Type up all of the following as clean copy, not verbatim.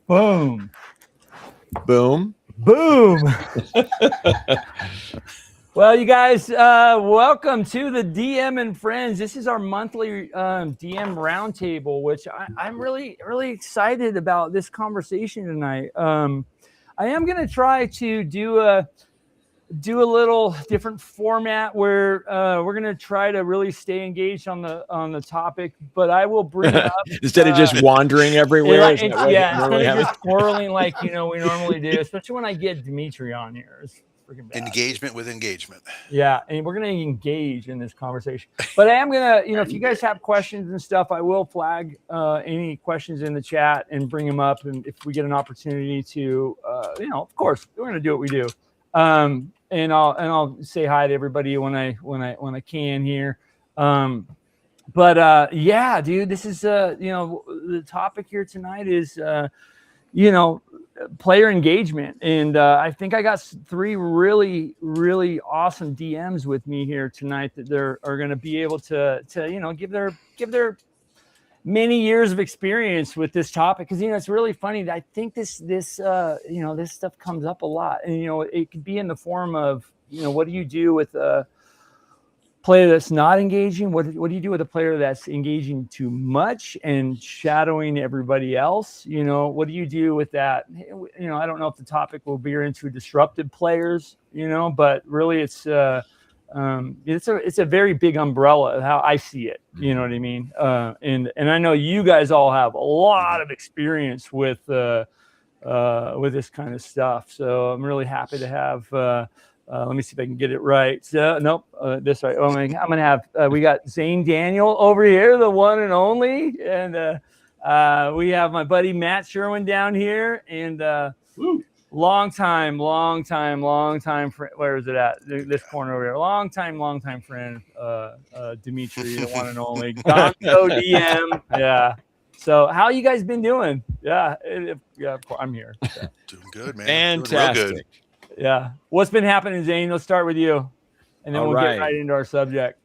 Boom. Boom. Boom. Well, you guys, welcome to the DM and Friends. This is our monthly DM roundtable, which I'm really excited about this conversation tonight. I am going to try to do a little different format where we're going to try to really stay engaged on the topic, but I will bring up instead of just wandering everywhere. Instead of just twirling like we normally do, especially when I get Dimitri on here. It's freaking bad. Engagement with engagement. Yeah, and we're going to engage in this conversation. But I am going to, if you guys have questions and stuff, I will flag any questions in the chat and bring them up. And if we get an opportunity to, of course, we're going to do what we do. And I'll say hi to everybody when I can here. Yeah, dude, this is the topic here tonight is player engagement, and I think I got 3 really awesome DMs with me here tonight that are going to be able to give their many years of experience with this topic, because it's really funny. I think this stuff comes up a lot, and it could be in the form of what do you do with a player that's not engaging? What do you do with a player that's engaging too much and shadowing everybody else? What do you do with that? I don't know if the topic will veer into disruptive players, but really it's a very big umbrella of how I see it. You know what I mean? And I know you guys all have a lot of experience with this kind of stuff. So I'm really happy to have. Let me see if I can get it right. So, nope, this right. I'm gonna have. We got XANE DANIEL over here, the one and only, and we have my buddy Matt Sherman down here, and long time friend. Where is it at? This corner over here. Long time friend, Dimitri, the one and only Gonzo DM. Yeah. So how you guys been doing? Yeah, of course, I'm here. Yeah. Doing good, man. Fantastic. Doing real good. Yeah. What's been happening, XANE? Let's start with you, and then we'll get right into our subject.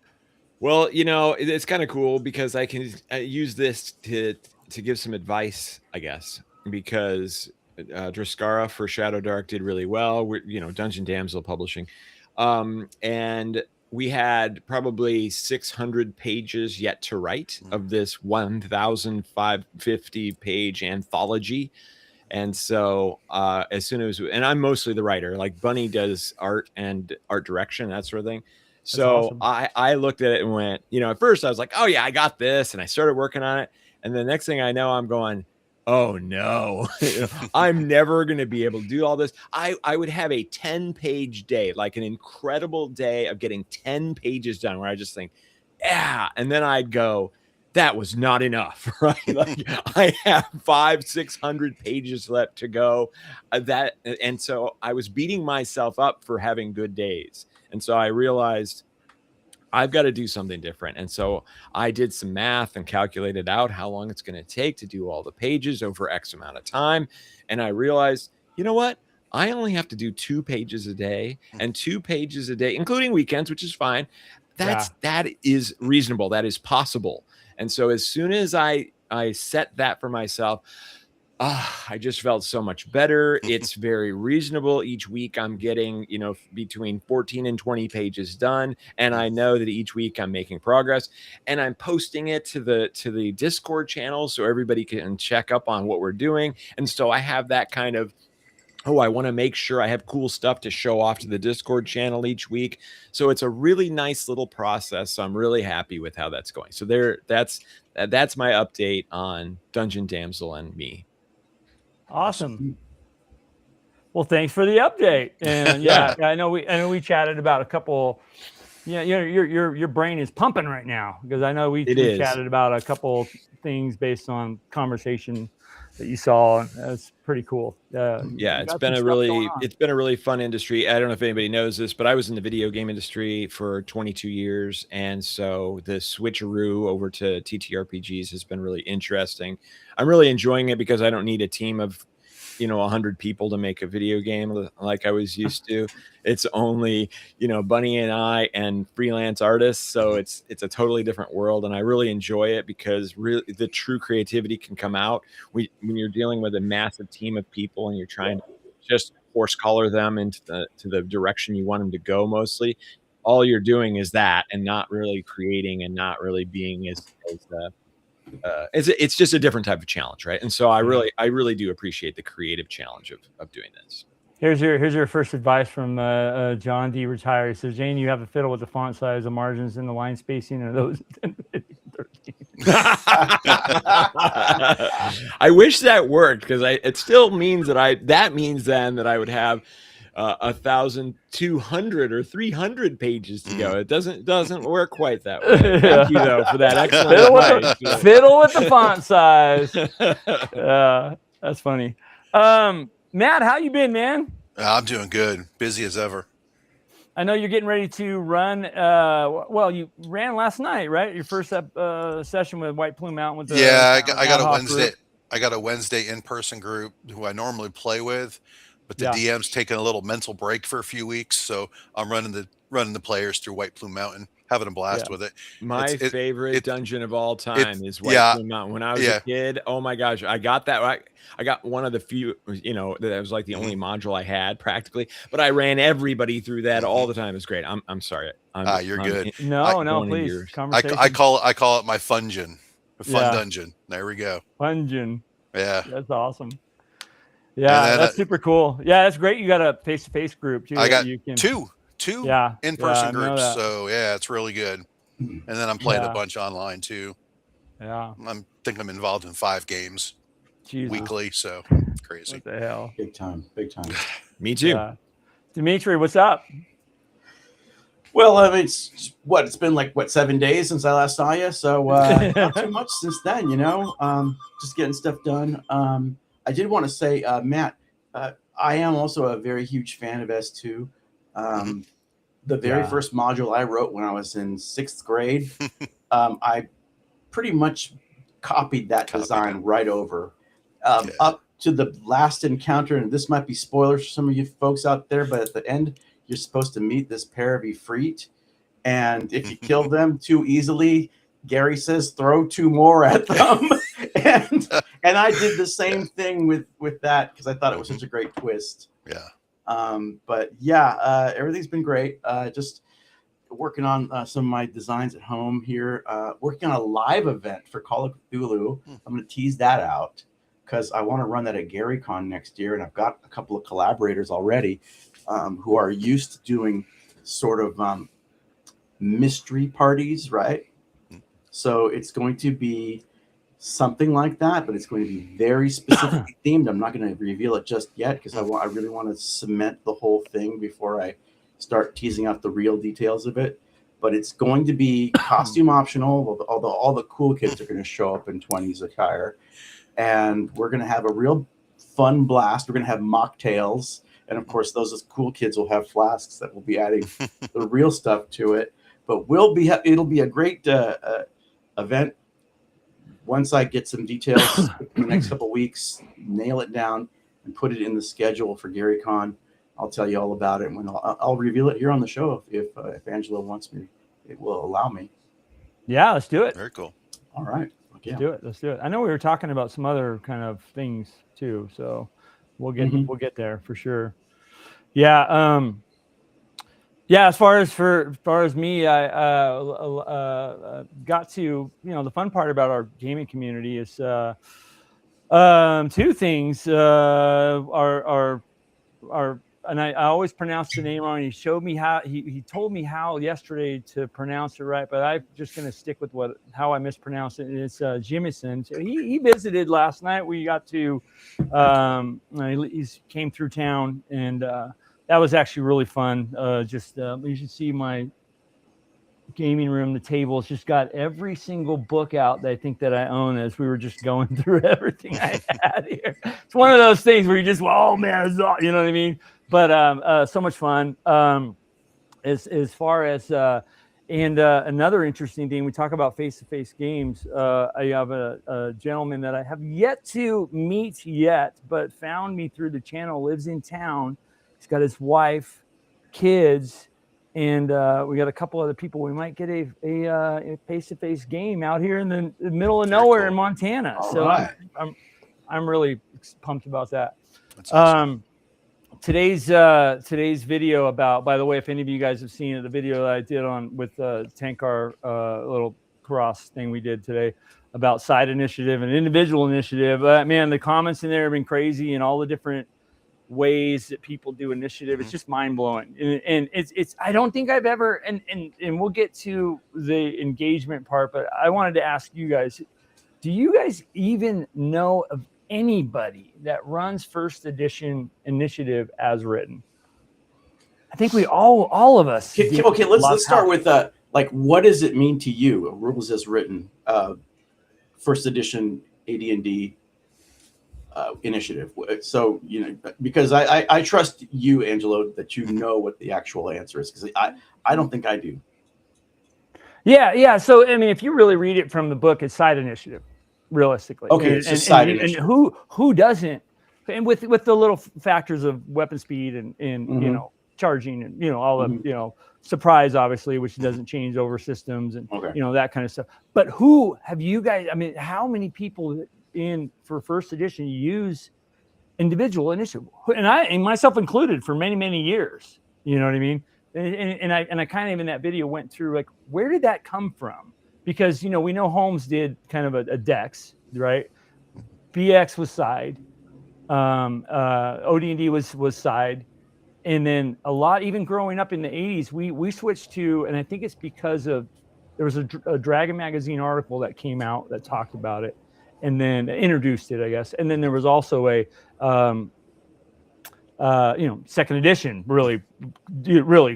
Well, it's kind of cool because I can use this to give some advice, I guess, because Draskara for Shadow Dark did really well. We're, Dungeon Damsel Publishing. And we had probably 600 pages yet to write of this 1,550 page anthology. And so as soon as, and I'm mostly the writer, like Bunny does art and art direction, that sort of thing. So awesome. I looked at it and went, at first I was like, oh yeah, I got this. And I started working on it. And the next thing I know, I'm going, oh no, I'm never going to be able to do all this. I would have a 10-page day, like an incredible day of getting 10 pages done where I just think, yeah. And then I'd go, that was not enough, right? Like I have 500-600 pages left to go. And so I was beating myself up for having good days. And so I realized I've got to do something different. And so I did some math and calculated out how long it's going to take to do all the pages over X amount of time. And I realized, you know what? I only have to do 2 pages a day, and 2 pages a day, including weekends, which is fine. That is reasonable. That is possible. And so as soon as I set that for myself, I just felt so much better. It's very reasonable. Each week I'm getting, between 14 and 20 pages done. And I know that each week I'm making progress, and I'm posting it to the Discord channel so everybody can check up on what we're doing. And so I have that kind of, I want to make sure I have cool stuff to show off to the Discord channel each week. So it's a really nice little process. So I'm really happy with how that's going. So that's my update on Dungeon Damsel and me. Awesome. Well, thanks for the update. And yeah, I know we chatted about a couple. Yeah, your brain is pumping right now, because I know we chatted about a couple things based on conversation that you saw, and that's pretty cool. It's been a really fun industry. I don't know if anybody knows this, but I was in the video game industry for 22 years, and so the switcheroo over to ttrpgs has been really interesting. I'm really enjoying it because I don't need a team of 100 people to make a video game like I was used to. It's only, Bunny and I and freelance artists. So it's a totally different world. And I really enjoy it because really the true creativity can come out when you're dealing with a massive team of people and you're trying to just horse collar them into the direction you want them to go. Mostly all you're doing is that, and not really creating and not really being it's just a different type of challenge, right? And so I really do appreciate the creative challenge of doing this. Here's your first advice from John D. Retire. He says, Jane, you have a fiddle with the font size, the margins, and the line spacing, and those 10, 15, 13. I wish that worked, because it still means that means then that I would have 1,200 or 300 pages to go. It doesn't work quite that way. Thank you though for that excellent advice. Fiddle with the font size. That's funny. Matt, how you been, man? I'm doing good. Busy as ever. I know you're getting ready to run. Well, you ran last night, right? Your first session with White Plume Mountain. With the, I got a Wednesday. Group. I got a Wednesday in-person group who I normally play with, but the DM's taking a little mental break for a few weeks, so I'm running the players through White Plume Mountain, having a blast with it. My favorite dungeon of all time is White Plume Mountain. When I was a kid, oh my gosh, I got that. I got one of the few, that was like the only module I had practically, but I ran everybody through that all the time. It's great. I'm sorry. You're good. No, please. I call it my fungeon. Fun dungeon. There we go. Fungeon. Yeah. That's awesome. Yeah, that's super cool. Yeah, that's great. You got a face-to-face group too. I got two in-person groups. So yeah, it's really good. And then I'm playing a bunch online too. Yeah. I think I'm involved in 5 games weekly. So crazy. What the hell? Big time. Me too. Dimitri, what's up? Well, I mean, it's been like 7 days since I last saw you. So not too much since then, just getting stuff done. I did want to say, Matt, I am also a very huge fan of S2. The very first module I wrote when I was in 6th grade, I pretty much copied that design right over up to the last encounter. And this might be spoilers for some of you folks out there, but at the end, you're supposed to meet this pair of Ifrit. And if you kill them too easily, Gary says, throw 2 more at them. And I did the same thing with that because I thought it was such a great twist. Yeah. But yeah, everything's been great. Just working on some of my designs at home here. Working on a live event for Call of Cthulhu. I'm going to tease that out because I want to run that at GaryCon next year. And I've got a couple of collaborators already who are used to doing sort of mystery parties, right? So it's going to be something like that, but it's going to be very specifically themed. I'm not going to reveal it just yet because I really want to cement the whole thing before I start teasing out the real details of it. But it's going to be costume optional, although all the cool kids are going to show up in 20s attire. And we're going to have a real fun blast. We're going to have mocktails. And of course, those cool kids will have flasks that will be adding the real stuff to it. But it'll be a great event. Once I get some details in the next couple of weeks, nail it down and put it in the schedule for GaryCon, I'll tell you all about it. When I'll reveal it here on the show if Angelo wants me, it will allow me. Yeah, let's do it. Very cool. All right. Let's do it. I know we were talking about some other kind of things too, so we'll get there for sure. Yeah. As far as me, I got to, the fun part about our gaming community is 2 things are and I always pronounce the name wrong. He showed me how he told me how yesterday to pronounce it right, but I'm just gonna stick with how I mispronounced it. It's Jimison. So he visited last night. We got to he came through town and that was actually really fun. You should see my gaming room. The table's just got every single book out that I think that I own as we were just going through everything I had here. It's one of those things where you just, oh man, you know what I mean? But so much fun. As far as And another interesting thing, we talk about face-to-face games. I have a gentleman that I have yet to meet yet, but found me through the channel, lives in town. He's got his wife, kids, and we got a couple other people. We might get a face-to-face game out here in the middle of nowhere in Montana. All so right. I'm really pumped about that. That's awesome. Today's video about, by the way, if any of you guys have seen it, the video that I did on with Tankar, little cross thing we did today about side initiative and individual initiative. Man, the comments in there have been crazy, and all the different ways that people do initiative. It's just mind blowing, and it's I don't think I've ever and we'll get to the engagement part, but I wanted to ask you guys, do you guys even know of anybody that runs first edition initiative as written? I think we all of us. Okay, let's start with like, what does it mean to you, rules as written, first edition AD&D initiative? So, you know, because I trust you, Angelo, that you know what the actual answer is, because I don't think I do. Yeah. So I mean, if you really read it from the book, it's side initiative, realistically. Okay, it's just side initiative. And who doesn't? And with the little factors of weapon speed and you know, charging and, you know, all the you know, surprise, obviously, which doesn't change over systems and you know, that kind of stuff. But who have you guys? I mean, how many people for first edition use individual initiative, and myself included, for many years? You know what I mean? And I kind of in that video went through, like, where did that come from? Because, you know, we know Holmes did kind of a Dex, right? BX was side, OD&D was side, and then a lot, even growing up in the 80s, we switched to, and I think it's because of, there was a Dragon Magazine article that came out that talked about it, and then introduced it, I guess. And then there was also a you know, second edition really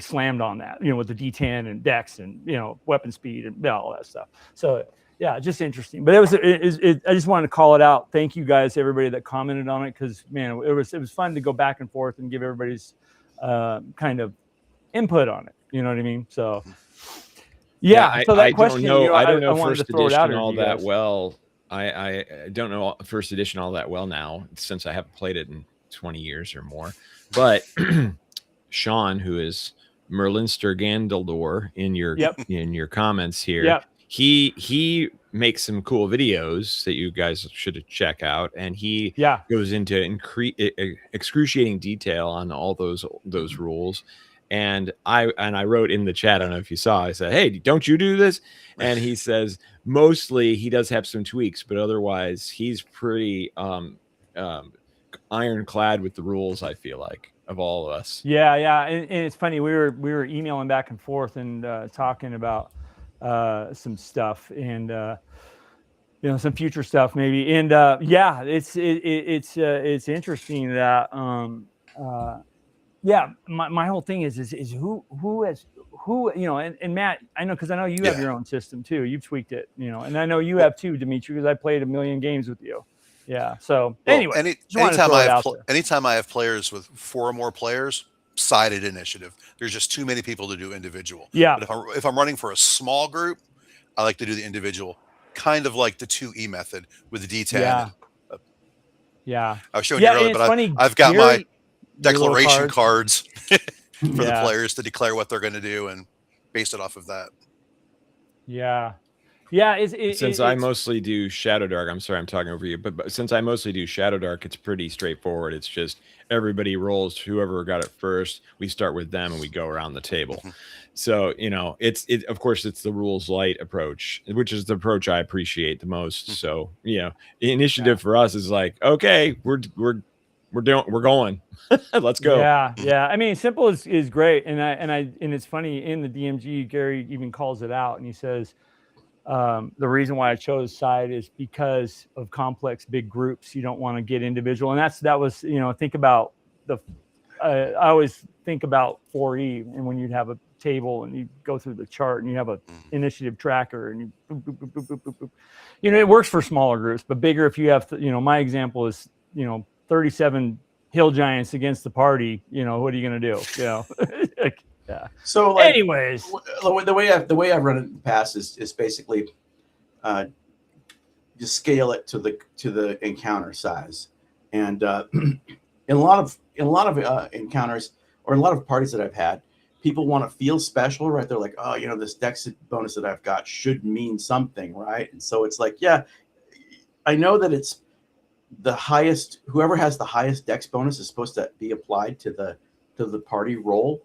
slammed on that, you know, with the D10 and Dex and, you know, weapon speed and all that stuff. So yeah, just interesting. But I just wanted to call it out. Thank you guys, everybody that commented on it, because, man, it was fun to go back and forth and give everybody's kind of input on it. You know what I mean? So yeah. So that I question, don't know. you know, I don't know wanted first to throw it out edition all to you that guys. well. I don't know first edition all that well now, since I haven't played it in 20 years or more. But Sean, who is Merlinster Gandaldor in your comments here, he makes some cool videos that you guys should check out, and he goes into excruciating detail on all those rules. And I wrote in the chat, I don't know if you saw, I said, hey, don't you do this? And he says mostly he does have some tweaks, but otherwise he's pretty ironclad with the rules, I feel like, of all of us. Yeah. And it's funny, we were emailing back and forth and talking about some stuff, and you know, some future stuff maybe. And yeah, it's interesting that yeah, my whole thing is who you know, and Matt, I know, because I know you have your own system too. You've tweaked it, you know, and I know you have too, Dimitri, because I played 1 million games with you. Yeah. So anyway, anytime I have players with 4 or more players, sided initiative. There's just too many people to do individual. Yeah. But if I'm running for a small group, I like to do the individual, kind of like the 2E method with the D10. Yeah. I was showing you earlier, but I've got my declaration cards for the players to declare what they're going to do and base it off of that. Yeah. Since I mostly do Shadow Dark, I'm sorry I'm talking over you, but since I mostly do Shadow Dark, it's pretty straightforward. It's just everybody rolls, whoever got it first, we start with them and we go around the table. So, you know, of course it's the rules light approach, which is the approach I appreciate the most. So, you know, initiative for us is like, okay, we're going. Let's go. Yeah. I mean, simple is great. And it's funny, in the DMG, Gary even calls it out, and he says, the reason why I chose side is because of complex big groups. You don't want to get individual. And that was, you know, think about I always think about 4E, and when you'd have a table and you go through the chart and you have a initiative tracker and you boop, boop, boop, boop, boop, boop. You know, it works for smaller groups, but bigger, if you have, you know, my example is, you know, 37 hill giants against the party, you know, what are you going to do? You know, Yeah. So like, anyways, the way I've run it in the past is basically just scale it to the encounter size, and in a lot of encounters or in a lot of parties that I've had, people want to feel special, right? They're like, oh, you know, this dex bonus that I've got should mean something, right? And so it's like, yeah, I know that it's the highest. Whoever has the highest dex bonus is supposed to be applied to the party roll,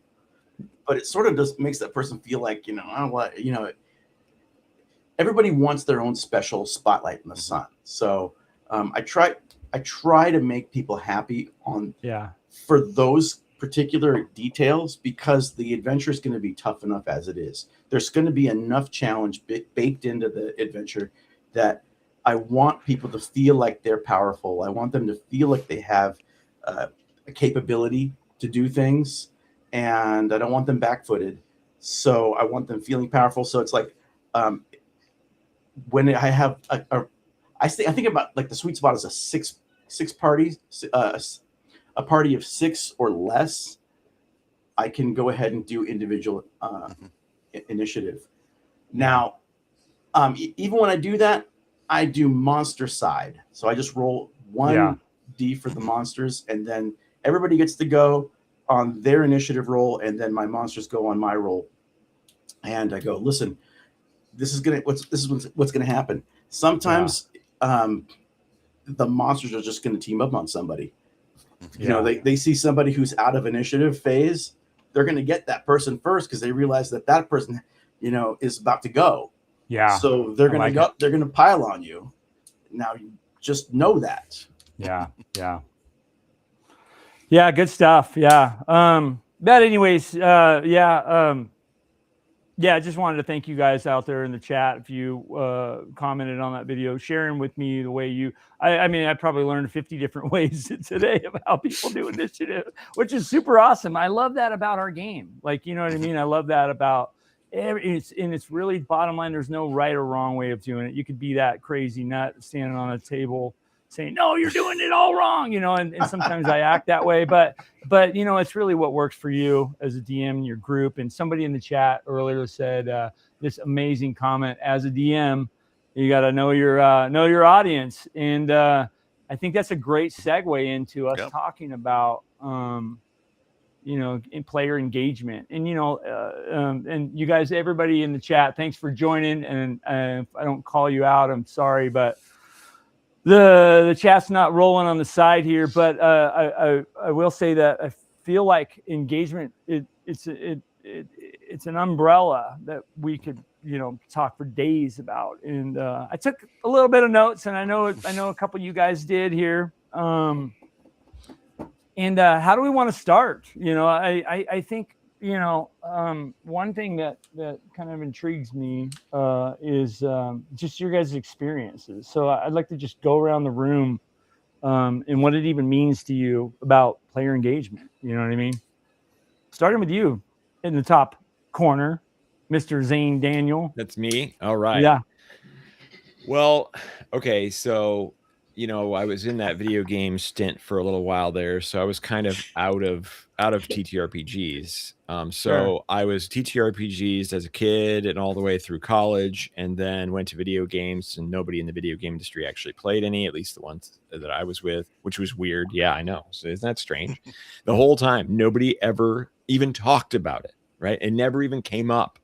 but it sort of just makes that person feel like, you know, I don't want, you know, everybody wants their own special spotlight in the sun. So I try to make people happy for those particular details, because the adventure is going to be tough enough as it is. There's going to be enough challenge baked into the adventure that I want people to feel like they're powerful. I want them to feel like they have a capability to do things, and I don't want them back-footed. So I want them feeling powerful. So it's like, when I have I think about like the sweet spot is a six parties, a party of 6 or less. I can go ahead and do individual initiative. Now, even when I do that, I do monster side. So I just roll 1d for the monsters, and then everybody gets to go on their initiative roll, and then my monsters go on my roll. And I go, listen, this is what's gonna happen. Sometimes the monsters are just gonna team up on somebody. You know, they see somebody who's out of initiative phase, they're gonna get that person first because they realize that person, you know, is about to go. Yeah. So they're gonna go, they're gonna pile on you. Now you just know that. Yeah. Good stuff. Yeah. But anyways, I just wanted to thank you guys out there in the chat. If you commented on that video, sharing with me the way I mean, I probably learned 50 different ways today of how people do initiative, which is super awesome. I love that about our game. Like, you know what I mean? I love that about it's really bottom line. There's no right or wrong way of doing it. You could be that crazy nut standing on a table saying, no, you're doing it all wrong, you know, and sometimes I act that way, but, you know, it's really what works for you as a DM in your group. And somebody in the chat earlier said this amazing comment: as a DM, you got to know your audience. And I think that's a great segue into us talking about, you know, in player engagement. And, you know, and you guys, everybody in the chat, thanks for joining. And if I don't call you out, I'm sorry, but the chat's not rolling on the side here. But I will say that I feel like engagement, it's an umbrella that we could, you know, talk for days about. And I took a little bit of notes, and I know a couple of you guys did here. And how do we want to start? You know, I think, you know, one thing that kind of intrigues me is just your guys' experiences. So I'd like to just go around the room and what it even means to you about player engagement. You know what I mean? Starting with you in the top corner, Mr. XANE Daniel. That's me. All right. Yeah. Well, okay. So, you know, I was in that video game stint for a little while there, so I was kind of out of TTRPGs. So I was TTRPGs as a kid and all the way through college, and then went to video games, and nobody in the video game industry actually played any, at least the ones that I was with, which was weird. Yeah, I know. So isn't that strange? The whole time, nobody ever even talked about it, right? It never even came up.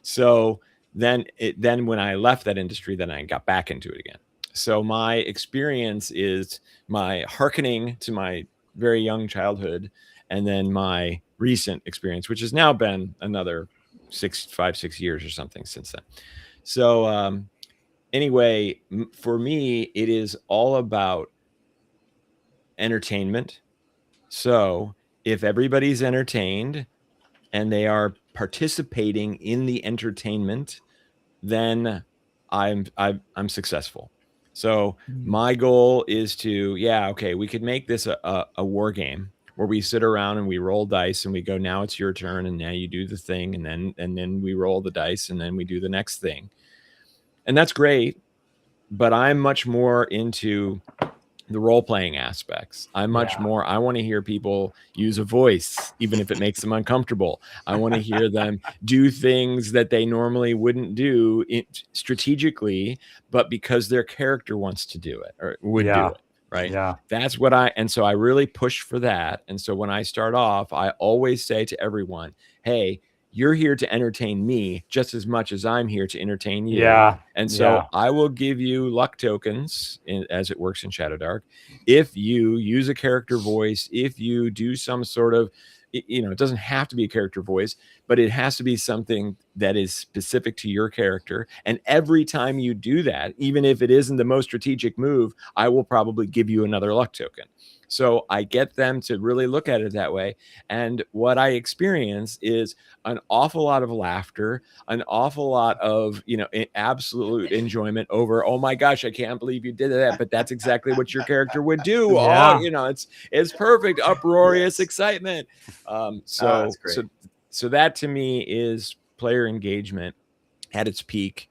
So then when I left that industry, then I got back into it again. So my experience is my hearkening to my very young childhood, and then my recent experience, which has now been another 5-6 years or something since then. So anyway, for me, it is all about entertainment. So if everybody's entertained and they are participating in the entertainment, then I'm successful. So my goal is to, we could make this a war game where we sit around and we roll dice and we go, now it's your turn, and now you do the thing, and then we roll the dice, and then we do the next thing. And that's great, but I'm much more into the role-playing aspects. I'm much more, I want to hear people use a voice, even if it makes them uncomfortable. I want to hear them do things that they normally wouldn't do strategically, but because their character wants to do it or would do it. Right. Yeah. That's what and so I really push for that. And so when I start off, I always say to everyone, hey, you're here to entertain me just as much as I'm here to entertain you. Yeah. And so I will give you luck tokens as it works in Shadowdark. If you use a character voice, if you do some sort of, it doesn't have to be a character voice, but it has to be something that is specific to your character. And every time you do that, even if it isn't the most strategic move, I will probably give you another luck token. So I get them to really look at it that way. And what I experience is an awful lot of laughter, an awful lot of, absolute enjoyment over, oh my gosh, I can't believe you did that. But that's exactly what your character would do. Yeah. Oh, it's perfect, uproarious excitement. So that to me is player engagement at its peak.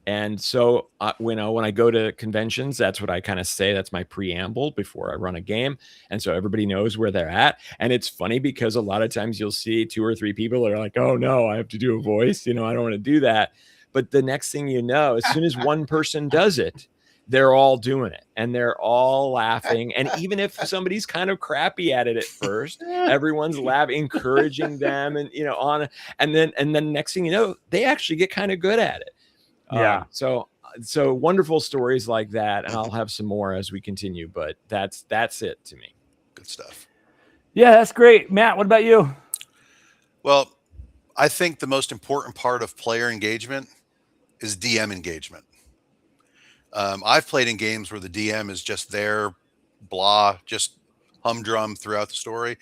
And so when I go to conventions, that's what I kind of say. That's my preamble before I run a game. And so everybody knows where they're at. And it's funny because a lot of times you'll see 2 or 3 people that are like, oh no, I have to do a voice. I don't want to do that. But the next thing you know, as soon as one person does it, they're all doing it and they're all laughing. And even if somebody's kind of crappy at it at first, everyone's laughing, encouraging them and, and then next thing you know, they actually get kind of good at it. So wonderful stories like that, and I'll have some more as we continue, but that's it to me. Good stuff. Yeah, that's great. Matt, what about you? Well, I think the most important part of player engagement is DM engagement. I've played in games where the DM is just there, blah, just humdrum throughout the story.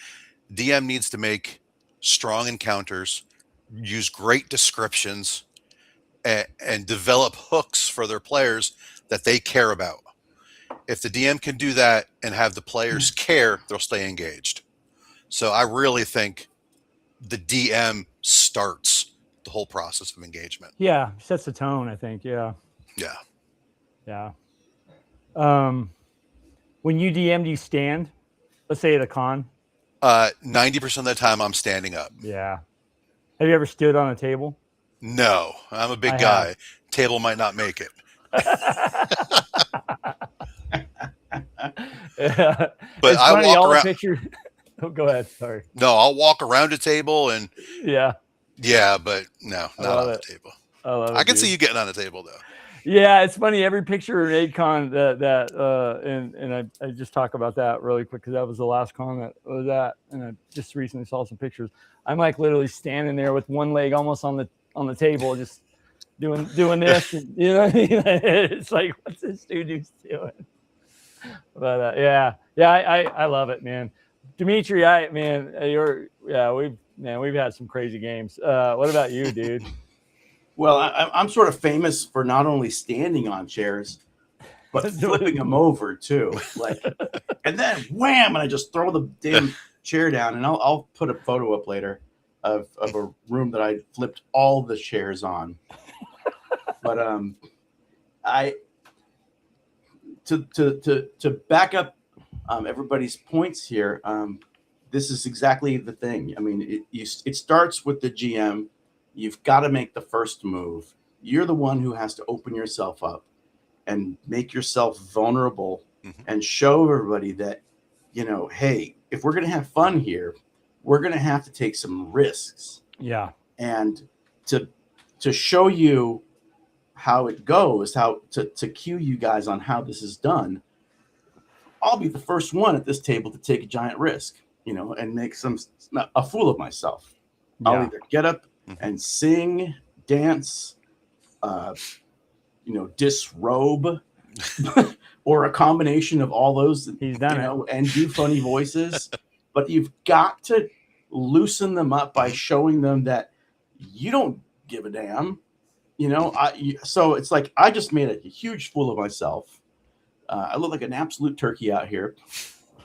DM needs to make strong encounters, use great descriptions, and develop hooks for their players that they care about. If the DM can do that and have the players care, they'll stay engaged. So I really think the DM starts the whole process of engagement. Yeah, sets the tone, I think. Yeah. When you DM, do you stand? Let's say at a con. 90% of the time I'm standing up. Yeah. Have you ever stood on a table? No, I'm a big guy. Table might not make it. But I walk around. Oh, go ahead. Sorry. No, I'll walk around a table and yeah, but no, not on the table. I can see you getting on a table though. Yeah, it's funny. Every picture in AidCon and I just talk about that really quick because that was the last con that was at, and I just recently saw some pictures. I'm like literally standing there with one leg almost on the table, just doing this. And, you know what I mean? It's like, what's this dude doing? But I love it, man. Dimitri, we've had some crazy games. What about you, dude? Well, I'm sort of famous for not only standing on chairs, but flipping them over too. Like, and then wham, and I just throw the damn chair down. And I'll put a photo up later of a room that I flipped all the chairs on. But to back up everybody's points here, this is exactly the thing. I mean, it starts with the GM. You've got to make the first move. You're the one who has to open yourself up and make yourself vulnerable and show everybody that, hey, if we're going to have fun here, we're going to have to take some risks. Yeah. And to show you how it goes, how to cue you guys on how this is done, I'll be the first one at this table to take a giant risk, and make a fool of myself. Yeah. I'll either get up and sing, dance, disrobe, or a combination of all those. He's done it. And do funny voices. But you've got to loosen them up by showing them that you don't give a damn. So it's like I just made a huge fool of myself. I look like an absolute turkey out here.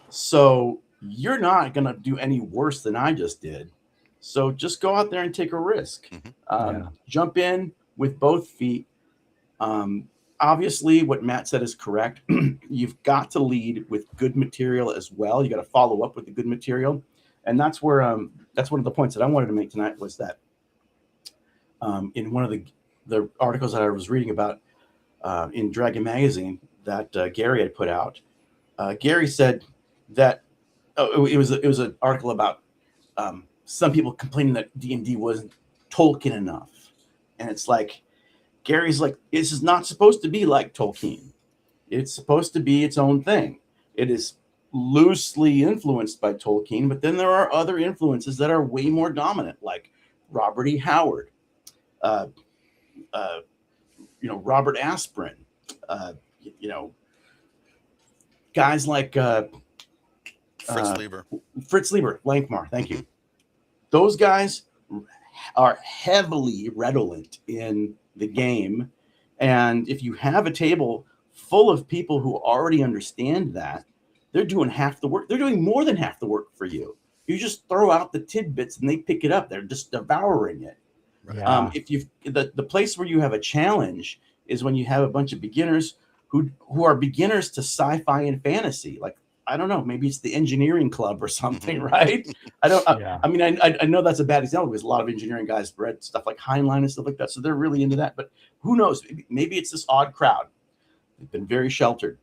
So you're not going to do any worse than I just did. So just go out there and take a risk. Jump in with both feet. obviously what Matt said is correct. You've got to lead with good material as well. You got to follow up with the good material. And that's where that's one of the points that I wanted to make tonight was that in one of the articles that I was reading about in Dragon Magazine that Gary had put out, Gary said that it was an article about some people complaining that D&D wasn't Tolkien enough. And it's like, Gary's like, this is not supposed to be like Tolkien. It's supposed to be its own thing. It is loosely influenced by Tolkien, but then there are other influences that are way more dominant, like Robert E. Howard, Robert Aspirin, guys like Fritz Lieber, Lankmar. Thank you. Those guys are heavily redolent in the game, and if you have a table full of people who already understand that, they're doing half the work. They're doing more than half the work for you. You just throw out the tidbits and they pick it up. They're just devouring it. Yeah. If you the place where you have a challenge is when you have a bunch of beginners who are beginners to sci-fi and fantasy. Like, I don't know, maybe it's the engineering club or something, right? I mean, I know that's a bad example because a lot of engineering guys read stuff like Heinlein and stuff like that, so they're really into that. But who knows? Maybe it's this odd crowd. They've been very sheltered.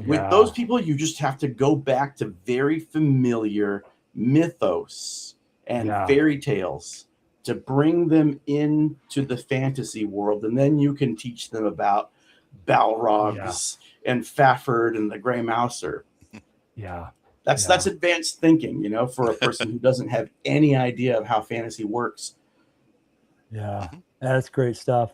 With those people, you just have to go back to very familiar mythos and fairy tales to bring them into the fantasy world, and then you can teach them about Balrogs and Fafford and the Grey Mouser. That's advanced thinking, for a person who doesn't have any idea of how fantasy works. That's great stuff.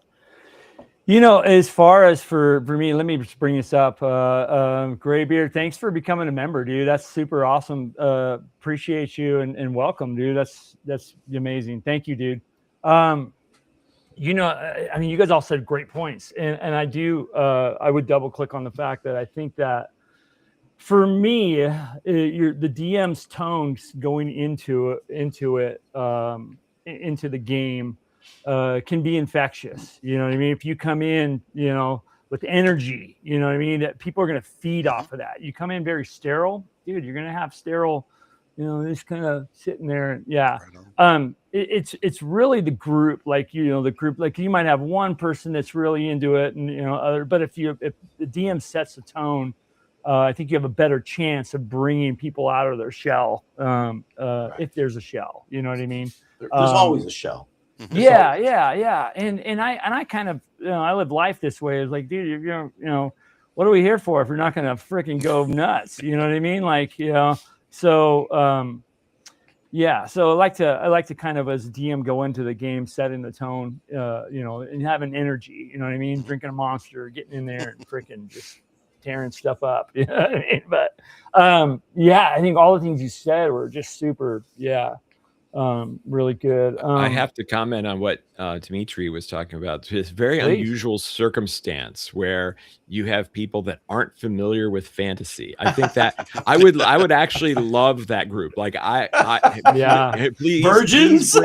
As far as for me, let me just bring this up. Graybeard, thanks for becoming a member, dude. That's super awesome. Appreciate you and welcome, dude. That's amazing. Thank you, dude. I mean, you guys all said great points, and I do. I would double click on the fact that I think that for me, the DM's tones going into the game can be infectious. You know what I mean? If you come in, with energy, you know what I mean, that people are going to feed off of that. You come in very sterile, dude, you're going to have sterile, just kind of sitting there. It's really the group, the group, like you might have one person that's really into it and, but if the DM sets the tone, I think you have a better chance of bringing people out of their shell. If there's a shell, you know what I mean? There's always a shell. Yeah. And I kind of, I live life this way. It's like, dude, what are we here for if we're not going to freaking go nuts? You know what I mean? So I like to kind of, as DM, go into the game, setting the tone, and having energy, you know what I mean? Drinking a Monster, getting in there and freaking just tearing stuff up, you know what I mean? But I think all the things you said were just super, really good. I have to comment on what Dimitri was talking about. This very unusual circumstance where you have people that aren't familiar with fantasy. I think that I would actually love that group. Like please, virgins.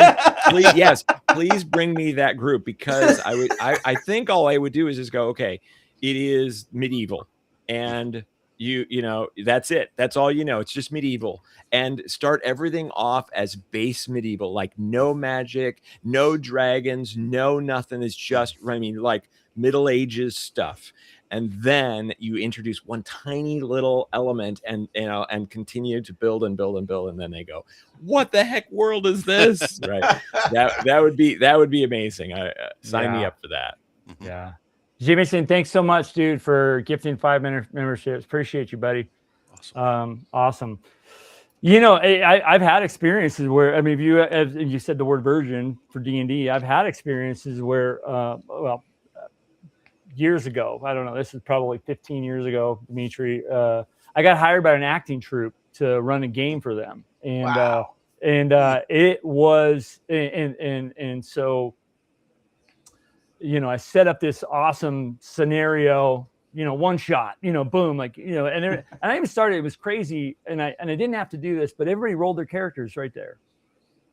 Please bring me that group, because I think all I would do is just go, okay, it is medieval, and that's it. That's all it's just medieval, and start everything off as base medieval, like no magic, no dragons, no nothing. It's just, like Middle Ages stuff. And then you introduce one tiny little element and continue to build and build and build. And then they go, what the heck world is this? Right. That would be amazing. Sign me up for that. Yeah. Jameson, thanks so much, dude, for gifting 5-minute memberships. Appreciate you, buddy. Awesome. I've had experiences where, I mean, if you said the word version for D&D, I've had experiences where, years ago, I don't know, this is probably 15 years ago, Dimitri, I got hired by an acting troupe to run a game for them. And, it was, and so, I set up this awesome scenario, one shot, boom, and I even started, it was crazy. And I didn't have to do this, but everybody rolled their characters right there.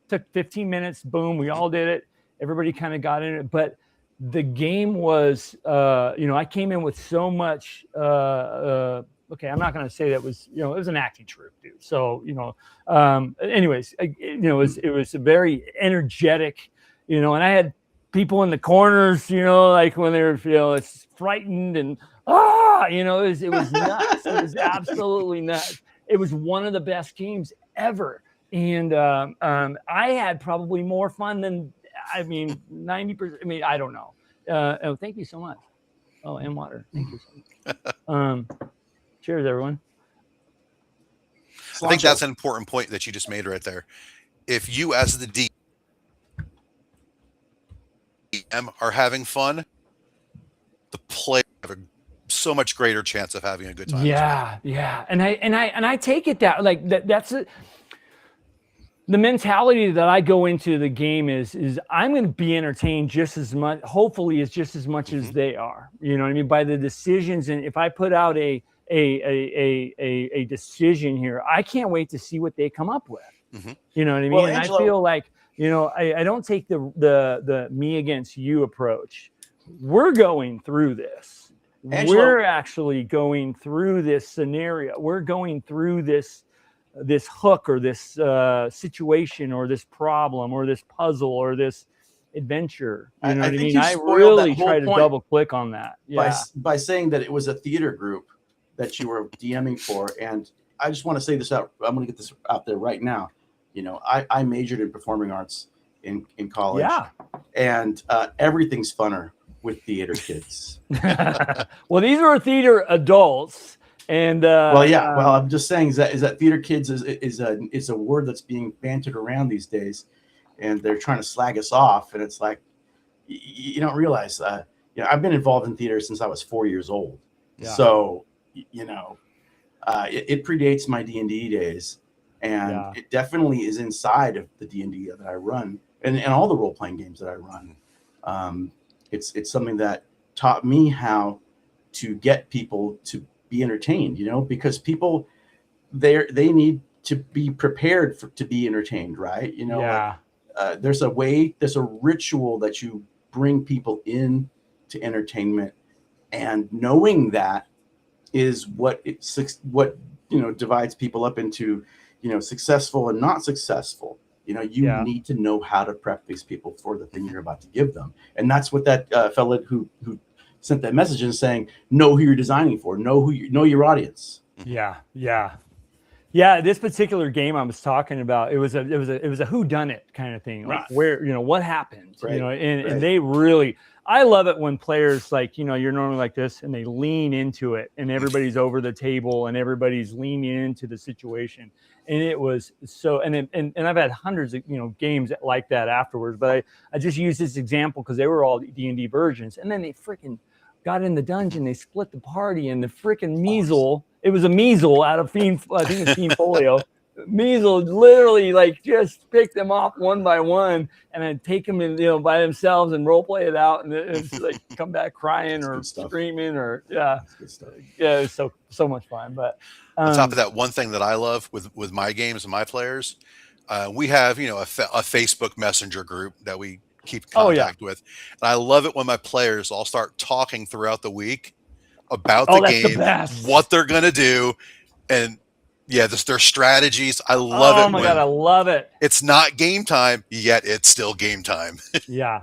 Took 15 minutes, boom, we all did it. Everybody kind of got in it. But the game was, I came in with so much, okay, I'm not going to say that was, it was an acting troupe, dude. So, anyways, it was a very energetic, and I had people in the corners, like when they were, it's frightened and, it was nuts. It was absolutely nuts. It was one of the best games ever. And I had probably more fun than, 90%. I don't know. Thank you so much. Oh, and water. Thank you so much. Cheers, everyone. I think that's an important point that you just made right there. If you, as the DM, are having fun, the player have so much greater chance of having a good time. Yeah, yeah. And I take it that that's it. The mentality that I go into the game is I'm going to be entertained just as much, hopefully it's just as much as they are, you know what I mean? By the decisions. And if I put out a decision here, I can't wait to see what they come up with. You know what I mean? Well, and Angelo, I feel like, I don't take the me against you approach. We're going through this. Angelo, we're actually going through this scenario. We're going through this hook or this situation or this problem or this puzzle or this adventure. You know what I mean? I really try to double click on that. Yeah. By saying that it was a theater group that you were DMing for. And I just want to say this out. I'm going to get this out there right now. I majored in performing arts in college. Yeah. And everything's funner with theater kids. Well, these are theater adults. And I'm just saying is that theater kids is a word that's being bantered around these days, and they're trying to slag us off. And it's like you don't realize I've been involved in theater since I was 4 years old. Yeah. So it predates my D&D days, and it definitely is inside of the D&D that I run and all the role-playing games that I run. It's something that taught me how to get people to be entertained, because people they need to be prepared to be entertained, right? There's a ritual that you bring people in to entertainment, and knowing that is what divides people up into successful and not successful. You need to know how to prep these people for the thing you're about to give them, and that's what that fella who sent that message in saying, know who you're designing for, know your audience. Yeah. This particular game I was talking about, it was a whodunit kind of thing, like where, what happened, right. And they really, I love it when players you're normally like this and they lean into it and everybody's over the table and everybody's leaning into the situation. And it was so, and I've had hundreds of, games like that afterwards, but I just used this example because they were all D&D versions. And then they freaking got in the dungeon, they split the party, and the freaking measle, it was a measle out of Fiend, I think it's Fiend Folio. Measle literally just pick them off one by one, and I'd take them in, by themselves and role play it out, and it's like come back crying or screaming or it's so much fun. But on top of that, one thing that I love with my games and my players, we have a Facebook Messenger group that we keep contact with, and I love it when my players all start talking throughout the week about the game, what they're gonna do, and their strategies. I love it. Oh my God, I love it. It's not game time yet; it's still game time. Yeah,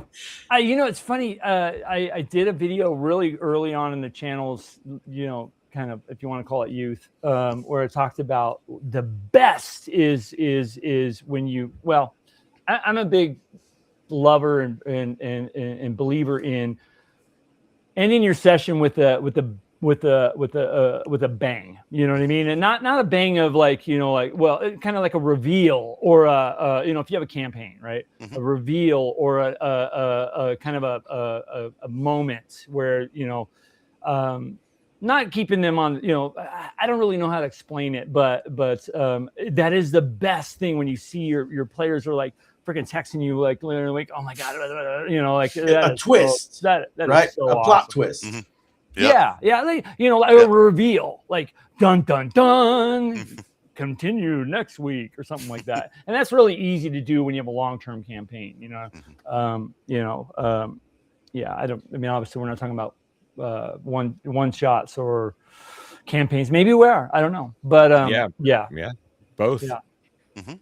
it's funny. I did a video really early on in the channels, kind of, if you want to call it youth, where I talked about the best is when you. Well, I'm a big lover and believer in ending your session with a bang, you know what I mean? And not a bang of kind of like a reveal or if you have a campaign, right? A reveal or a kind of a moment where, not keeping them on, I don't really know how to explain it, but that is the best thing when you see your players are freaking texting you literally oh my God, a twist, that right? is so a plot twist. Mm-hmm. Yep. A reveal, dun dun dun, continue next week or something like that. And that's really easy to do when you have a long-term campaign, yeah, I mean, obviously we're not talking about one shots or campaigns. Maybe we are. I don't know. But yeah, both. Yeah. Mm-hmm.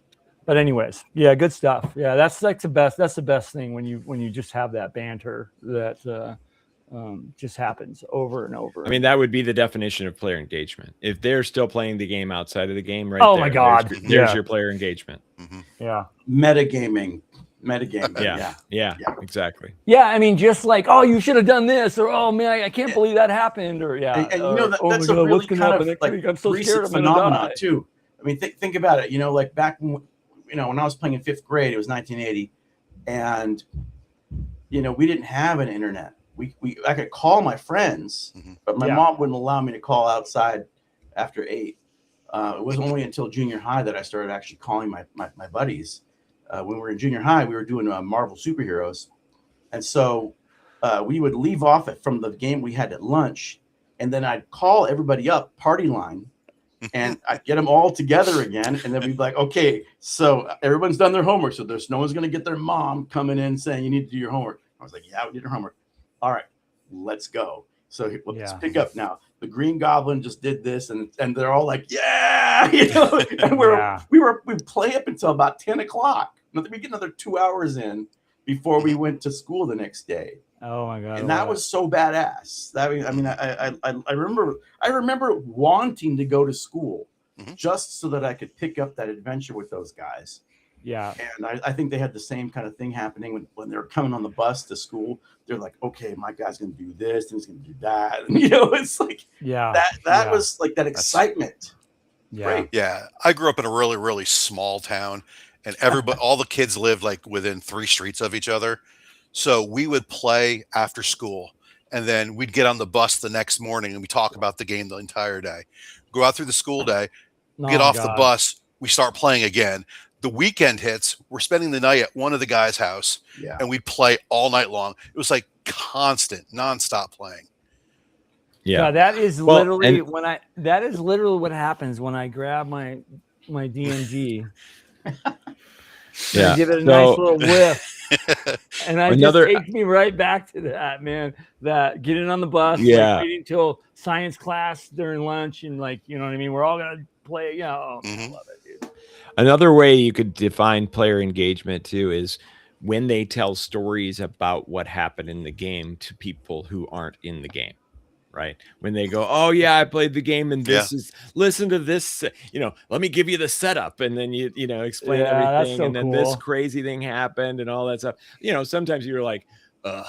But anyways, yeah, good stuff. Yeah, that's like the best. That's the best thing when you just have that banter that just happens over and over. I mean, that would be the definition of player engagement. If they're still playing the game outside of the game, right? Oh my God, there's your player engagement. Mm-hmm. Yeah, metagaming. Yeah, exactly. Yeah, I mean, just like, oh, you should have done this, or oh man, I can't believe that happened, or yeah, and you know that's a really kind of like I'm so scared recent phenomenon too. I mean, think about it. You know, like back when when I was playing in 5th grade, it was 1980, and we didn't have an internet. I could call my friends, but my mom wouldn't allow me to call outside after 8. It was only until junior high that I started actually calling my buddies. When we were in junior high, we were doing Marvel superheroes, and so we would leave off from the game we had at lunch, and then I'd call everybody up, party line, and I'd get them all together again, and then we'd be like, okay, so everyone's done their homework, so no one's going to get their mom coming in saying you need to do your homework. I was like, yeah, we did our homework. All right, let's go. So let's pick up now. The Green Goblin just did this, and they're all like, yeah, and we'd play up until about 10 o'clock. We get another 2 hours in before we went to school the next day. Oh my God! And that was so badass. I remember wanting to go to school just so that I could pick up that adventure with those guys. Yeah. And I think they had the same kind of thing happening when they were coming on the bus to school. They're like, okay, my guy's going to do this and he's going to do that. And, it's like, that was like that excitement. Yeah. Great. Yeah. I grew up in a really, really small town, and all the kids lived like within 3 streets of each other. So we would play after school, and then we'd get on the bus the next morning and we talk about the game the entire day. Go out through the school day, get off the bus, we start playing again. The weekend hits, we're spending the night at one of the guys' house, and we'd play all night long. It was like constant, nonstop playing. Yeah, that is literally that is literally what happens when I grab my DMG. Yeah, give it a nice little whiff. And just takes me right back to that, man. That getting on the bus, waiting till science class during lunch, and like, you know what I mean? We're all gonna play. I love it, dude. Another way you could define player engagement too is when they tell stories about what happened in the game to people who aren't in the game. Right. When they go, oh yeah, I played the game and listen to this, let me give you the setup. And then you explain everything. So and then this crazy thing happened and all that stuff. Sometimes you're like, but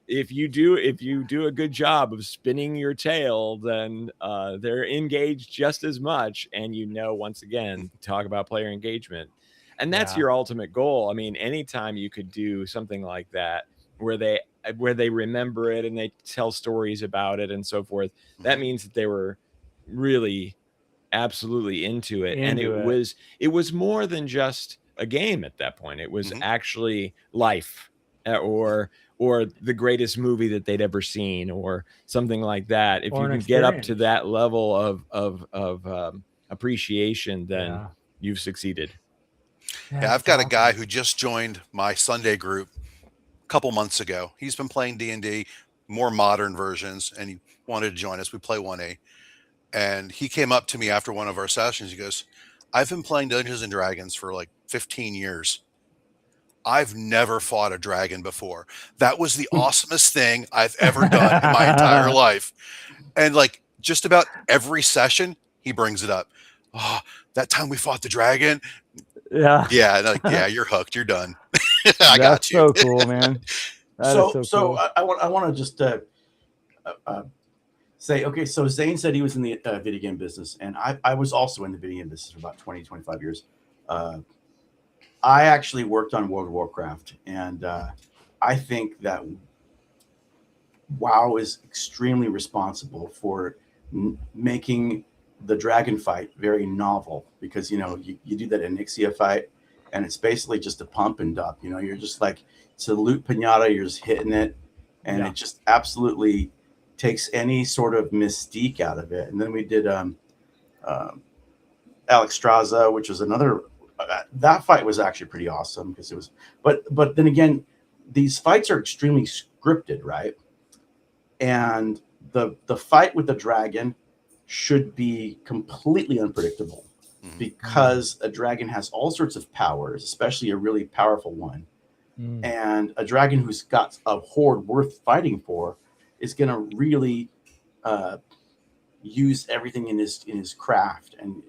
if you do a good job of spinning your tale, then they're engaged just as much. And once again, talk about player engagement. And that's your ultimate goal. I mean, anytime you could do something like that, where they remember it and they tell stories about it and so forth, that means that they were really absolutely into it. It was more than just a game at that point. It was actually life, or the greatest movie that they'd ever seen, or something like that. If you can get up to that level of appreciation, then you've succeeded. Yeah, I've got a guy who just joined my Sunday group couple months ago. He's been playing D&D, more modern versions, and he wanted to join us. We play 1A, and he came up to me after one of our sessions. He goes, I've been playing Dungeons and Dragons for like 15 years. I've never fought a dragon before. That was the awesomest thing I've ever done in my entire life. And like just about every session, he brings it up. Oh, that time we fought the dragon. Yeah. Yeah, you're hooked. You're done. I got you. So cool, man. So cool. I want to just say, okay, so Zane said he was in the video game business, and I was also in the video game business for about 20, 25 years. I actually worked on World of Warcraft, and I think that WoW is extremely responsible for making the dragon fight very novel, because you do that Onyxia fight, and it's basically just a pump and dump. You're just like, it's a loot pinata, you're just hitting it, and it just absolutely takes any sort of mystique out of it. And then we did Alex Straza, which was another that fight was actually pretty awesome because it was. But then again, these fights are extremely scripted, right? And the fight with the dragon should be completely unpredictable because a dragon has all sorts of powers, especially a really powerful one. And a dragon who's got a horde worth fighting for is going to really use everything in his craft. And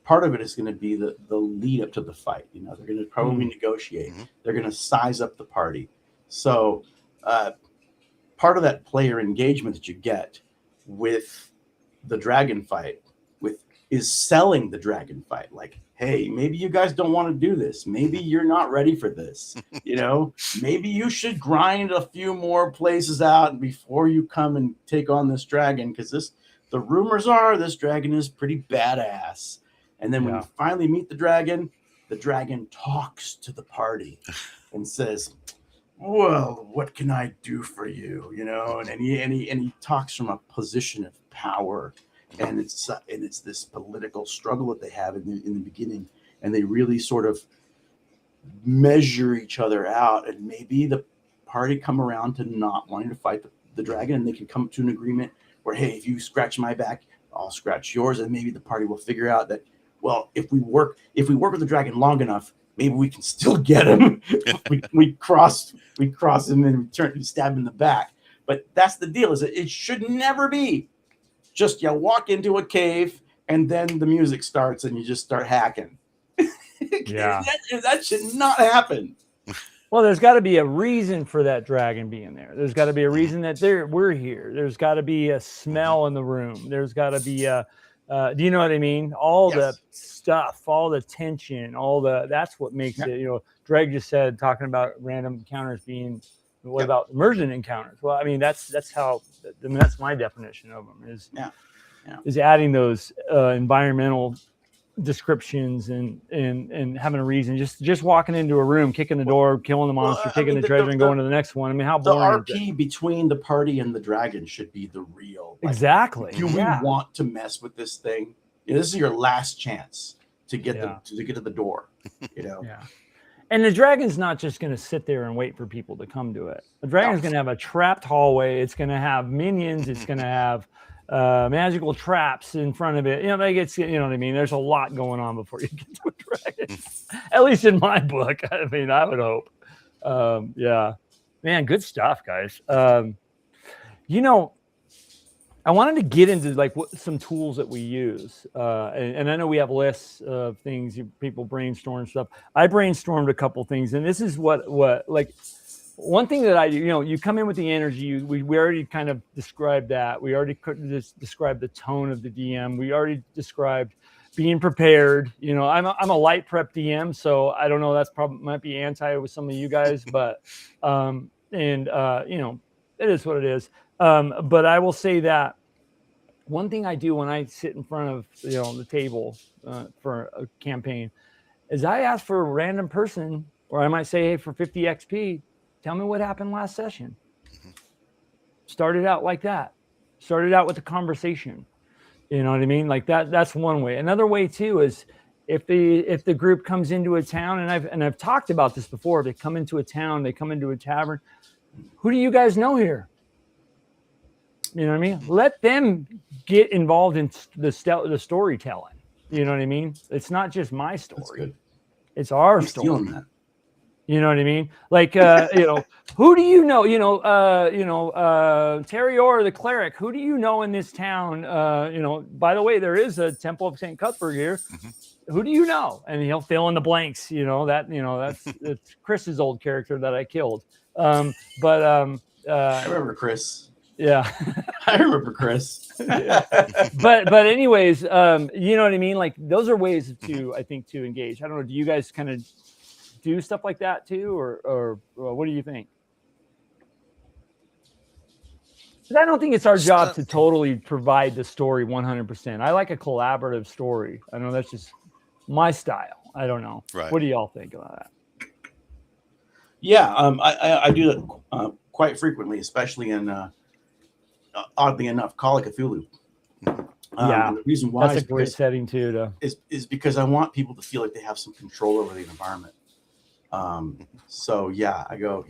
part of it is going to be the lead up to the fight. You know, they're going to probably negotiate. They're going to size up the party. So part of that player engagement that you get with the dragon fight is selling the dragon fight. Like, hey, maybe you guys don't want to do this. Maybe you're not ready for this. You know, maybe you should grind a few more places out before you come and take on this dragon, because the rumors are this dragon is pretty badass. And then when you finally meet the dragon talks to the party and says, well, what can I do for you? You know, and he talks from a position of power. And it's this political struggle that they have in the beginning, and they really sort of measure each other out. And maybe the party come around to not wanting to fight the dragon, and they can come to an agreement where, hey, if you scratch my back, I'll scratch yours, and maybe the party will figure out that, well, if we work with the dragon long enough, maybe we can still get him. we cross him and stab him in the back. But that's the deal: is that it should never be just you walk into a cave and then the music starts and you just start hacking. That should not happen. Well, there's got to be a reason for that dragon being there. There's got to be a reason that we're here. There's got to be a smell in the room. There's got to be a, do you know what I mean? All the stuff, all the tension, that's what makes it, you know. Greg just said, talking about random encounters being, what about immersion encounters? Well, I mean, that's my definition of them is adding those environmental descriptions and having a reason. Just walking into a room, kicking the door, killing the monster, taking the treasure, and going to the next one. I mean, how boring the RP between the party and the dragon should be the real. Like, exactly. Do we want to mess with this thing? You know, this is your last chance to get to get to the door. You know. Yeah. And the dragon's not just going to sit there and wait for people to come to it. The dragon's going to have a trapped hallway. It's going to have minions. It's going to have magical traps in front of it. You know, like you know what I mean? There's a lot going on before you get to a dragon. At least in my book. I mean, I would hope. Man, good stuff, guys. You know, I wanted to get into like some tools that we use, and I know we have lists of things people brainstorm stuff. I brainstormed a couple things, and this is what like one thing that I do. You know, you come in with the energy. We already kind of described that. We already described the tone of the DM. We already described being prepared. You know, I'm a light prep DM, so I don't know. That's probably might be anti with some of you guys, but you know, it is what it is. But I will say that one thing I do when I sit in front of, you know, the table for a campaign is I ask for a random person, or I might say, hey, for 50 XP, tell me what happened last session. Started out like that. Started out with a conversation. You know what I mean? Like that's one way. Another way too is if the group comes into a town, and I've talked about this before, they come into a town, they come into a tavern. Who do you guys know here? You know what I mean? Let them get involved in the storytelling. You know what I mean? It's not just my story. It's our story. That. You know what I mean? Like, you know, who do you know? You know, Terrior the cleric. Who do you know in this town? You know, by the way, there is a Temple of St. Cuthbert here. Who do you know? And he'll fill in the blanks. You know, that's Chris's old character that I killed. I remember Chris. Yeah, I remember Chris. But anyways, you know what I mean? Like those are ways to, I think, to engage. I don't know. Do you guys kind of do stuff like that too, or what do you think? Because I don't think it's our job to totally provide the story 100%. I like a collaborative story. I know that's just my style. I don't know. Right. What do y'all think about that? Yeah, I do that quite frequently, especially in oddly enough, Call of Cthulhu. And the reason why that's a great setting too. Is because I want people to feel like they have some control over the environment. So yeah, I go,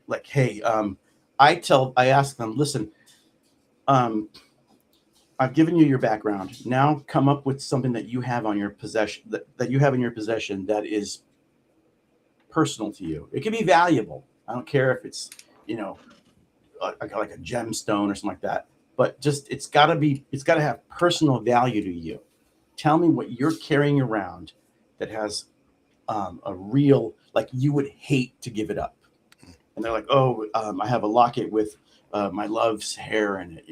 like, hey, I ask them, listen, I've given you your background. Now come up with something that you have on your possession that you have in your possession that is personal to you. It can be valuable. I don't care if it's, like a gemstone or something like that, but just, it's got to have personal value to you. Tell me what you're carrying around that has a real, like, you would hate to give it up. And they're like, oh, I have a locket with my love's hair in it,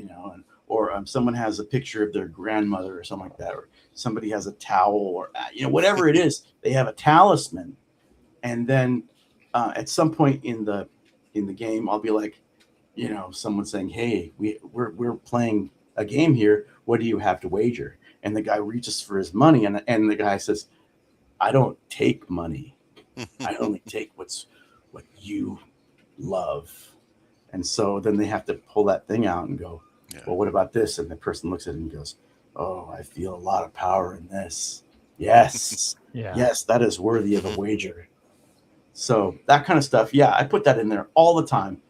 or someone has a picture of their grandmother or something like that, or somebody has a towel, or whatever it is, they have a talisman. And then at some point in the game, I'll be like, someone saying, hey, we're playing a game here. What do you have to wager? And the guy reaches for his money, and the guy says, I don't take money. I only take what you love. And so then they have to pull that thing out and go, well, what about this? And the person looks at it and goes, oh, I feel a lot of power in this. Yes. Yes, that is worthy of a wager. So that kind of stuff. Yeah, I put that in there all the time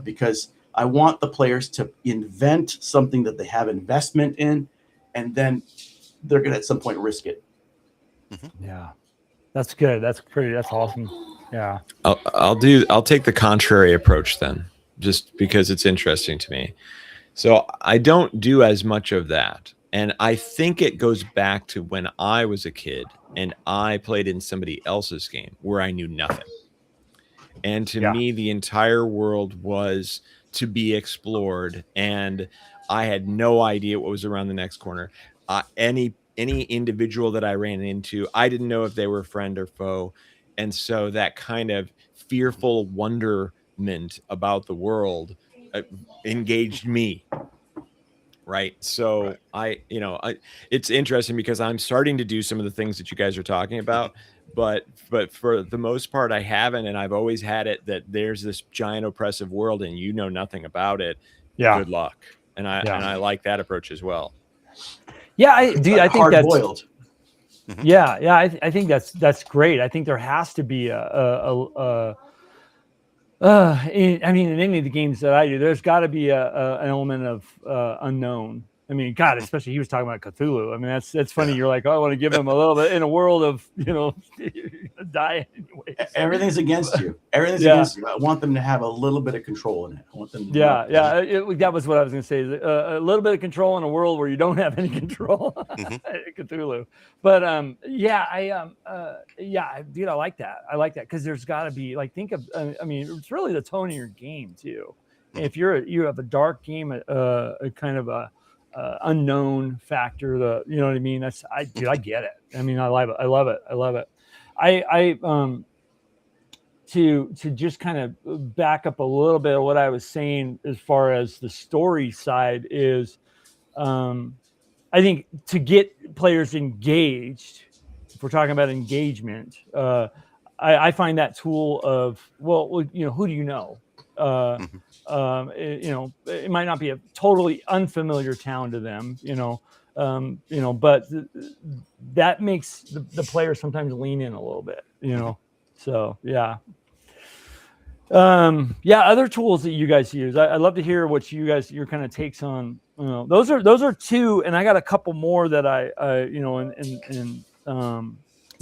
because I want the players to invent something that they have investment in, and then they're going to at some point risk it. Yeah, that's good. That's awesome. Yeah. I'll take the contrary approach then, just because it's interesting to me. So I don't do as much of that. And I think it goes back to when I was a kid and I played in somebody else's game where I knew nothing. And to me, the entire world was to be explored, and I had no idea what was around the next corner. Any individual that I ran into, I didn't know if they were friend or foe. And so that kind of fearful wonderment about the world engaged me. Right. So it's interesting because I'm starting to do some of the things that you guys are talking about, but for the most part, I haven't. And I've always had it that there's this giant oppressive world and you know nothing about it. Yeah. Good luck. And I like that approach as well. Yeah. I think that's hard-boiled. Yeah. I think that's great. I think there has to be in any of the games that I do, there's got to be an element of unknown. I mean, God, especially he was talking about Cthulhu. I mean, that's funny. You're like, oh, I want to give him a little bit in a world of, die anyway. Everything's against you. Everything's against you. I want them to have a little bit of control in it. I want them to that was what I was going to say. A little bit of control in a world where you don't have any control. Cthulhu. But dude, I like that. I like that because there's got to be think of. I mean, it's really the tone of your game too. If you have a dark game, a kind of a unknown factor, you know what I mean? I get it. I mean, I love it. To just kind of back up a little bit of what I was saying as far as the story side is, I think to get players engaged, if we're talking about engagement, I find that tool of, who do you know? It might not be a totally unfamiliar town to them, but that makes the player sometimes lean in a little bit, So yeah. Other tools that you guys use. I'd love to hear what your kind of takes on. Those are two, and I got a couple more that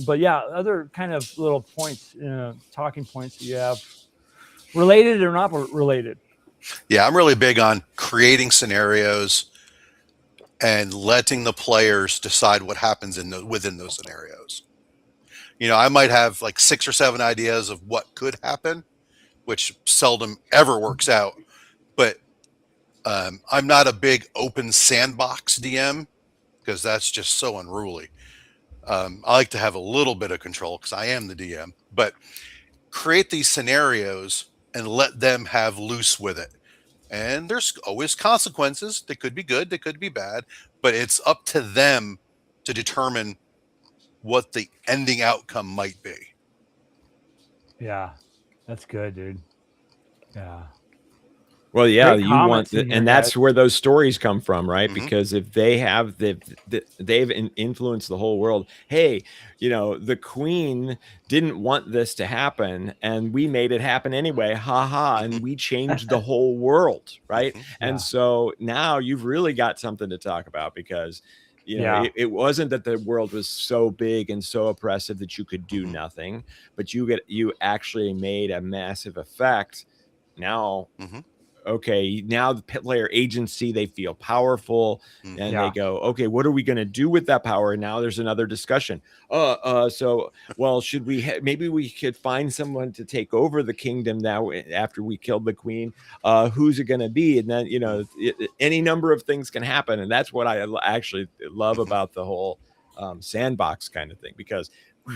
but yeah, other kind of little points, talking points that you have, related or not related. Yeah, I'm really big on creating scenarios and letting the players decide what happens within those scenarios. I might have like 6 or 7 ideas of what could happen, which seldom ever works out. But I'm not a big open sandbox DM because that's just so unruly. I like to have a little bit of control because I am the DM, but create these scenarios and let them have loose with it. And there's always consequences. They could be good, they could be bad, but it's up to them to determine what the ending outcome might be. Yeah, that's good, dude. Yeah. Well, yeah, Great you comments want, in here, and that's guys. where those stories come from, right? Mhm. Because if they've influenced the whole world. Hey, the queen didn't want this to happen, and we made it happen anyway. Ha ha! And we changed the whole world, right? Mhm. Yeah. And so now you've really got something to talk about because. Yeah. It wasn't that the world was so big and so oppressive that you could do Mhm. nothing, but you actually made a massive effect. Now, Mhm. okay, now the player agency, they feel powerful, Mhm. and Yeah. they go, okay, what are we going to do with that power? And now there's another discussion. So, well, should we maybe we could find someone to take over the kingdom now after we killed the queen? Who's it going to be? And then, any number of things can happen. And that's what I actually love about the whole sandbox kind of thing, because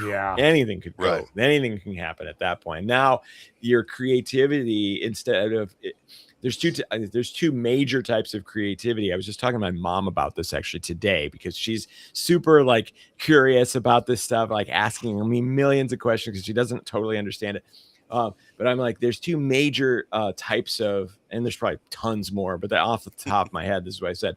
Yeah. anything could go, Right. anything can happen at that point. Now your creativity, instead of there's two major types of creativity. I was just talking to my mom about this actually today, because she's super like curious about this stuff, like asking me millions of questions because she doesn't totally understand it. But I'm like, there's two major types of, and there's probably tons more, but off the top of my head, this is what I said.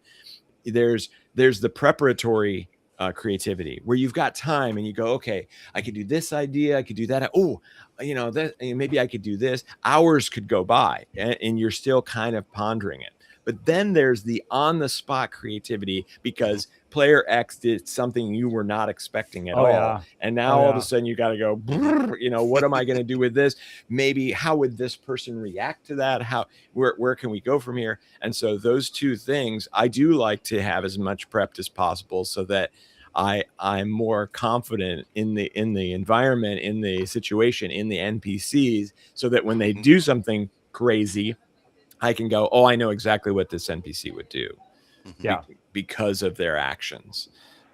There's the preparatory creativity, where you've got time and you go, okay, I could do this idea, I could do that. Oh, that maybe I could do this. Hours could go by, and you're still kind of pondering it. But then there's the on the spot creativity, because player X did something you were not expecting at Oh, all. yeah. And now Oh, all of yeah. a sudden you got to go, what am I going to do with this? Maybe how would this person react to that? Where can we go from here? And so those two things, I do like to have as much prepped as possible, so that I'm more confident in the environment, in the situation, in the NPCs, so that when they do something crazy, I can go, oh, I know exactly what this NPC would do. Yeah. Because of their actions.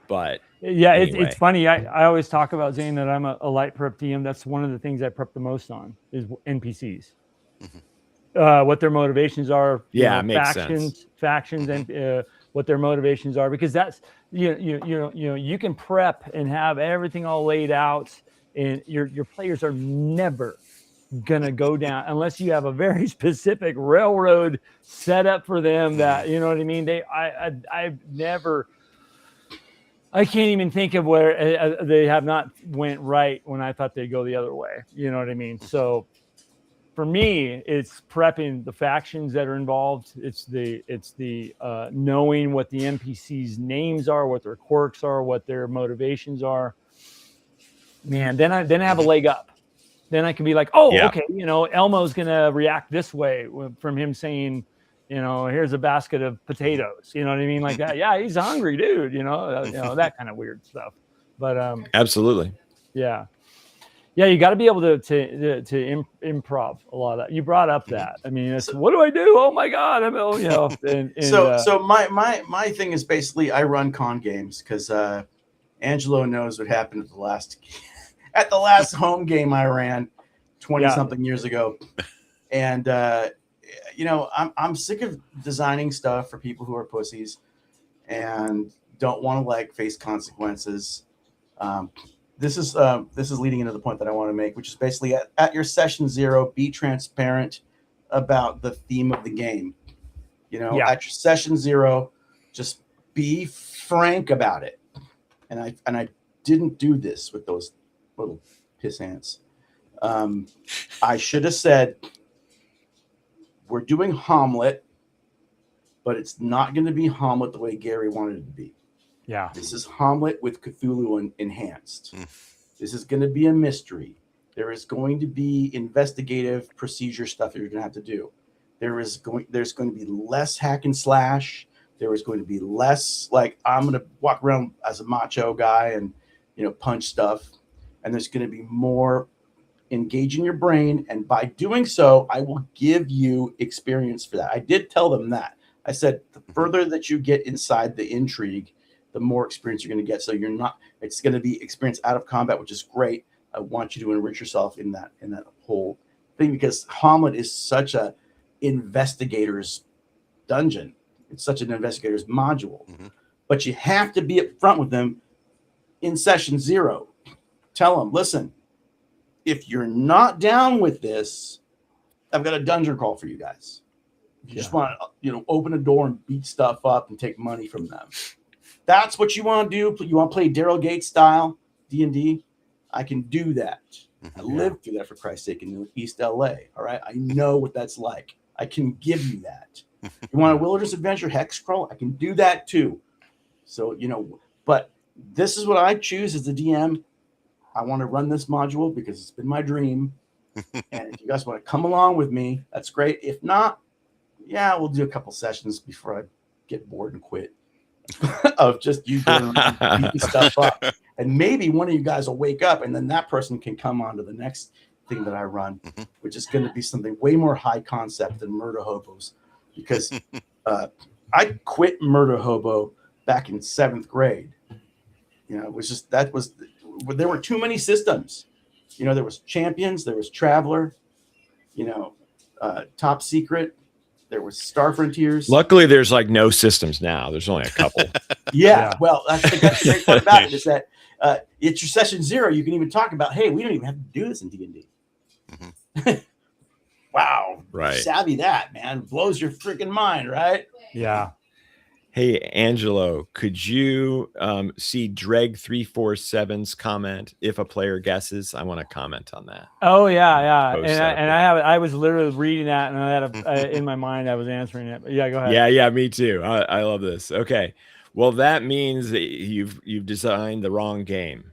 But Yeah, anyway. it's funny. I always talk about, Zane, that I'm a light prep DM. That's one of the things I prep the most on is NPCs. What their motivations are. Yeah, it makes sense. Factions, and what their motivations are, because that's you can prep and have everything all laid out, and your players are never gonna go down unless you have a very specific railroad set up for them. That, you know what I mean. I've never. I can't even think of where they have not went right when I thought they'd go the other way. You know what I mean? So for me, it's prepping the factions that are involved. It's the knowing what the NPCs' names are, what their quirks are, what their motivations are. Man, then I have a leg up. Then I can be like, oh, Yeah. okay, Elmo's gonna react this way from him saying, here's a basket of potatoes. You know what I mean? Like that. Yeah, he's hungry, dude. That kind of weird stuff. But absolutely. Yeah. Yeah, you got to be able to improv a lot of that. You brought up that. I mean, it's what do I do? Oh my God! So my thing is basically I run con games because Angelo knows what happened at the last home game I ran 20 something years ago, and I'm sick of designing stuff for people who are pussies and don't want to face consequences. This is leading into the point that I want to make, which is basically at your session 0, be transparent about the theme of the game. At your session 0, just be frank about it. And I didn't do this with those little piss ants. I should have said, we're doing HOMMLET, but it's not going to be HOMMLET the way Gary wanted it to be. Yeah. This is HOMMLET with Cthulhu enhanced. This is going to be a mystery. There is going to be investigative procedure stuff that you're going to have to do. There's going to be less hack and slash. There is going to be less I'm going to walk around as a macho guy and punch stuff. And there's going to be more engaging your brain. And by doing so, I will give you experience for that. I did tell them that. I said the further that you get inside the intrigue, the more experience you're going to get. So it's going to be experience out of combat, which is great. I want you to enrich yourself in that whole thing, because HOMMLET is such a investigator's dungeon. It's such an investigator's module. But you have to be upfront with them in session 0. Tell them, listen, if you're not down with this, I've got a dungeon crawl for you guys. You just want to, open a door and beat stuff up and take money from them. That's what you want to do. You want to play Daryl Gates style D&D? I can do that. I lived through that, for Christ's sake, in East LA. All right, I know what that's like. I can give you that. You want a wilderness adventure hex scroll? I can do that too. So but this is what I choose as the DM. I want to run this module because it's been my dream. And if you guys want to come along with me, that's great. If not, we'll do a couple sessions before I get bored and quit of just you going around beating stuff up. And maybe one of you guys will wake up, and then that person can come on to the next thing that I run, which is going to be something way more high concept than Murder Hobos. Because I quit Murder Hobo back in 7th grade. It was just there were too many systems. There was Champions, there was Traveler, Top Secret, there was Star Frontiers. Luckily, there's like no systems now. There's only a couple. Well, that's the great part about it is that it's your session 0. You can even talk about, hey, we don't even have to do this in D&D. Wow. Right. Savvy that, man. Blows your freaking mind, right? Yeah. Hey, Angelo, could you see Dreg347's comment? If a player guesses, I want to comment on that. Oh yeah. I was literally reading that, and I had in my mind I was answering it. But yeah, go ahead. Yeah, me too. I love this. Okay, well that means that you've designed the wrong game,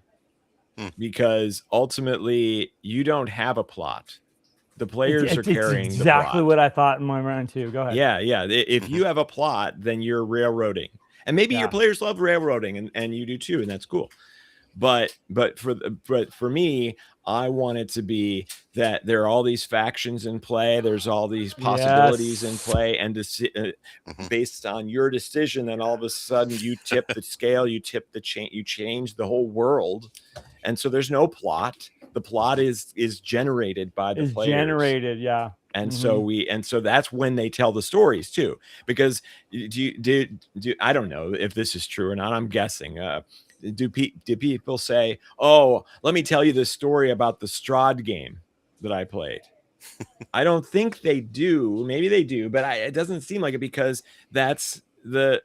because ultimately you don't have a plot. The players are carrying exactly the plot. what I thought in my mind too. Go ahead. Yeah. If you have a plot, then you're railroading, and maybe your players love railroading, and you do too, and that's cool. But for me, I want it to be that there are all these factions in play. There's all these possibilities in play, and based on your decision, then all of a sudden you tip the scale, you tip the chain, you change the whole world, and so there's no plot. The plot is generated by the players. Generated, yeah. And so that's when they tell the stories too. Because I don't know if this is true or not. I'm guessing. Do people say, "Oh, let me tell you this story about the Strahd game that I played"? I don't think they do. Maybe they do, but it doesn't seem like it, because that's a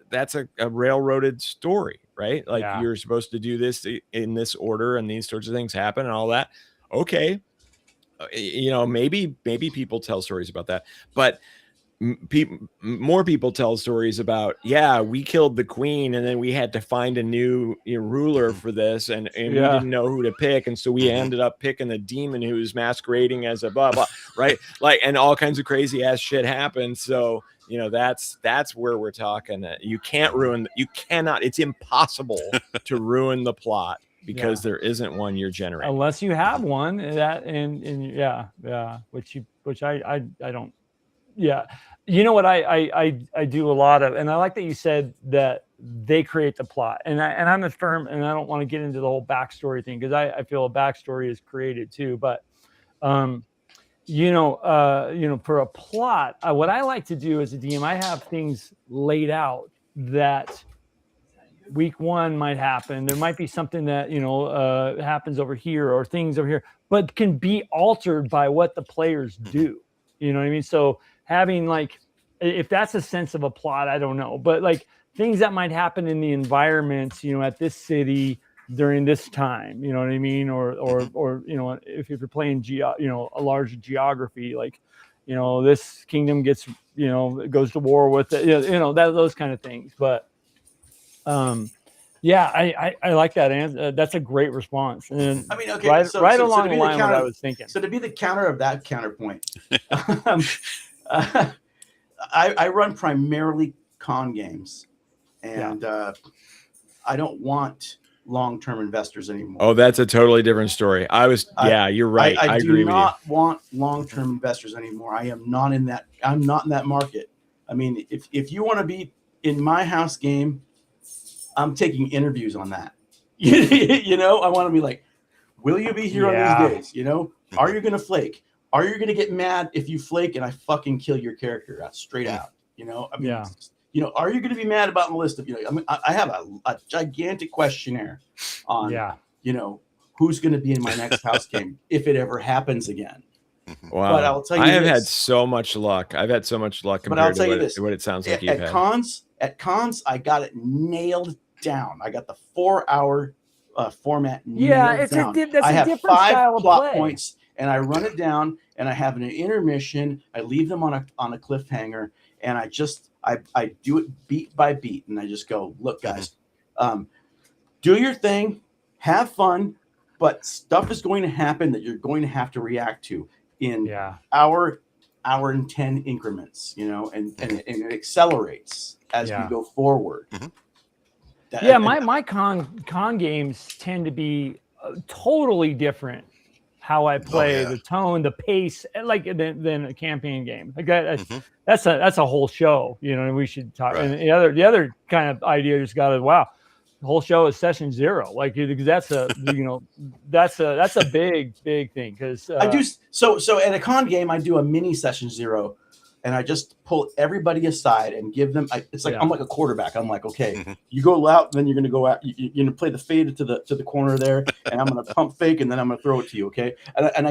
railroaded story, right? Like you're supposed to do this in this order, and these sorts of things happen, and all that. Okay, maybe people tell stories about that, but more people tell stories about, we killed the queen, and then we had to find a new ruler for this, and we didn't know who to pick, and so we ended up picking the demon who's masquerading as a blah blah, right? Like, and all kinds of crazy ass shit happened. So that's where we're talking. You cannot, it's impossible to ruin the plot, because there isn't one you're generating, unless you have one. That which I don't. Yeah, you know what I do a lot of, and I like that you said that they create the plot, and I'm a firm, and I don't want to get into the whole backstory thing, because I feel a backstory is created too, but for a plot, what I like to do as a DM, I have things laid out that week 1 might happen. There might be something that happens over here, or things over here, but can be altered by what the players do. You know what I mean? So having, like, if that's a sense of a plot, I don't know, but like things that might happen in the environment, at this city during this time, you know what I mean? Or if you're playing a large geography, like, this kingdom gets, goes to war with it, those kind of things. But I like that answer. That's a great response. And I mean, okay, right along the line what I was thinking. So to be the counter of that counterpoint, I run primarily con games, and I don't want long-term investors anymore. Oh, that's a totally different story. You're right. I agree with you. I do not want long-term investors anymore. I am not in that. I'm not in that market. I mean, if you want to be in my house game, I'm taking interviews on that. I want to be like, will you be here on these days? Are you going to flake? Are you going to get mad if you flake and I fucking kill your character straight out? Are you going to be mad about the list of, I have a gigantic questionnaire on, who's going to be in my next house game if it ever happens again. Wow. But I'll tell you I have had this. so much luck. I've had so much luck But I'll compared tell you to this. what it sounds like you've At had. cons, I got it nailed down. I got the 4-hour format nailed Yeah, down. that's a different style of plot play. points, and I run it down, and I have an intermission. I leave them on a cliffhanger, and I do it beat by beat, and I just go, look, guys, do your thing, have fun, but stuff is going to happen that you're going to have to react to in hour and 10 increments, you know, and it accelerates as we go forward. My con games tend to be totally different. How I play, the tone, the pace, like than a campaign game. Like that's a whole show, you know. And we should talk. Right. And the other kind of idea just got is, wow, the whole show is session 0. Like that's a that's a big thing because I do so at a con game I do a mini session 0. And I just pull everybody aside and give them. It's like I'm like a quarterback. I'm like, okay, you go out, then you're going to go out. You're going to play the fade to the corner there, and I'm going to pump fake, and then I'm going to throw it to you. Okay, and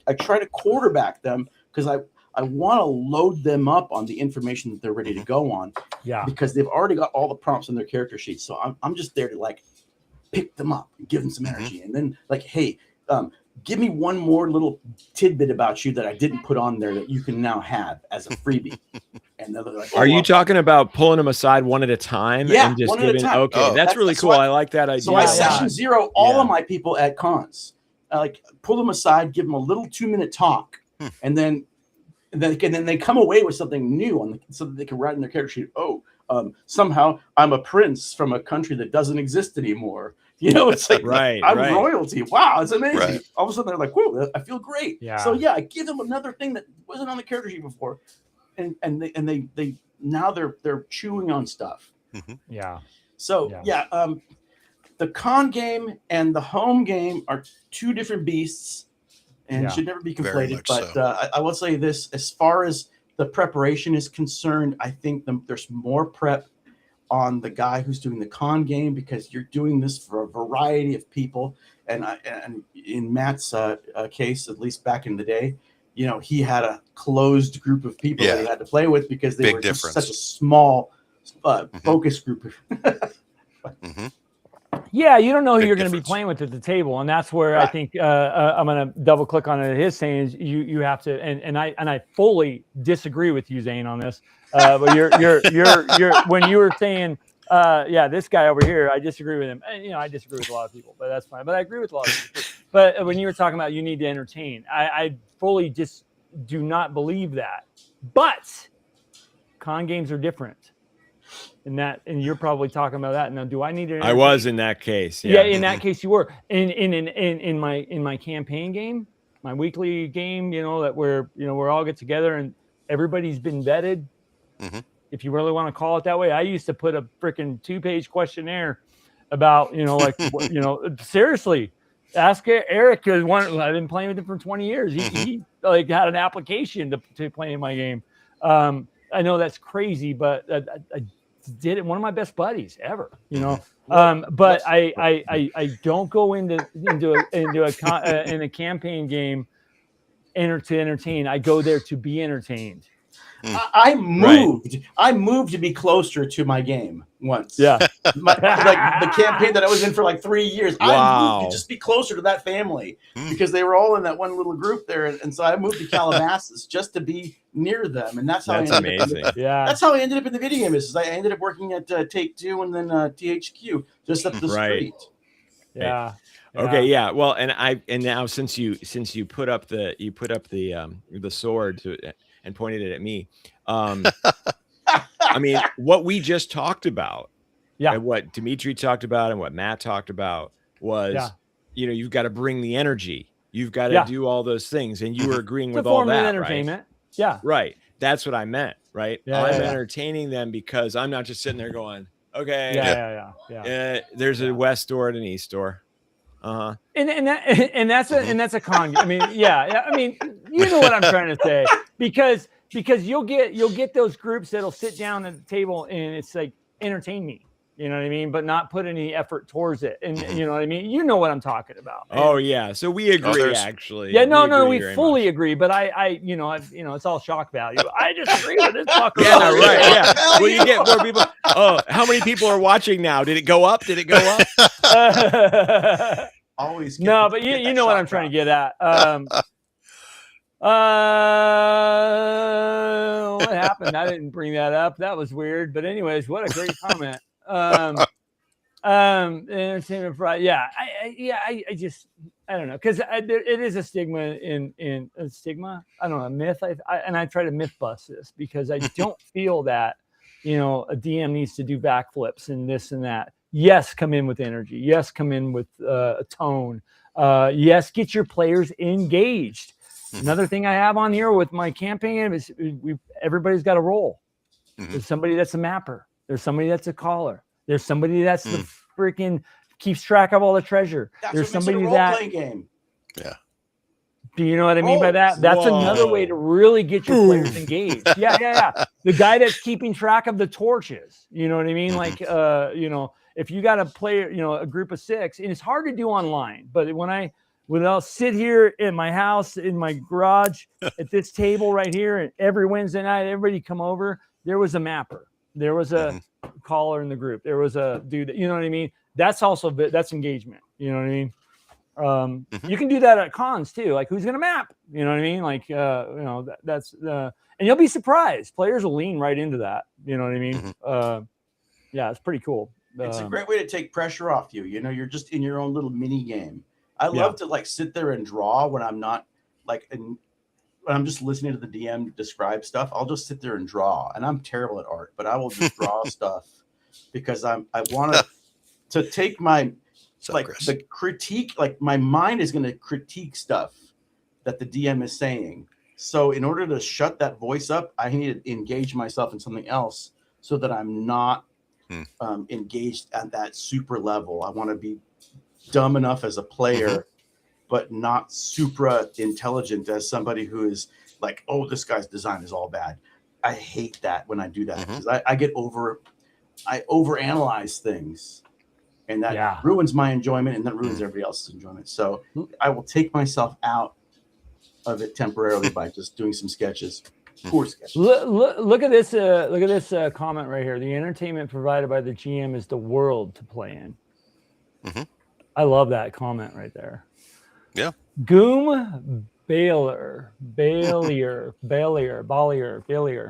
I try to quarterback them because I want to load them up on the information that they're ready to go on. Yeah, because they've already got all the prompts in their character sheets. So I'm just there to like pick them up and give them some energy, and then like, hey. Give me one more little tidbit about you that I didn't put on there that you can now have as a freebie. And they're like, are you talking about pulling them aside one at a time? Yeah, and just one at a time. Okay, that's really cool. I like that idea. So I session 0 all of my people at cons. I like pull them aside, give them a little 2-minute talk, and then they come away with something new so that they can write in their character sheet. Somehow I'm a prince from a country that doesn't exist anymore. You know, it's like I'm royalty. Wow, it's amazing. Right. All of a sudden they're like, whoa, I feel great. Yeah. So I give them another thing that wasn't on the character sheet before. And they now they're chewing on stuff. Yeah. So the con game and the home game are 2 different beasts and should never be conflated. But I will say this, as far as the preparation is concerned, I think there's more prep on the guy who's doing the con game because you're doing this for a variety of people. And in Matt's case, at least back in the day, you know, he had a closed group of people that he had to play with because they were just such a small focus group. Yeah, you don't know who you're going to be playing with at the table, and that's where I think I'm going to double click on it. His saying is you have to, and I fully disagree with you, Zane, on this. But you're when you were saying, this guy over here, I disagree with him. And, you know, I disagree with a lot of people, but that's fine. But I agree with a lot of people. But when you were talking about you need to entertain, I fully just do not believe that. But con games are different. And you're probably talking about that. Now, do I need to? I was in that case. Yeah, in that case you were. In my campaign game, my weekly game, you know, that we're all get together and everybody's been vetted. If you really want to call it that way, I used to put a freaking 2-page questionnaire about, you know, like seriously, ask Eric because I've been playing with him for 20 years. He like had an application to play in my game. I know that's crazy, but I did it. One of my best buddies ever, you know. But I don't go into a campaign game to entertain. I go there to be entertained. I moved to be closer to my game once. Yeah, like the campaign that I was in for like 3 years. Wow. I moved to just be closer to that family because they were all in that one little group there, and so I moved to Calabasas just to be near them, and that's how that's amazing. That's how I ended up in the video game business. I ended up working at Take Two and then THQ just up the street. Yeah. Okay. Yeah. Well, and now since you put up the sword and pointed it at me. I mean, what we just talked about, and what Dimitri talked about and what Matt talked about was, you know, you've got to bring the energy. You've got to do all those things. And you were agreeing with all that, entertainment. Right? Yeah. Right. That's what I meant, right? I'm entertaining them because I'm not just sitting there going, okay, there's a West door and an East door. And that's a con. I mean, I mean, you know what I'm trying to say, because you'll get those groups that'll sit down at the table and it's like, entertain me. you know what I mean, but not put any effort towards it. And you know what I mean? You know what I'm talking about. Oh yeah. So we agree there's- actually. Yeah, no, we very fully much. agree, but I it's all shock value. I disagree with this fucker. Yeah, right. Yeah. Hell Well, you yeah. get more people. Oh, how many people are watching now? Did it go up? Did it go up? Always. No, but you know what I'm trying to get at. What happened? I didn't bring that up. That was weird. But anyways, what a great comment. Entertainment Friday. Yeah, I just I don't know, because it is a stigma in a stigma. I don't know, a myth. And I try to myth bust this because I don't feel that a DM needs to do backflips and this and that. Yes, come in with energy. Yes, come in with a tone. Yes, get your players engaged. Another thing I have on here with my campaign is everybody's got a role. There's somebody that's a mapper. There's somebody that's a caller. There's somebody that's the freaking keeps track of all the treasure. There's somebody that role-playing game. Yeah. Do you know what I mean by that? That's another way to really get your players engaged. Yeah. The guy that's keeping track of the torches. You know what I mean? Like, if you got a player, a group of 6, and it's hard to do online, but when I'll sit here in my house, in my garage, at this table right here, and every Wednesday night, everybody come over, there was a mapper. There was a caller in the group. There was a dude, you know what I mean? That's engagement. You know what I mean? You can do that at cons too. Like, who's going to map? You know what I mean? Like, that's and you'll be surprised. Players will lean right into that. You know what I mean? Yeah, it's pretty cool. It's a great way to take pressure off you. You're just in your own little mini game. I love to sit there and draw when I'm not when I'm just listening to the DM describe stuff. I'll just sit there and draw, and I'm terrible at art, but I will just draw stuff because I want to take my the critique. Like, my mind is going to critique stuff that the DM is saying. So in order to shut that voice up, I need to engage myself in something else so that I'm not engaged at that super level. I want to be dumb enough as a player, but not supra intelligent as somebody who is like, oh, this guy's design is all bad. I hate that when I do that because I overanalyze things, and that ruins my enjoyment, and that ruins everybody else's enjoyment. So I will take myself out of it temporarily by just doing some sketches. Poor sketches. Look at this. Look at this comment right here. The entertainment provided by the GM is the world to play in. I love that comment right there. Yeah. Goom Bailier.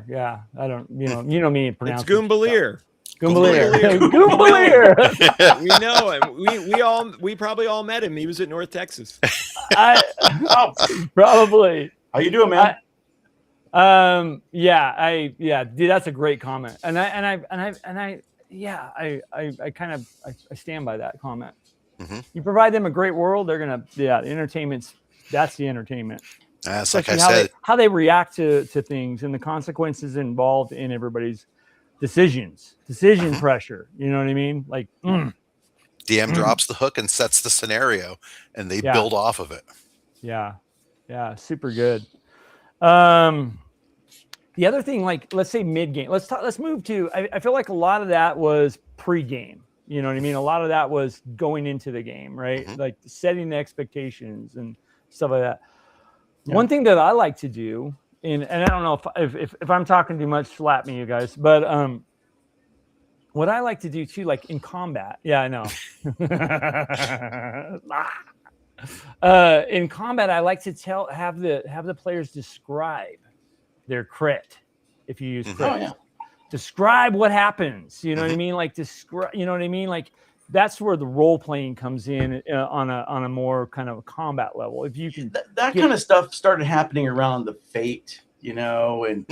Yeah, I don't. You know me. It's Goombalier. Goombalier. We know him. We probably all met him. He was at North Texas. Probably. How you doing, man? Dude, that's a great comment, and I stand by that comment. You provide them a great world, they're gonna the entertainment's that's the entertainment. That's like I Especially said. how they react to things and the consequences involved in everybody's decision pressure. You know what I mean? Like DM drops the hook and sets the scenario, and they build off of it. Yeah, super good. The other thing, like, let's say mid-game. Let's move to. I feel like a lot of that was pre-game. You know what I mean? A lot of that was going into the game, right? Like setting the expectations and stuff like that. Yeah. One thing that I like to do, and I don't know if I'm talking too much, slap me, you guys. But what I like to do too, like in combat. Yeah, I know. In combat, I like to have the players describe their crit if you use crit. Oh, yeah. Describe what happens. You know what I mean? Like describe. You know what I mean? Like that's where the role playing comes in on a more kind of combat level. If you can, that kind of stuff started happening around the Fate, and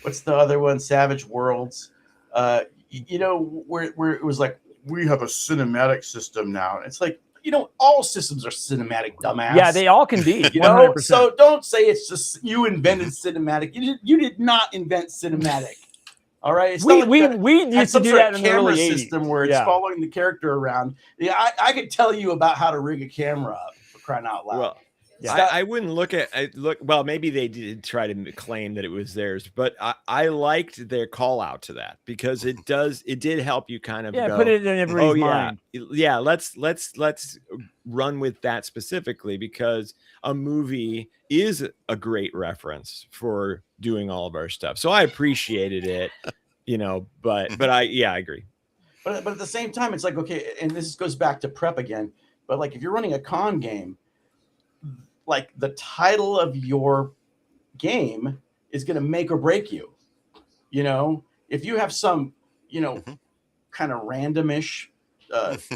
what's the other one? Savage Worlds. Where it was like, we have a cinematic system now. And it's like, all systems are cinematic, dumbass. Yeah, they all can be. 100%. So don't say it's just you invented cinematic. You did not invent cinematic. All right. It's we used to do that in the early 80s. System where it's following the character around. Yeah, I could tell you about how to rig a camera up, for crying out loud. Well, I wouldn't look at well, maybe they did try to claim that it was theirs, but I liked their call out to that because it did help you kind of go, put it in everybody's mind. Yeah, let's run with that specifically because a movie is a great reference for doing all of our stuff. So I appreciated it, but I agree. But at the same time, it's like, okay, and this goes back to prep again, but like if you're running a con game, like the title of your game is going to make or break you. If you have some, kind of randomish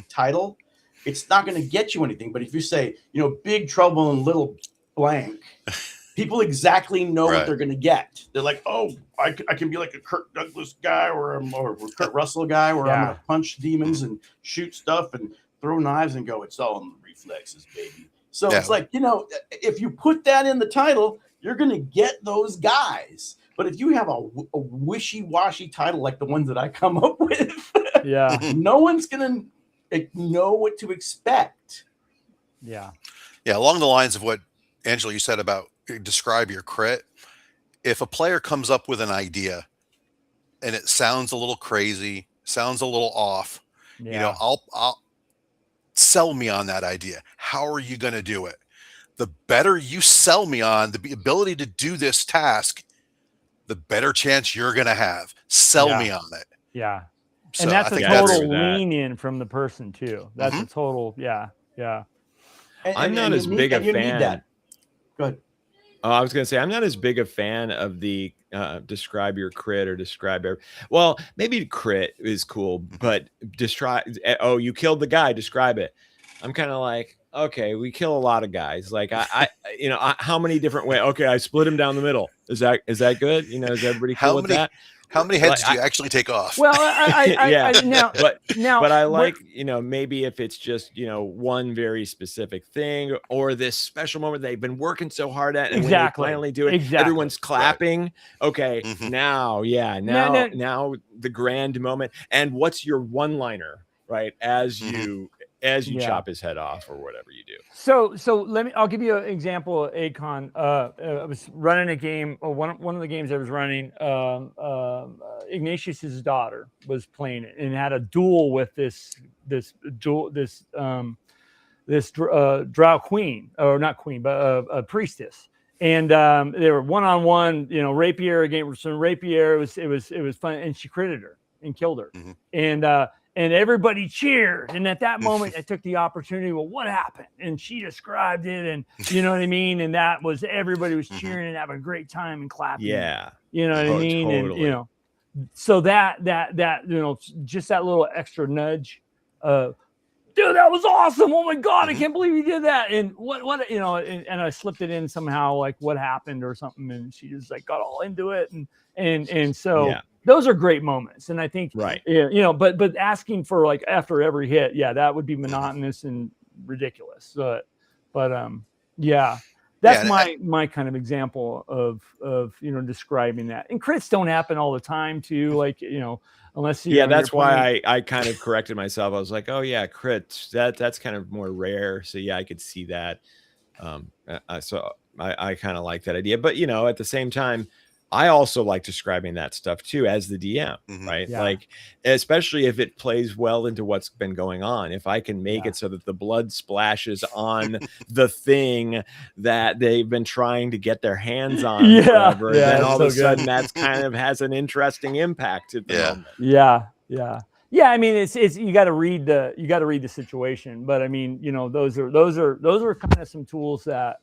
title, it's not going to get you anything. But if you say, Big Trouble in Little Blank, people exactly know what they're going to get. They're like, oh, I can be like a Kirk Douglas guy or a Kurt Russell guy where I'm going to punch demons and shoot stuff and throw knives and go, it's all in the reflexes, baby. So it's like, if you put that in the title, you're going to get those guys. But if you have a wishy-washy title like the ones that I come up with, no one's going to know what to expect. Yeah, along the lines of what, Angelo, you said about describe your crit. If a player comes up with an idea and it sounds a little crazy, sounds a little off, I'll sell me on that idea. How are you going to do it? The better you sell me on the ability to do this task, the better chance you're going to have. Sell me on it. Yeah. So and that's a total lean in from the person too. That's a total, yeah. I'm not as big a fan. Go ahead. I was going to say, I'm not as big a fan of the describe your crit or describe. Well, maybe crit is cool, but describe. Oh, you killed the guy. Describe it. I'm kind of like, okay, we kill a lot of guys. Like how many different ways? Okay, I split him down the middle. Is that good? Is everybody cool with that? How many heads do you actually take off? Well, but I like, maybe if it's just, one very specific thing or this special moment they've been working so hard at, and when they finally do it, everyone's clapping. Okay, now the grand moment. And what's your one-liner, right? As you chop his head off or whatever you do. So I'll give you an example of ACON. I was running a game, one of the games I was running, Ignatius's daughter was playing it and had a duel with this drow queen, or not queen, but a priestess. And they were one-on-one, rapier against some rapier. It was fun, and she critted her and killed her. And everybody cheered. And at that moment, I took the opportunity. Well, what happened? And she described it, and you know what I mean. And that was everybody was cheering and having a great time and clapping. Yeah, you know what I mean. Totally. And so that just that little extra nudge. Dude, that was awesome! Oh my god, I can't believe you did that. And what and I slipped it in somehow, like what happened or something. And she just like got all into it, and so. Yeah. Those are great moments. And I think, but asking for like after every hit, that would be monotonous and ridiculous. That's my kind of example of describing that. And crits don't happen all the time too. Like, unless that's why I kind of corrected myself. I was like, oh yeah, crits, that's kind of more rare. So yeah, I could see that. So I kind of like that idea, but at the same time, I also like describing that stuff too as the DM, right? Yeah. Like, especially if it plays well into what's been going on. If I can make it so that the blood splashes on the thing that they've been trying to get their hands on forever, and then all of a sudden that's kind of has an interesting impact at the moment. Yeah. I mean, it's you got to read the situation, but I mean, those are kind of some tools that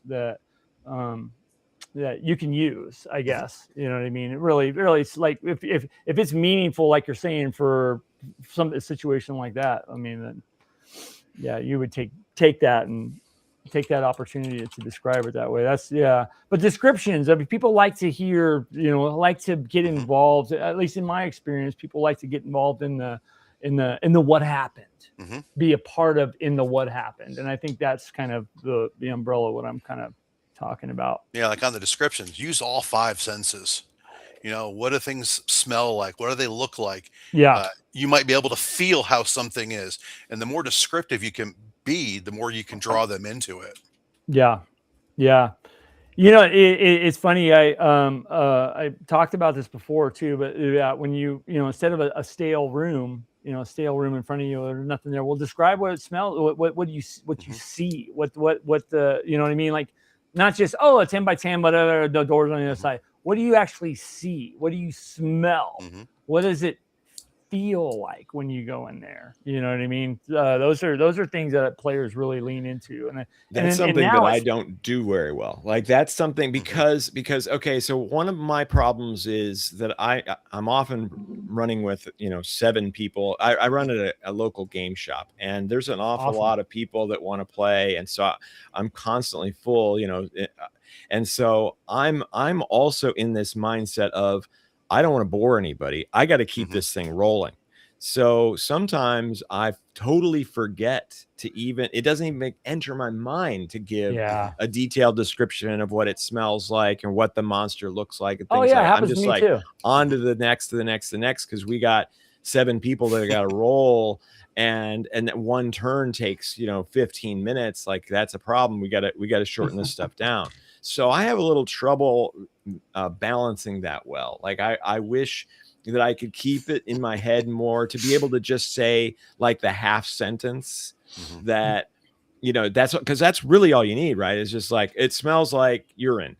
you can use, I guess. You know what I mean? It really, it's like if it's meaningful, like you're saying, for some situation like that, I mean, then you would take that and take that opportunity to describe it that way. But descriptions, I mean, people like to hear, like to get involved. At least in my experience, people like to get involved in the what happened, be a part of in the what happened, and I think that's kind of the umbrella what I'm kind of talking about. Like on the descriptions, use all 5 senses. What do things smell like? What do they look like? You might be able to feel how something is, and the more descriptive you can be, the more you can draw them into it. Yeah. You know, it's funny. I talked about this before too, but when you instead of a stale room, a stale room in front of you, there's nothing there. Well, describe what it smells. What you see? What the what I mean? Like, not just a 10 by 10, but the doors on the other side. What do you actually see? What do you smell? What does it feel like when you go in there? You know what I mean? Those are things that players really lean into, and that's something that I don't do very well. Like, that's something because okay, so one of my problems is that I'm often running with 7 people. I run at a local game shop, and there's an awful lot of people that want to play, and so I'm constantly full, and so I'm also in this mindset of, I don't want to bore anybody. I got to keep this thing rolling. So sometimes I totally forget to it doesn't even enter my mind to give a detailed description of what it smells like and what the monster looks like. And things like I'm just like, on to the next, because we got 7 people that got to roll. And that one turn takes 15 minutes. Like, that's a problem. We got to shorten this stuff down. So I have a little trouble balancing that well. Like, I wish that I could keep it in my head more to be able to just say, like, the half sentence that because that's really all you need, right? It's just like, it smells like urine,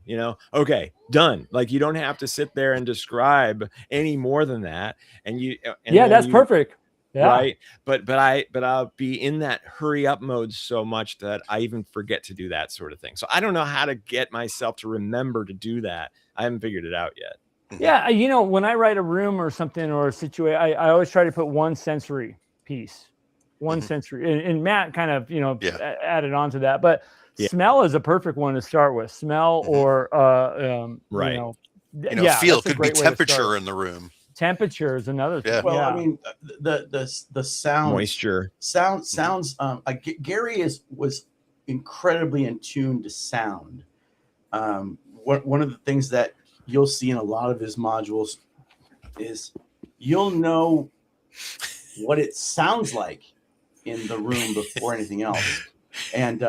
okay, done. Like, you don't have to sit there and describe any more than that. And that's perfect. Yeah. Right. But I'll be in that hurry up mode so much that I even forget to do that sort of thing. So I don't know how to get myself to remember to do that. I haven't figured it out yet. Yeah. When I write a room or something or a situation, I always try to put one sensory piece, sensory. And Matt kind of, added on to that. But smell is a perfect one to start with. Smell or, right. Feel could be temperature in the room. Temperature is another thing. Well, I mean, the sound, moisture, sounds. Gary was incredibly in tune to sound. One of the things that you'll see in a lot of his modules is you'll know what it sounds like in the room before anything else, and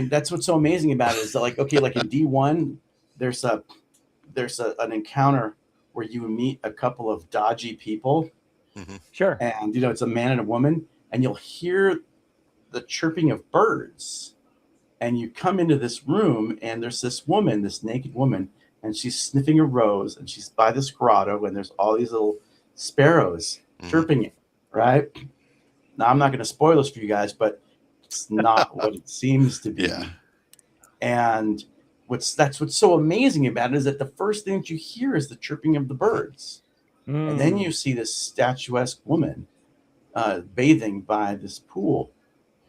that's what's so amazing about it is that, like in D1, there's an encounter where you meet a couple of dodgy people. Sure. And, it's a man and a woman, and you'll hear the chirping of birds. And you come into this room, and there's this woman, this naked woman, and she's sniffing a rose, and she's by this grotto, and there's all these little sparrows chirping it, right? Now, I'm not going to spoil this for you guys, but it's not what it seems to be. Yeah. And that's what's so amazing about it is that the first thing that you hear is the chirping of the birds. And then you see this statuesque woman bathing by this pool,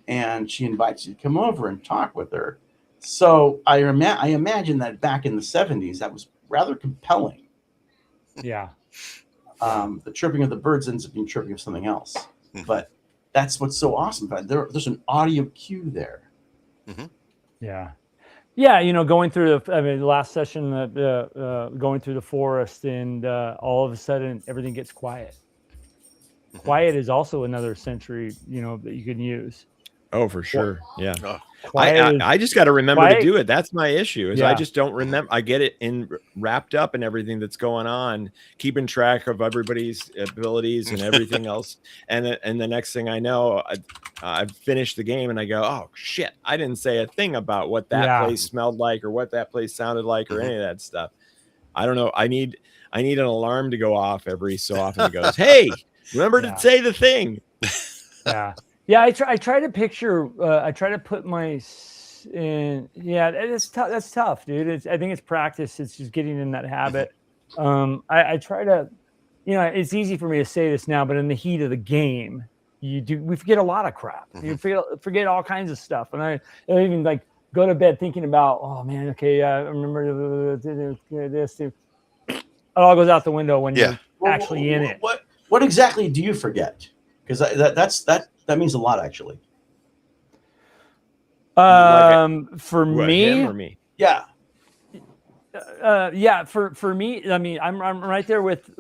and she invites you to come over and talk with her. So I imagine that back in the 70s, that was rather compelling. Yeah. The chirping of the birds ends up being chirping of something else. But that's what's so awesome about it. There's an audio cue there. Yeah. Yeah, going through the last session, going through the forest, and all of a sudden everything gets quiet. Quiet is also another sensory, that you can use. Oh, for sure. Yeah. I just got to remember to do it. That's my issue. Is I just don't remember. I get it wrapped up in everything that's going on, keeping track of everybody's abilities and everything else. And the next thing I know, I've finished the game and I go, oh shit, I didn't say a thing about what that place smelled like or what that place sounded like or any of that stuff. I don't know. I need an alarm to go off every so often. It goes, hey, remember to say the thing. Yeah, I try to picture. I try to put my in. Yeah, it's tough. That's tough, dude. I think it's practice. It's just getting in that habit. I try to, it's easy for me to say this now, but in the heat of the game, we forget a lot of crap. You forget all kinds of stuff, and I even like go to bed thinking about, oh man, okay, I remember this. It all goes out the window when you're actually in it. What exactly do you forget? Because that means a lot, actually. For me, him or me? Yeah. For me, I mean, I'm right there with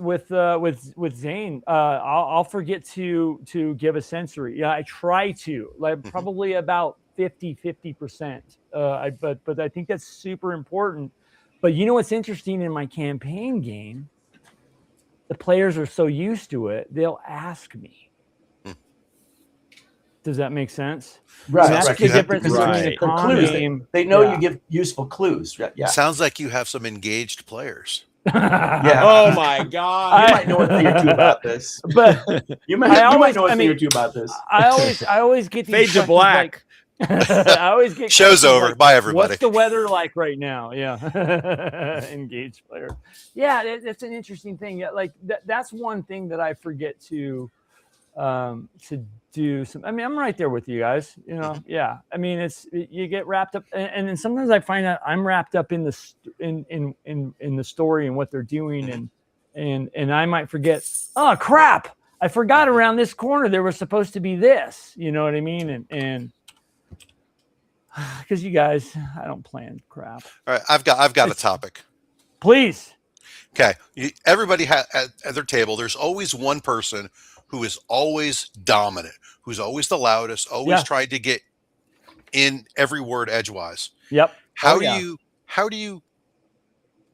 Zane. I'll forget to give a sensory. Yeah, I try to, like, probably about 50%. But I think that's super important. But you know what's interesting in my campaign game? The players are so used to it, they'll ask me. Does that make sense? Right. And that's like the you have- difference between right. the For con clues, game. they know Yeah. you give useful clues. Yeah. Sounds like you have some engaged players. Yeah. Oh my You God. might know a thing or two about this. But You might know a thing or two about this. I always get these Fade to questions black. I always get Show's questions over. like, Bye, everybody. What's the weather like right now? Yeah. Engaged player. Yeah, that's an interesting thing. Yeah, like that's one thing that I forget to do some. I mean, I'm right there with you guys, you know. Yeah, I mean, you get wrapped up, and then sometimes I find out I'm wrapped up in the in the story and what they're doing, and I might forget. Oh crap! I forgot around this corner there was supposed to be this. You know what I mean? And because you guys, I don't plan crap. All right, I've got a topic. Please. Okay, everybody at their table. There's always one person who is always dominant, who's always the loudest, always tried to get in every word edgewise. Yep. How do you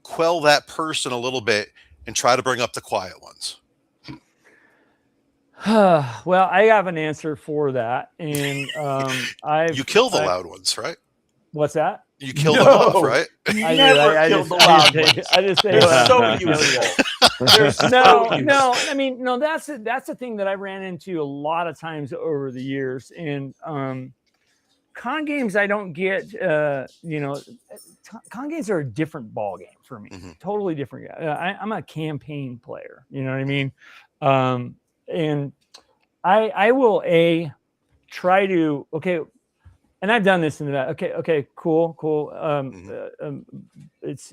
quell that person a little bit and try to bring up the quiet ones? Well, I have an answer for that, and you kill the loud ones, right? What's that? You kill them off, right? I Never kill the loud ones. I just say They're so well, useful. They're so no. useful. I mean, no. That's the thing that I ran into a lot of times over the years. And con games, I don't get. Con games are a different ball game for me. Totally different. I'm a campaign player. You know what I mean? And I will try to and I've done this in that. Okay, cool. It's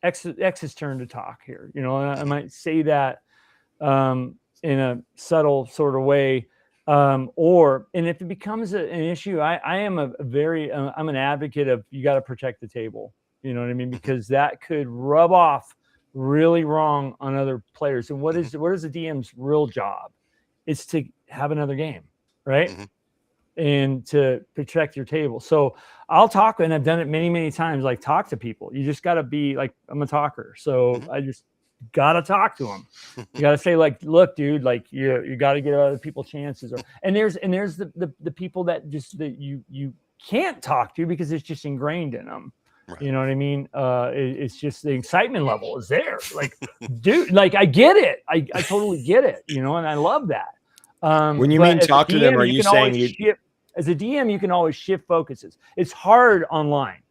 X's turn to talk here. You know, I might say that in a subtle sort of way, and if it becomes an issue, I am I'm an advocate of you got to protect the table. You know what I mean? Because that could rub off really wrong on other players. And what is the DM's real job? It's to have another game, right? And to protect your table. So I'll talk, and I've done it many, many times, like talk to people. You just got to be like, I'm a talker. So I just got to talk to them. You got to say like, look, dude, like you got to get other people chances. And there's the people that you can't talk to because it's just ingrained in them. Right. You know what I mean? It's just the excitement level is there. Like, dude, like I get it. I totally get it, you know, and I love that. When you mean talk to them, are you saying as a DM, you can always shift focuses. It's hard online.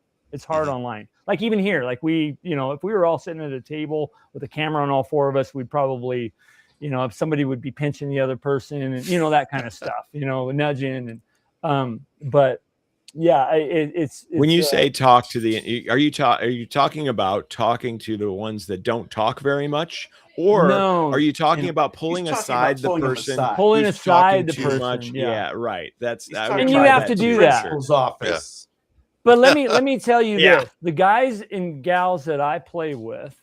Online. Like even here, like if we were all sitting at a table with a camera on all four of us, we'd probably, if somebody would be pinching the other person and, that kind of stuff, nudging. But yeah, it's when you say talk to are you talking about talking to the ones that don't talk very much? Or are you talking about pulling aside the person pulling aside the too person? Much? Yeah, right. And you have to do that. Office. But let me tell you this: the guys and gals that I play with,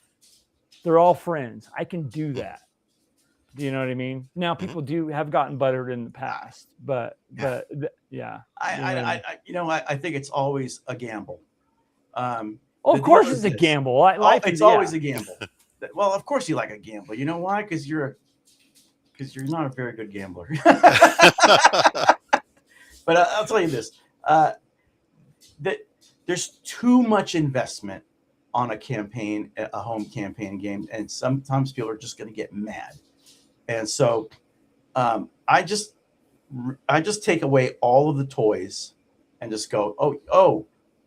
they're all friends. I can do that. Do you know what I mean? Now people have gotten buttered in the past, but yeah. I think it's always a gamble. Of course, it's a gamble. It's always a gamble. Well, of course you like a gamble. You know why? Because you're not a very good gambler. But I'll tell you this: that there's too much investment on a campaign, a home campaign game, and sometimes people are just going to get mad. And so, I just take away all of the toys and just go, oh,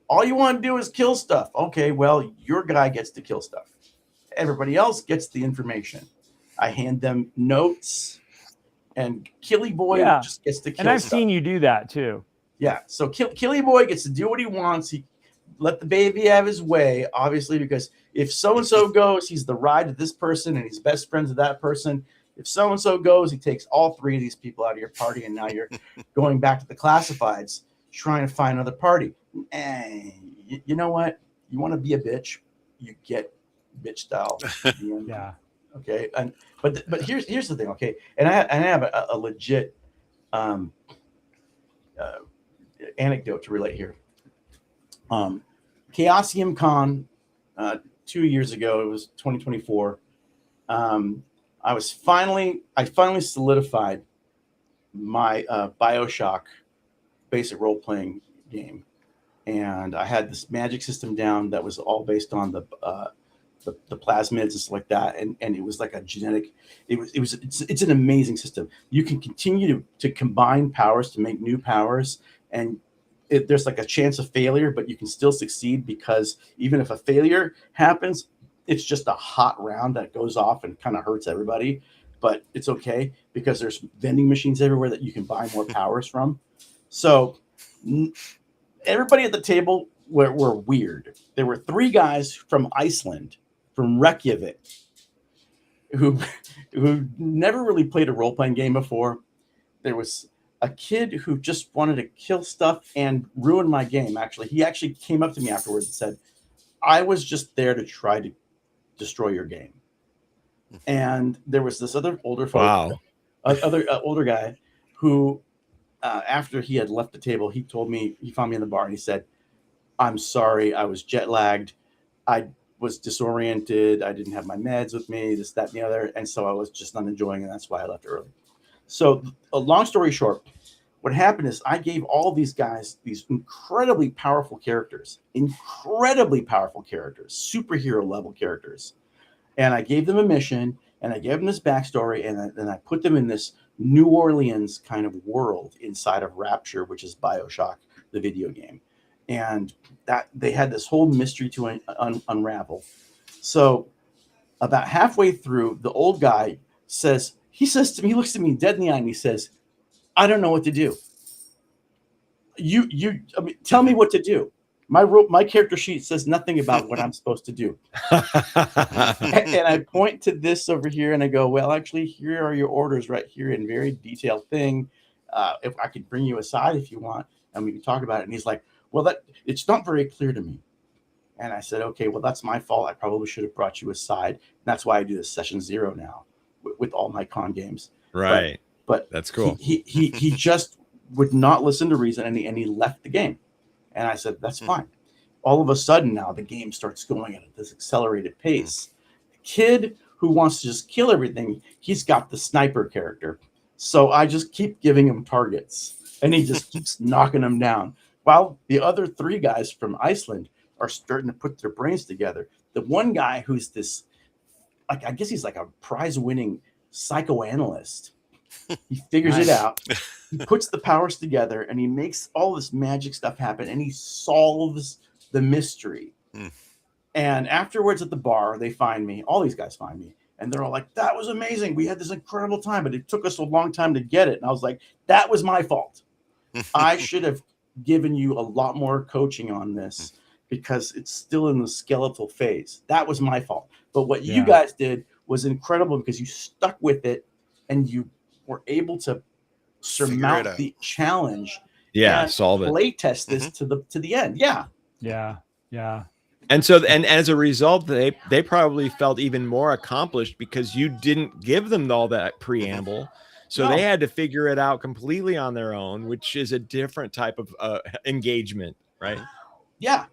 all you want to do is kill stuff. Okay, well, your guy gets to kill stuff. Everybody else gets the information. I hand them notes, and Killy Boy just gets to kill And I've stuff. seen you do that too. Yeah, so Killy Boy gets to do what he wants. He let the baby have his way, obviously, because if so-and-so goes, he's the ride to this person, and he's best friends with that person. If so-and-so goes, he takes all three of these people out of your party, and now you're going back to the classifieds, trying to find another party. And you know what? You want to be a bitch, you get bitch style. Yeah. Okay. But here's the thing. Okay. And I have a legit anecdote to relate here. Chaosium Con 2 years ago, it was 2024. I finally solidified my BioShock basic role-playing game, and I had this magic system down that was all based on the plasmids and stuff like that, and it was like a genetic. It's an amazing system. You can continue to combine powers to make new powers, and there's like a chance of failure, but you can still succeed, because even if a failure happens, it's just a hot round that goes off and kind of hurts everybody, but it's okay because there's vending machines everywhere that you can buy more powers from. So everybody at the table were weird. There were 3 guys from Iceland, from Reykjavik, who never really played a role-playing game before. There was a kid who just wanted to kill stuff and ruin my game. He actually came up to me afterwards and said, I was just there to try to destroy your game. And there was this other older older guy who, after he had left the table, he told me, he found me in the bar and he said, I'm sorry, I was jet lagged. I was disoriented. I didn't have my meds with me, this, that, and the other. And so I was just not enjoying it. That's why I left early. So a long story short, what happened is I gave all these guys these incredibly powerful characters, superhero level characters. And I gave them a mission, and I gave them this backstory, and then I put them in this New Orleans kind of world inside of Rapture, which is BioShock, the video game. And that they had this whole mystery to unravel. So about halfway through, the old guy says to me, he looks at me dead in the eye, and he says, I don't know what to do. Tell me what to do. My character sheet says nothing about what I'm supposed to do. And I point to this over here and I go, well, actually, here are your orders right here in very detailed thing. If I could bring you aside if you want, and we can talk about it. And he's like, well, it's not very clear to me. And I said, okay, well, that's my fault. I probably should have brought you aside. That's why I do this session 0 now with all my con games. Right. But that's cool. He just would not listen to reason, and he left the game. And I said, that's fine. All of a sudden now the game starts going at this accelerated pace. The kid who wants to just kill everything, he's got the sniper character. So I just keep giving him targets, and he just keeps knocking them down. While the other 3 guys from Iceland are starting to put their brains together. The one guy who's this, I guess he's like a prize-winning psychoanalyst. He figures it out. He puts the powers together, and he makes all this magic stuff happen, and he solves the mystery. And afterwards at the bar, they find me. All these guys find me, and they're all like, that was amazing. We had this incredible time, but it took us a long time to get it. And I was like, that was my fault. I should have given you a lot more coaching on this, because it's still in the skeletal phase. That was my fault. But what you guys did was incredible, because you stuck with it and you were able to surmount the challenge. Yeah, solve it. Play test this to the end. Yeah. And so, and as a result, they probably felt even more accomplished because you didn't give them all that preamble. So they had to figure it out completely on their own, which is a different type of engagement, right? Yeah,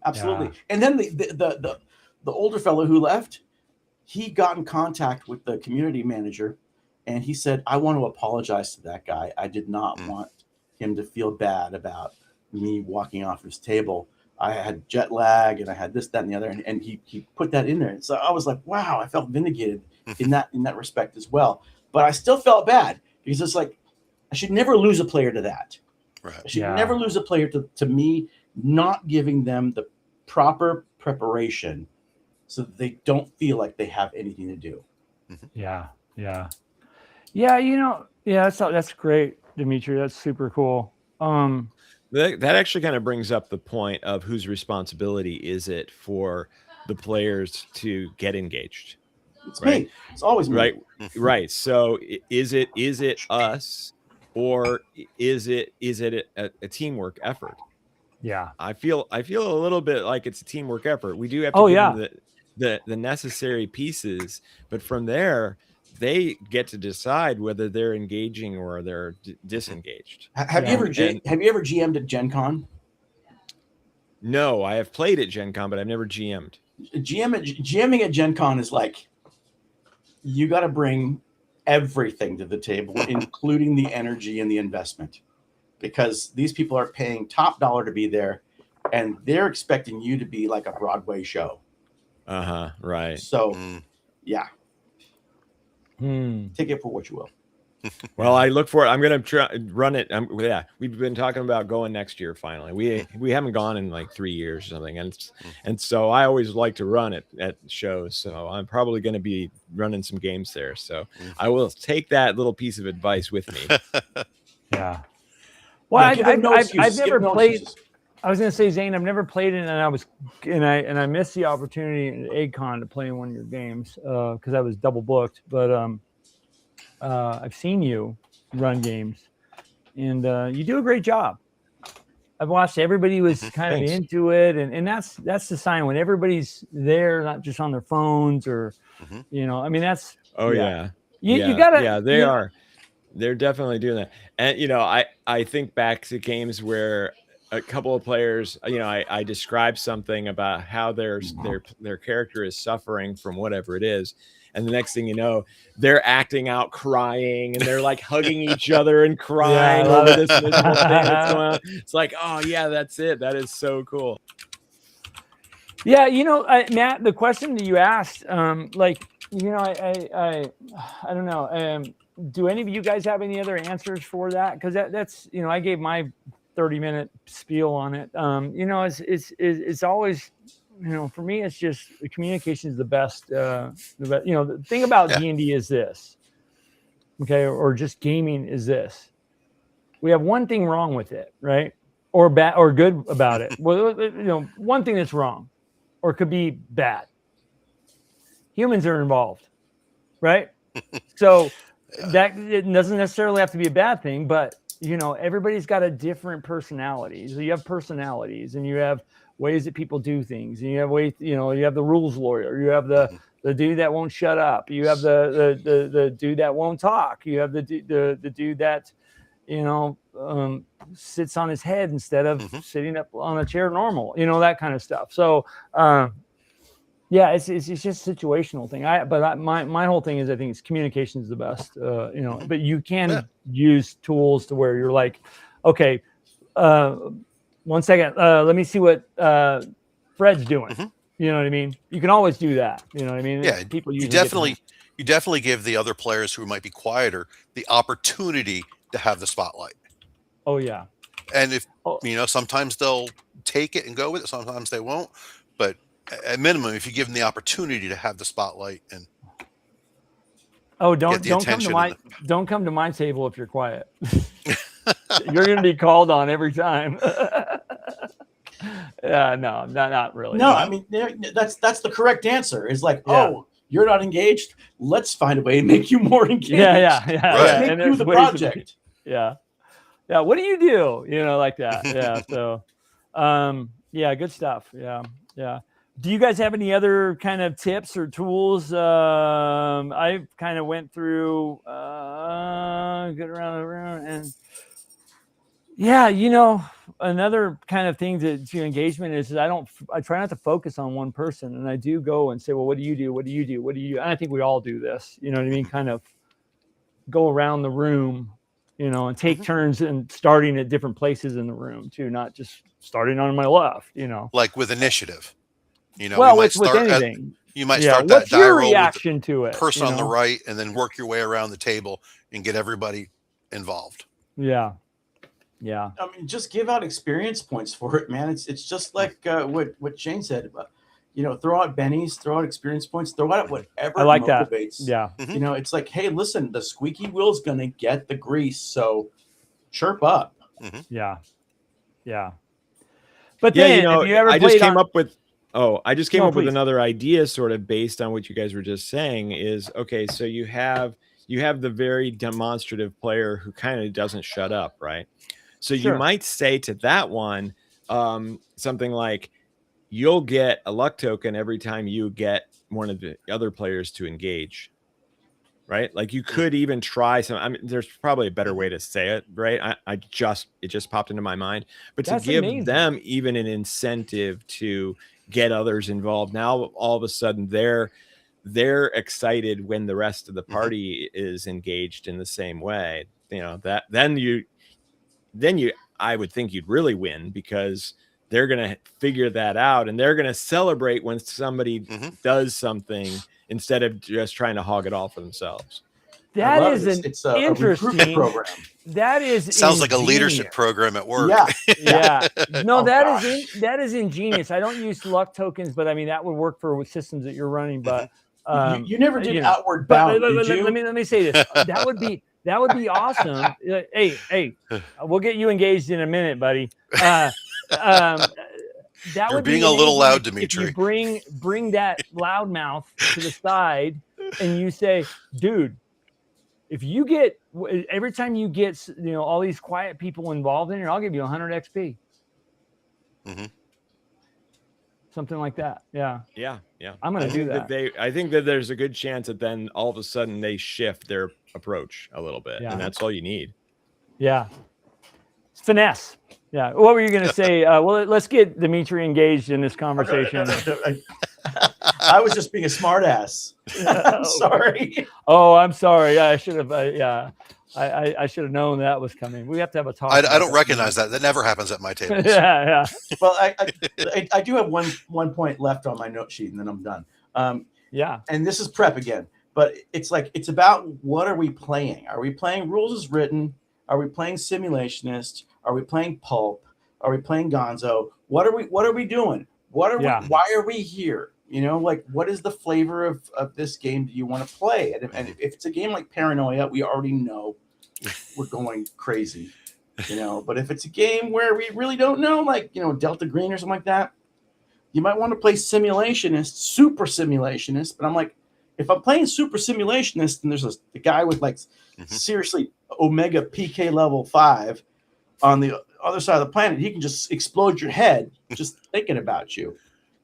absolutely. And then the older fellow who left, he got in contact with the community manager, and he said, I want to apologize to that guy. I did not want him to feel bad about me walking off his table. I had jet lag, and I had this, that, and the other, and he put that in there. And so I was like, wow, I felt vindicated in that respect as well. But I still felt bad, because it's like, I should never lose a player to that. Right. I should never lose a player to me not giving them the proper preparation so that they don't feel like they have anything to do. Yeah. That's great, Dimitri. That's super cool. That actually kind of brings up the point of whose responsibility is it for the players to get engaged. It's me. It's always me. Right. So is it us, or is it a teamwork effort? Yeah. I feel a little bit like it's a teamwork effort. We do have to give them the necessary pieces, but from there, they get to decide whether they're engaging or they're disengaged. Have you ever GM'd at Gen Con? No, I have played at Gen Con, but I've never GM'd. GMing at Gen Con is like, you got to bring everything to the table, including the energy and the investment, because these people are paying top dollar to be there, and they're expecting you to be like a Broadway show. Right. So, yeah. Take it for what you will. Well, I look for it. I'm going to run it. We've been talking about going next year. Finally, we haven't gone in like 3 years or something, and so I always like to run it at shows. So I'm probably going to be running some games there. So I will take that little piece of advice with me. Yeah. Well, I've never played. Excuses. I was going to say, Zane, I've never played it, and I missed the opportunity at AidCon to play in one of your games because I was double booked. But I've seen you run games, and you do a great job. I've watched everybody was kind of into it, and that's the sign when everybody's there, not just on their phones or, you know, I mean, that's. You gotta. Yeah, they are. They're definitely doing that. And, you know, I think back to games where a couple of players, you know, I describe something about how their character is suffering from whatever it is. And the next thing you know, they're acting out crying and they're like hugging each other and crying over this miserable thing that's going on. It's like, oh yeah, that's it. That is so cool. Yeah, you know, Matt, the question that you asked, like, you know, I don't know. Do any of you guys have any other answers for that? Because that's, you know, I gave my 30-minute spiel on it. You know, it's always, you know, for me, it's just the communication is the best. You know, the thing about D&D is this, okay, or just gaming is this. We have one thing wrong with it, right? Or bad or good about it. Well, you know, one thing that's wrong, or it could be bad. Humans are involved, right? So that it doesn't necessarily have to be a bad thing, but you know, everybody's got a different personality. So you have personalities, and you have ways that people do things, and you have ways, you know, you have the rules lawyer, you have the dude that won't shut up, you have the dude that won't talk, you have the dude that, you know, sits on his head instead of sitting up on a chair normal, you know, that kind of stuff. So yeah, it's just a situational thing. My whole thing is, I think it's communication is the best, you know, but you can use tools to where you're like, okay, 1 second, let me see what Fred's doing. You know what I mean? You can always do that. You know what I mean? Yeah, people you definitely give the other players who might be quieter the opportunity to have the spotlight. Oh yeah. And if you know, sometimes they'll take it and go with it, sometimes they won't. But at minimum, if you give them the opportunity to have the spotlight and don't come to my table if you're quiet. You're going to be called on every time. Yeah, no, not really. No, I mean, that's the correct answer. Is like, oh, you're not engaged. Let's find a way to make you more engaged. Yeah. Right. Make you the project. Yeah. What do you do? You know, like that. Yeah. So, yeah, good stuff. Yeah. Do you guys have any other kind of tips or tools? I kind of went through good around and yeah, you know, another kind of thing to engagement is I try not to focus on one person, and I do go and say, well, what do you do? What do you do? What do you do? And I think we all do this, you know what I mean? Kind of go around the room, you know, and take turns and starting at different places in the room too, not just starting on my left, you know, like with initiative. You know, well, with anything. You might start What's that your die roll reaction with the to it? Person on the right, and then work your way around the table and get everybody involved. Yeah. I mean, just give out experience points for it, man. It's just like what Shane said about, you know, throw out bennies, throw out experience points, throw out whatever I like motivates. That. Yeah. You know, it's like, hey, listen, the squeaky wheel's gonna get the grease, so chirp up. Yeah. But then, you know, if you ever I just came up with another idea, sort of based on what you guys were just saying. Is okay. So you have the very demonstrative player who kind of doesn't shut up, right? So you might say to that one something like, you'll get a luck token every time you get one of the other players to engage. right? Like you could even try some. I mean, there's probably a better way to say it, right? It just popped into my mind, but That's to give amazing. them even an incentive to get others involved. Now all of a sudden they're excited when the rest of the party is engaged in the same way. You know, that then you I would think you'd really win, because they're going to figure that out and they're going to celebrate when somebody does something instead of just trying to hog it all for themselves. That is it's a interesting recruitment program. That is Sounds like a ingenious. leadership program at work. Yeah. No, Oh, that is ingenious. I don't use luck tokens, but I mean that would work for systems that you're running. But you never did outward bound, did you? Let me say this. That would be awesome. Hey, we'll get you engaged in a minute, buddy. That You're would being be a little amazing loud, if Dimitri. you bring that loudmouth to the side and you say, dude, if you get every time you get all these quiet people involved in it, I'll give you 100 XP. Something like that. Yeah. I'm gonna do that. I think that there's a good chance that then all of a sudden they shift their approach a little bit, and that's all you need. Yeah. It's finesse. Yeah. What were you going to say? Well, let's get Dimitri engaged in this conversation. I was just being a smartass. I'm sorry. Oh, I'm sorry. I should have. I should have known that was coming. We have to have a talk. I don't recognize that. That never happens at my table. Yeah. Well, I do have one point left on my note sheet, and then I'm done. Yeah. And this is prep again, but it's about what are we playing? Are we playing rules as written? Are we playing simulationist? Are we playing pulp? Are we playing gonzo? What are we doing? Why are we here? What is the flavor of this game do you want to play? And if it's a game like Paranoia, we already know we're going crazy, but if it's a game where we really don't know, like, Delta Green or something like that, you might want to play simulationist, super simulationist. But I'm like, if I'm playing super simulationist and there's a guy with like seriously Omega PK level 5 on the other side of the planet, he can just explode your head just thinking about you.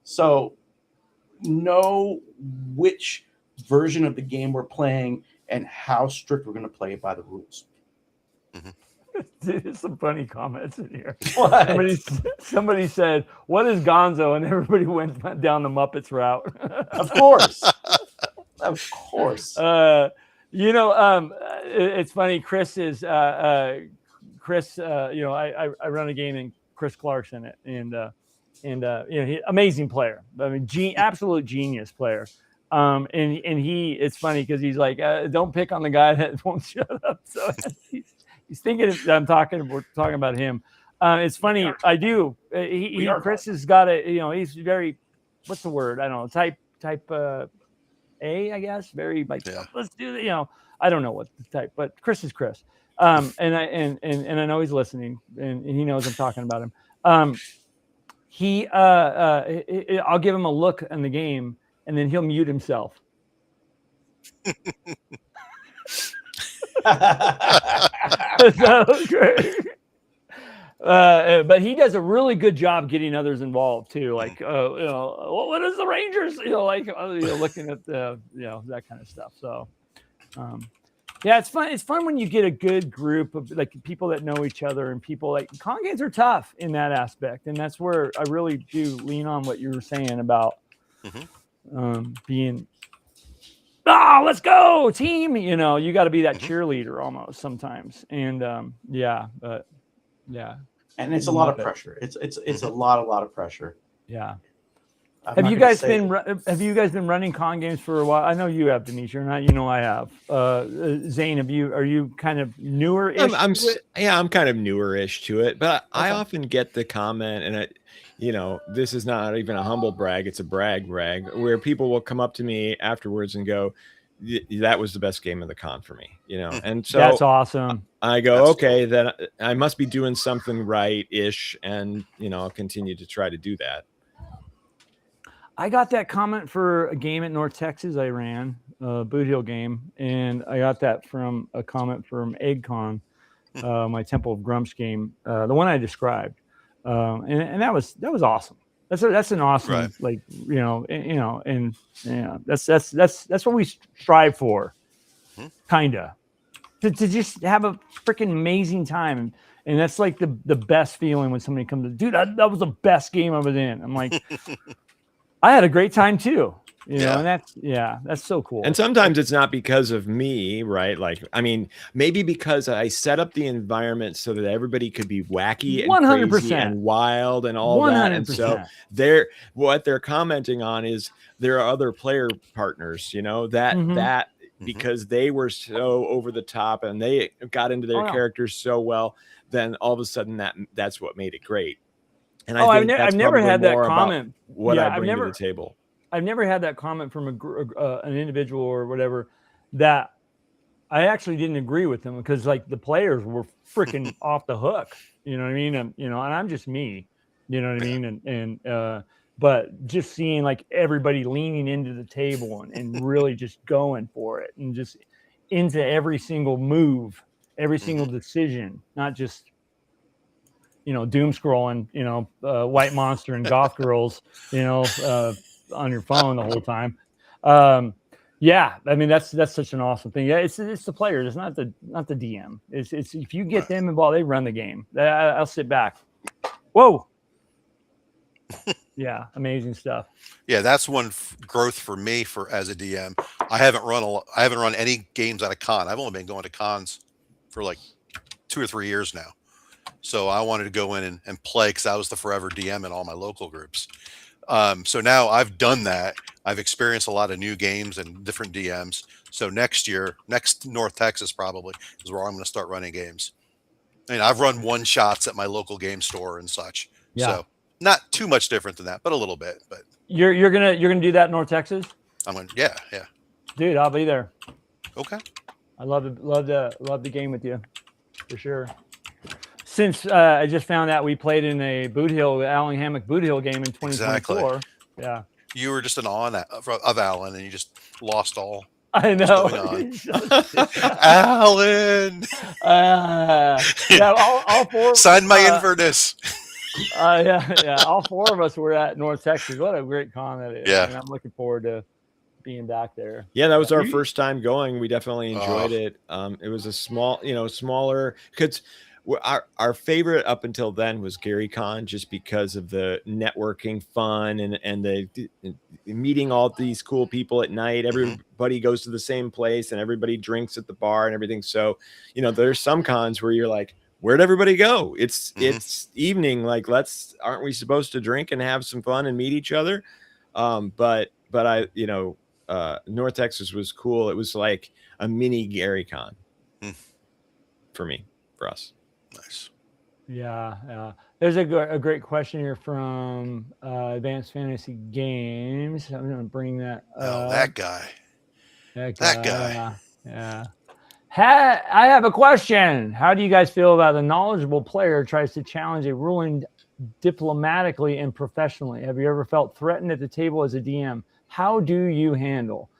So know which version of the game we're playing and how strict we're going to play it by the rules. There's some funny comments in here. What? Somebody said, "What is Gonzo?" and everybody went down the Muppets route. Of course. Of course. It's funny. Chris is Chris. I run a game and Chris Clark's in it, and amazing player. I mean, absolute genius player. And it's funny because he's like, don't pick on the guy that won't shut up. So he's thinking we're talking about him. It's funny. I do. Chris has got he's very, what's the word? I don't know. Type A, I guess. Very like, let's do it. I don't know what the type, but Chris is Chris. And I know he's listening, and he knows I'm talking about him. I'll give him a look in the game, and then he'll mute himself. That was great. But he does a really good job getting others involved too. Like, what is the Rangers? Looking at that kind of stuff. So, it's fun. It's fun when you get a good group of like people that know each other, and people like con games are tough in that aspect. And that's where I really do lean on what you were saying about being, let's go team. You got to be that cheerleader almost sometimes. And and it's a lot of pressure. It's a lot of pressure. Yeah. Have you guys been running con games for a while? I know you have, Dimitri, and I have. Zane, are you kind of newer-ish? I'm kind of newer-ish to it, but I often get the comment, and this is not even a humble brag; it's a brag, where people will come up to me afterwards and go, "That was the best game of the con for me," and so that's awesome. I go, okay, then I must be doing something right-ish, and I'll continue to try to do that. I got that comment for a game at North Texas I ran, a Boot Hill game, and I got that from a comment from EggCon, my Temple of Grumps game, the one I described, and that was awesome. That's an awesome, that's what we strive for, kinda. To just have a freaking amazing time. And that's like the best feeling when somebody comes to, dude, that was the best game I was in. I'm like, I had a great time too. You know, and that's so cool. And sometimes it's not because of me, right? Like, I mean, maybe because I set up the environment so that everybody could be wacky and 100%. crazy and wild and all that. And so what they're commenting on is there are other player partners, you know, that because they were so over the top and they got into their characters so well, then all of a sudden that's what made it great. And I think I've never had that comment. What I bring to the table. I've never had that comment from an individual or whatever that I actually didn't agree with them, because like the players were freaking off the hook. You know what I mean? And, you know, and I'm just me. You know what I mean? But just seeing like everybody leaning into the table and really just going for it and just into every single move, every single decision, not just, you know, doom scrolling, you know, White Monster and Goth Girls, you know, on your phone the whole time. Yeah, I mean that's such an awesome thing. Yeah, it's the players, it's not the DM. It's if you get them involved, they run the game. I'll sit back. Whoa. Yeah, amazing stuff. Yeah, that's one growth for me as a DM. I haven't run any games at a con. I've only been going to cons for like 2 or 3 years now. So I wanted to go in and play because I was the forever DM in all my local groups. So now I've done that. I've experienced a lot of new games and different DMs. So next North Texas probably is where I'm going to start running games. I mean, I've run one shots at my local game store and such. Yeah. So not too much different than that, but a little bit. But you're gonna do that in North Texas? I'm gonna, yeah. Dude, I'll be there. Okay. I love the game with you, for sure. Since I just found out we played in a Boot Hill, Alan Hammock Boot Hill game in 2024. Exactly. Yeah. You were just in awe of Alan, and you just lost all. I know. Alan. Yeah, all four. Sign my Inverness. Yeah. All four of us were at North Texas. What a great con that is. Yeah. And I'm looking forward to being back there. Yeah, that was our first time going. We definitely enjoyed it. It was a smaller, because our favorite up until then was Gary Con, just because of the networking fun and the meeting all these cool people at night. Everybody goes to the same place and everybody drinks at the bar and everything. So, you know, there's some cons where you're like, where'd everybody go? It's evening. Like, aren't we supposed to drink and have some fun and meet each other? But I, you know, North Texas was cool. It was like a mini Gary Con for us. Nice. Yeah. There's a great question here from Advanced Fantasy Games. I'm going to bring that up. That guy. Yeah. I have a question. How do you guys feel about the knowledgeable player tries to challenge a ruling diplomatically and professionally? Have you ever felt threatened at the table as a DM? How do you handle?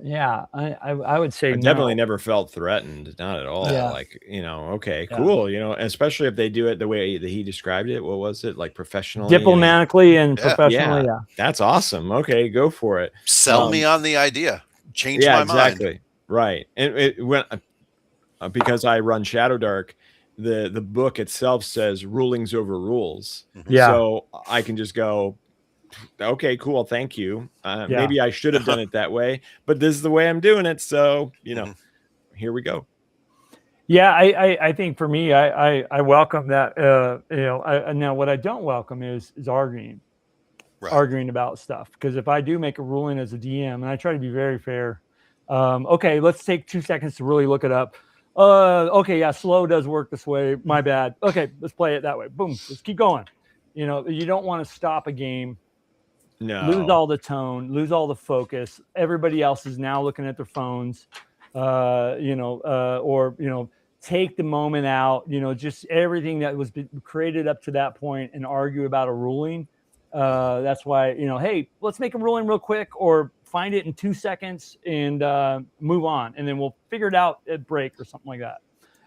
Yeah, I would say I definitely never felt threatened, not at all. Yeah. Like, you know, okay, cool. You know, especially if they do it the way that he described it. What was it? Like professionally, diplomatically and professionally. Yeah, that's awesome. Okay, go for it. Sell me on the idea. Change my mind. Right. And it went because I run Shadow Dark. The book itself says rulings over rules. Yeah. So I can just go, okay, cool. Thank you. Maybe I should have done it that way, but this is the way I'm doing it. So, you know, here we go. Yeah. I think for me, I welcome that. You know, now what I don't welcome is arguing. Right. Arguing about stuff, because if I do make a ruling as a DM, and I try to be very fair, okay, let's take 2 seconds to really look it up. Okay, yeah, slow does work this way. My bad. Okay, let's play it that way. Boom, let's keep going. You know, you don't want to stop a game, lose all the tone, lose all the focus. Everybody else is now looking at their phones, or take the moment out. You know, just everything that was created up to that point and argue about a ruling. That's why, you know, hey, let's make a ruling real quick, or find it in 2 seconds and move on, and then we'll figure it out at break or something like that.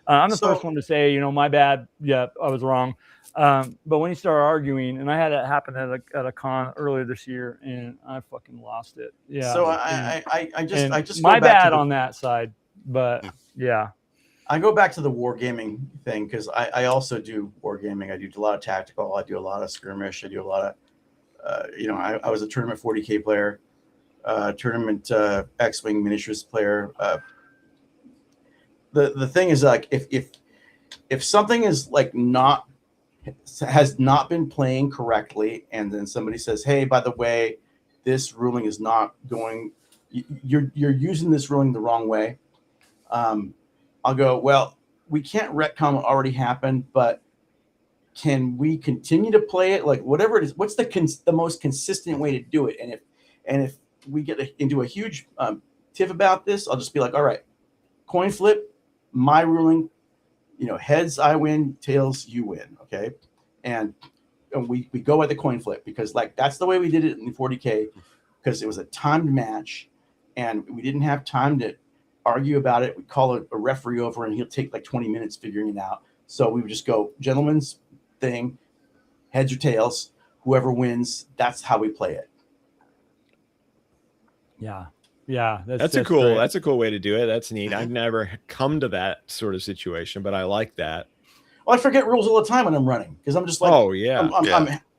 I'm the So- first one to say, you know, my bad. Yeah, I was wrong. But when you start arguing, and I had it happen at a con earlier this year, and I fucking lost it. Yeah. So and I just my go back bad to the, on that side, but yeah. I go back to the wargaming thing because I also do wargaming. I do a lot of tactical. I do a lot of skirmish. I do a lot of, you know, I was a tournament 40K player, tournament X-wing miniatures player. The thing is, like, if something is like has not been playing correctly, and then somebody says, hey, by the way, this ruling is not going, you're using this ruling the wrong way. I'll go, well, we can't retcon what already happened, but can we continue to play it? Like, whatever it is, what's the most consistent way to do it? And if we get into a huge tiff about this, I'll just be like, all right, coin flip, my ruling, you know, heads I win, tails you win, okay? And we go at the coin flip because, like, that's the way we did it in the 40K, because it was a timed match and we didn't have time to argue about it. We call a referee over and he'll take like 20 minutes figuring it out. So we would just go gentleman's thing, heads or tails, whoever wins, that's how we play it. Yeah. Yeah. That's a cool way to do it. That's neat. I've never come to that sort of situation, but I like that. Well, I forget rules all the time when I'm running because I'm just like, oh yeah,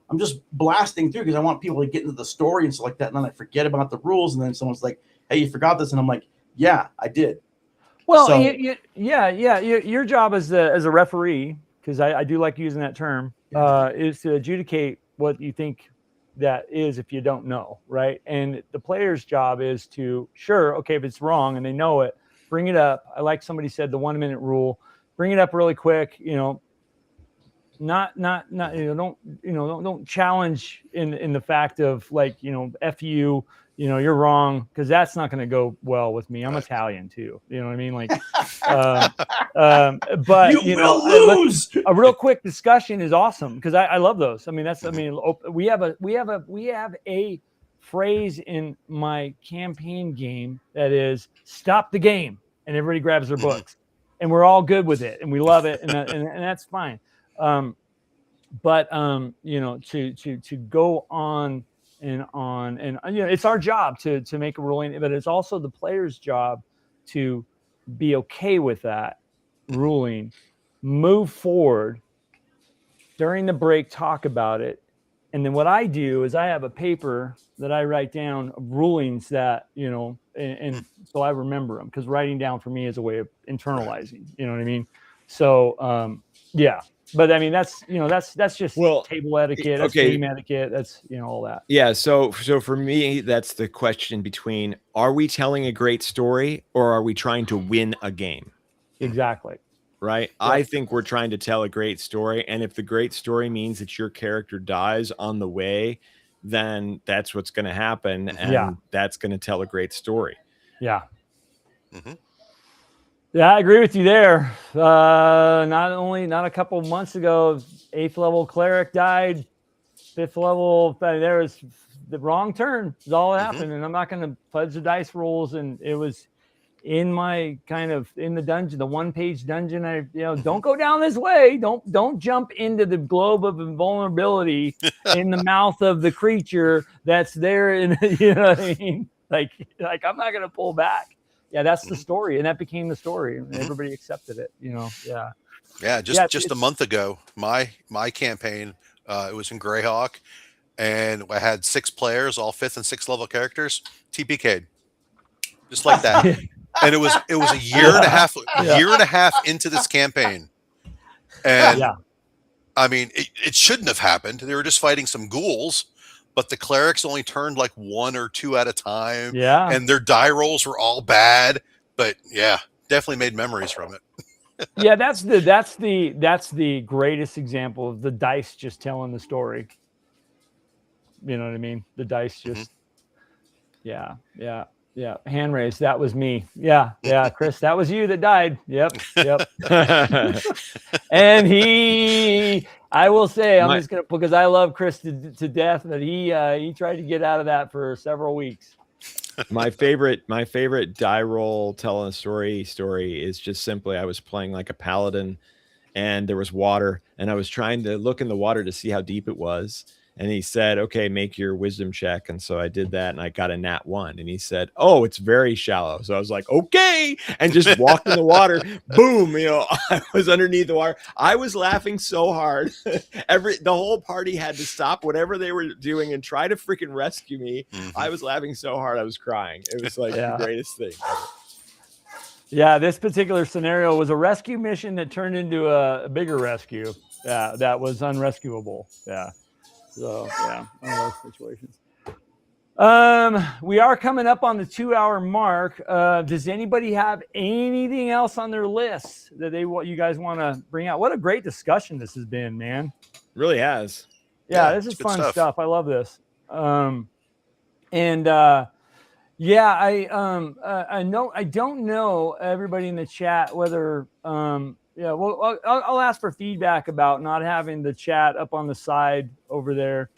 I'm just blasting through because I want people to get into the story and stuff like that. And then I forget about the rules, and then someone's like, hey, you forgot this, and I'm like, yeah, I did. Well, So- your job as a referee, because I do like using that term, is to adjudicate what you think that is if you don't know, right? And the player's job is to, okay, if it's wrong and they know it, bring it up. I like somebody said the 1 minute rule. Bring it up really quick, you know. Not don't challenge in the fact of, like, you know, F you, you know, you're wrong, because that's not going to go well with me. I'm Italian too, you know what I mean? Like, but you know, lose. a real quick discussion is awesome because I love those. I mean, we have a phrase in my campaign game that is stop the game, and everybody grabs their books, and we're all good with it, and we love it, and that's fine. But you know, to go on and on, and you know, it's our job to make a ruling, but it's also the player's job to be okay with that ruling, move forward during the break, talk about it. And then what I do is I have a paper that I write down of rulings that, you know, and so I remember them, because writing down for me is a way of internalizing, you know what I mean? So, yeah. But I mean, that's just table etiquette, that's game etiquette, that's, you know, all that. Yeah. So for me, that's the question between, are we telling a great story or are we trying to win a game? Exactly. Right. Yeah. I think we're trying to tell a great story. And if the great story means that your character dies on the way, then that's what's going to happen. And that's going to tell a great story. Yeah. Mm-hmm. Yeah, I agree with you there. Not a couple months ago, 8th level cleric died. 5th level, there was the wrong turn. Is all that happened. And I'm not going to fudge the dice rolls. And it was in my in the dungeon, the 1-page dungeon. Don't go down this way. Don't jump into the globe of invulnerability in the mouth of the creature that's there. You know what I mean? Like I'm not going to pull back. Yeah, that's the story, and that became the story, and everybody accepted it. You know, yeah. Just a month ago, my campaign, it was in Greyhawk, and I had 6 players, all 5th and 6th level characters, TPK'd, just like that. And it was a year and a half into this campaign, and I mean, it shouldn't have happened. They were just fighting some ghouls. But the clerics only turned like 1 or 2 at a time. Yeah. And their die rolls were all bad. But yeah, definitely made memories from it. Yeah, that's the greatest example of the dice just telling the story. You know what I mean? The dice just yeah. Hand raised. That was me. Yeah, Chris, that was you that died. Yep. And I will say, I'm just gonna, because I love Chris to death, but he tried to get out of that for several weeks. My favorite die roll telling a story is just simply I was playing like a paladin, and there was water, and I was trying to look in the water to see how deep it was. And he said, okay, make your wisdom check. And so I did that, and I got a nat 1. And he said, oh, it's very shallow. So I was like, okay, and just walked in the water. Boom, I was underneath the water. I was laughing so hard. The whole party had to stop whatever they were doing and try to freaking rescue me. I was laughing so hard I was crying. It was like the greatest thing ever. Yeah, this particular scenario was a rescue mission that turned into a bigger rescue. Yeah, that was unrescuable. Yeah. So yeah, one of those situations. We are coming up on the 2-hour mark. Does anybody have anything else on their list that you guys want to bring out? What a great discussion this has been, man. Really has. Yeah, this is fun stuff. I love this. I know I don't know everybody in the chat whether well, I'll ask for feedback about not having the chat up on the side over there.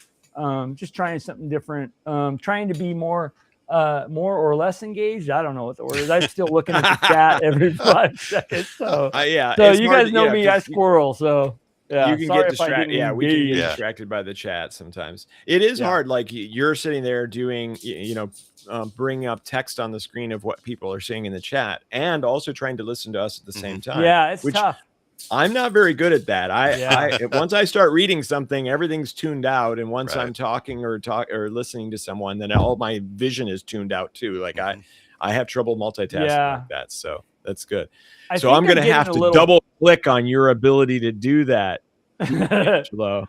Just trying something different. Trying to be more or less engaged. I don't know what the word is. I'm still looking at the chat every 5 seconds. So so you guys know me, I squirrel. So yeah, you can get distracted. Yeah, we can get distracted by the chat sometimes. It is hard. Like you're sitting there doing, bringing up text on the screen of what people are saying in the chat, and also trying to listen to us at the same time. Yeah, it's tough. I'm not very good at that. Once I start reading something, everything's tuned out, and once I'm talking or listening to someone, then all my vision is tuned out too. Like I have trouble multitasking like that. So that's good. So I'm going to have to double click on your ability to do that. Angelo.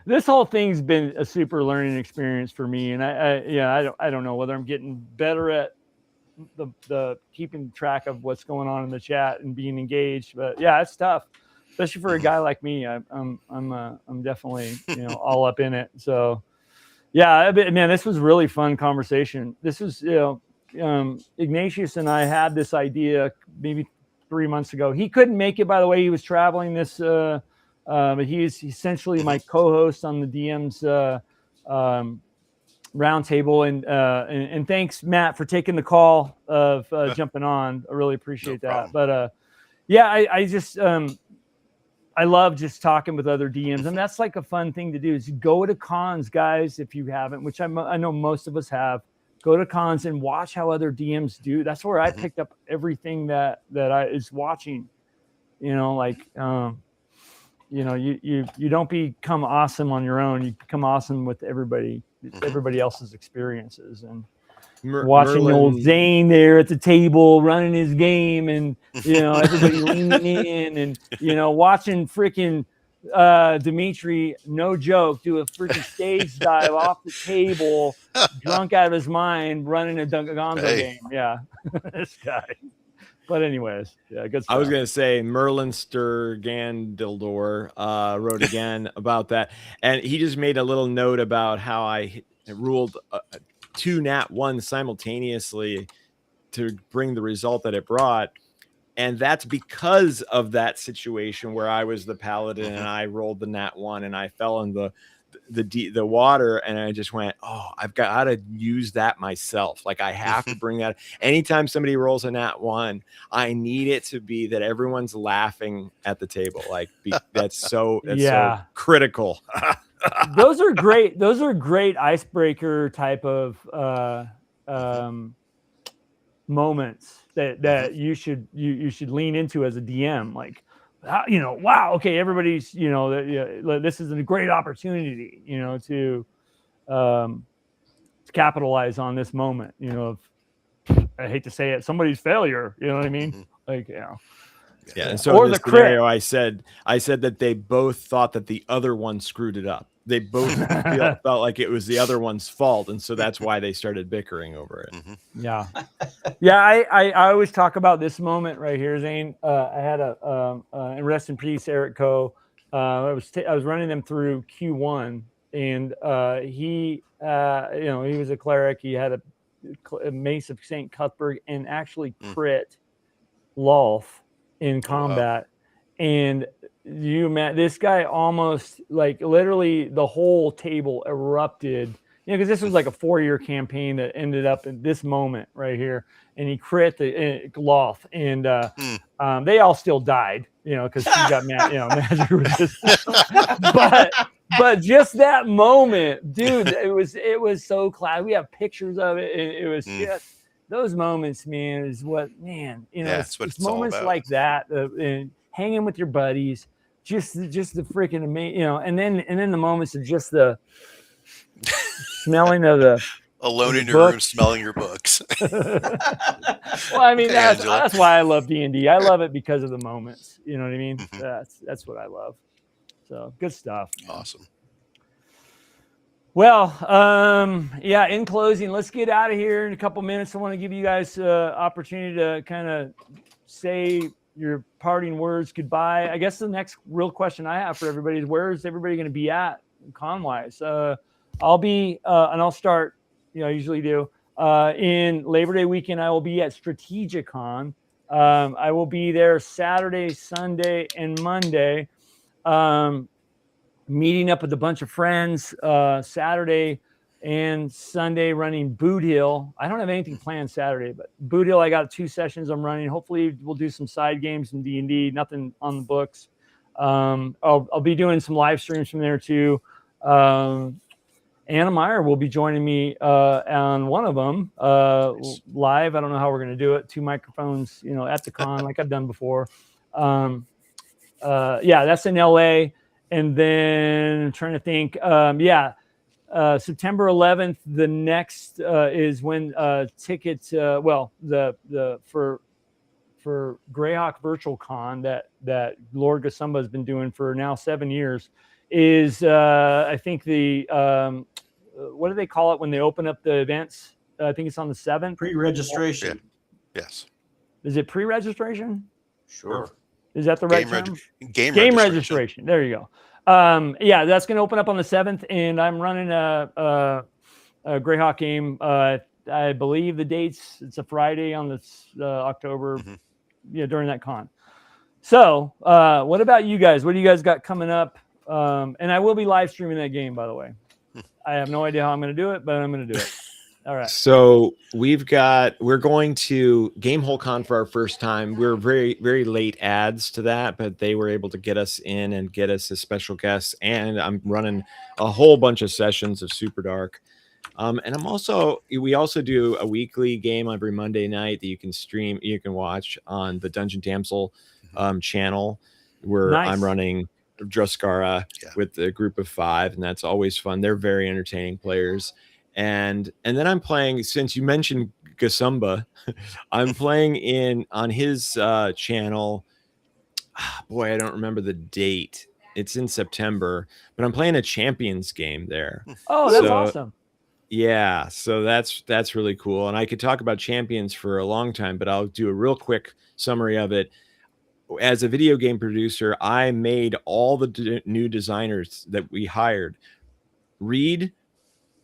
This whole thing's been a super learning experience for me, and I don't know whether I'm getting better at the keeping track of what's going on in the chat and being engaged, but yeah, it's tough, especially for a guy like me. I'm definitely all up in it. So yeah, man, this was really fun conversation. This was Ignatius and I had this idea maybe 3 months ago. He couldn't make it, by the way. He was traveling this, but he's essentially my co-host on the DM's roundtable. And thanks, Matt, for taking the call of jumping on. I really appreciate that. But I just I love just talking with other DMs, and that's like a fun thing to do. Is go to cons, guys, if you haven't, which I know most of us have. Go to cons and watch how other DMs do. That's where I picked up everything that I is watching. You don't become awesome on your own. You become awesome with everybody else's experiences. And watching old Zane there at the table running his game, and everybody leaning in, and watching freaking Dimitri, no joke, do a freaking stage dive off the table, drunk out of his mind, running a Gonzo game. Yeah, this guy. But anyways, yeah, good stuff. I was going to say Merlin Sturgandildor wrote again about that. And he just made a little note about how I ruled 2 nat 1 simultaneously to bring the result that it brought. And that's because of that situation where I was the paladin and I rolled the nat 1 and I fell in the water, and I just went, oh, I've got to use that myself. Like I have to bring that. Anytime somebody rolls a nat 1, I need it to be that everyone's laughing at the table. Like that's so critical. Those are great. Those are great icebreaker type of moments that you should lean into as a DM. Like, wow, okay, everybody's, this is a great opportunity, to capitalize on this moment, I hate to say it, somebody's failure, you know what I mean? Like, yeah. And so in this scenario, I said that they both thought that the other one screwed it up. They both felt like it was the other one's fault, and so that's why they started bickering over it. Yeah, I always talk about this moment right here, Zane. I had and rest in peace, Eric Coe. I was running them through Q1, and he was a cleric. He had a mace of St. Cuthbert and actually crit Lolth in combat. And this guy almost like literally the whole table erupted. Because this was like a 4-year campaign that ended up in this moment right here, and he crit the Loth, and they all still died, because he got mad, magic resistance. but just that moment, dude, it was so class. We have pictures of it, and it was just those moments, man, is what, man, it's moments like that, and hanging with your buddies, just the freaking amazing, and then the moments of just the smelling of the alone in your room, smelling your books. Well, I mean, that's why I love D&D. I love it because of the moments. You know what I mean? That's what I love. So good stuff. Awesome. Well, yeah. In closing, let's get out of here in a couple minutes. I want to give you guys opportunity to kind of say your parting words goodbye. I guess the next real question I have for everybody is, where is everybody going to be at con-wise? I'll be, and I'll start, I usually do, in Labor Day weekend. I will be at Strategicon. I will be there Saturday, Sunday, and Monday, meeting up with a bunch of friends, Saturday and Sunday, running Boot Hill. I don't have anything planned Saturday, but Boot Hill, I got 2 sessions I'm running. Hopefully we'll do some side games in D&D, nothing on the books. I'll be doing some live streams from there too. Anna Meyer will be joining me on one of them live. I don't know how we're going to do it. 2 microphones, at the con like I've done before. Yeah, that's in LA. And then I'm trying to think. September 11th. The next is when tickets. For Greyhawk Virtual Con that Lord Gasumba has been doing for now 7 years. Is I think the what do they call it when they open up the events? I think it's on the 7th. Pre-registration. Yeah. Yes. Is it pre-registration? Sure. Is that the right term? Game registration. There you go. Yeah, that's going to open up on the 7th, and I'm running a Greyhawk game. I believe the dates. It's a Friday on this October. During that con. So, what about you guys? What do you guys got coming up? And I will be live streaming that game, by the way. I have no idea how I'm going to do it, but I'm going to do it. All right. So we're going to Gamehole Con for our first time. We're very, very late ads to that, but they were able to get us in and get us as special guests. And I'm running a whole bunch of sessions of Super Dark. And we also do a weekly game every Monday night that you can stream, you can watch on the Dungeon Damsel channel, where I'm running Druskara with a group of 5, and that's always fun. They're very entertaining players. And then I'm playing, since you mentioned Gasumba, I'm playing on his channel. Boy, I don't remember the date. It's in September, but I'm playing a Champions game there. Oh, that's awesome. Yeah, so that's really cool. And I could talk about Champions for a long time, but I'll do a real quick summary of it. As a video game producer, I made all the new designers that we hired read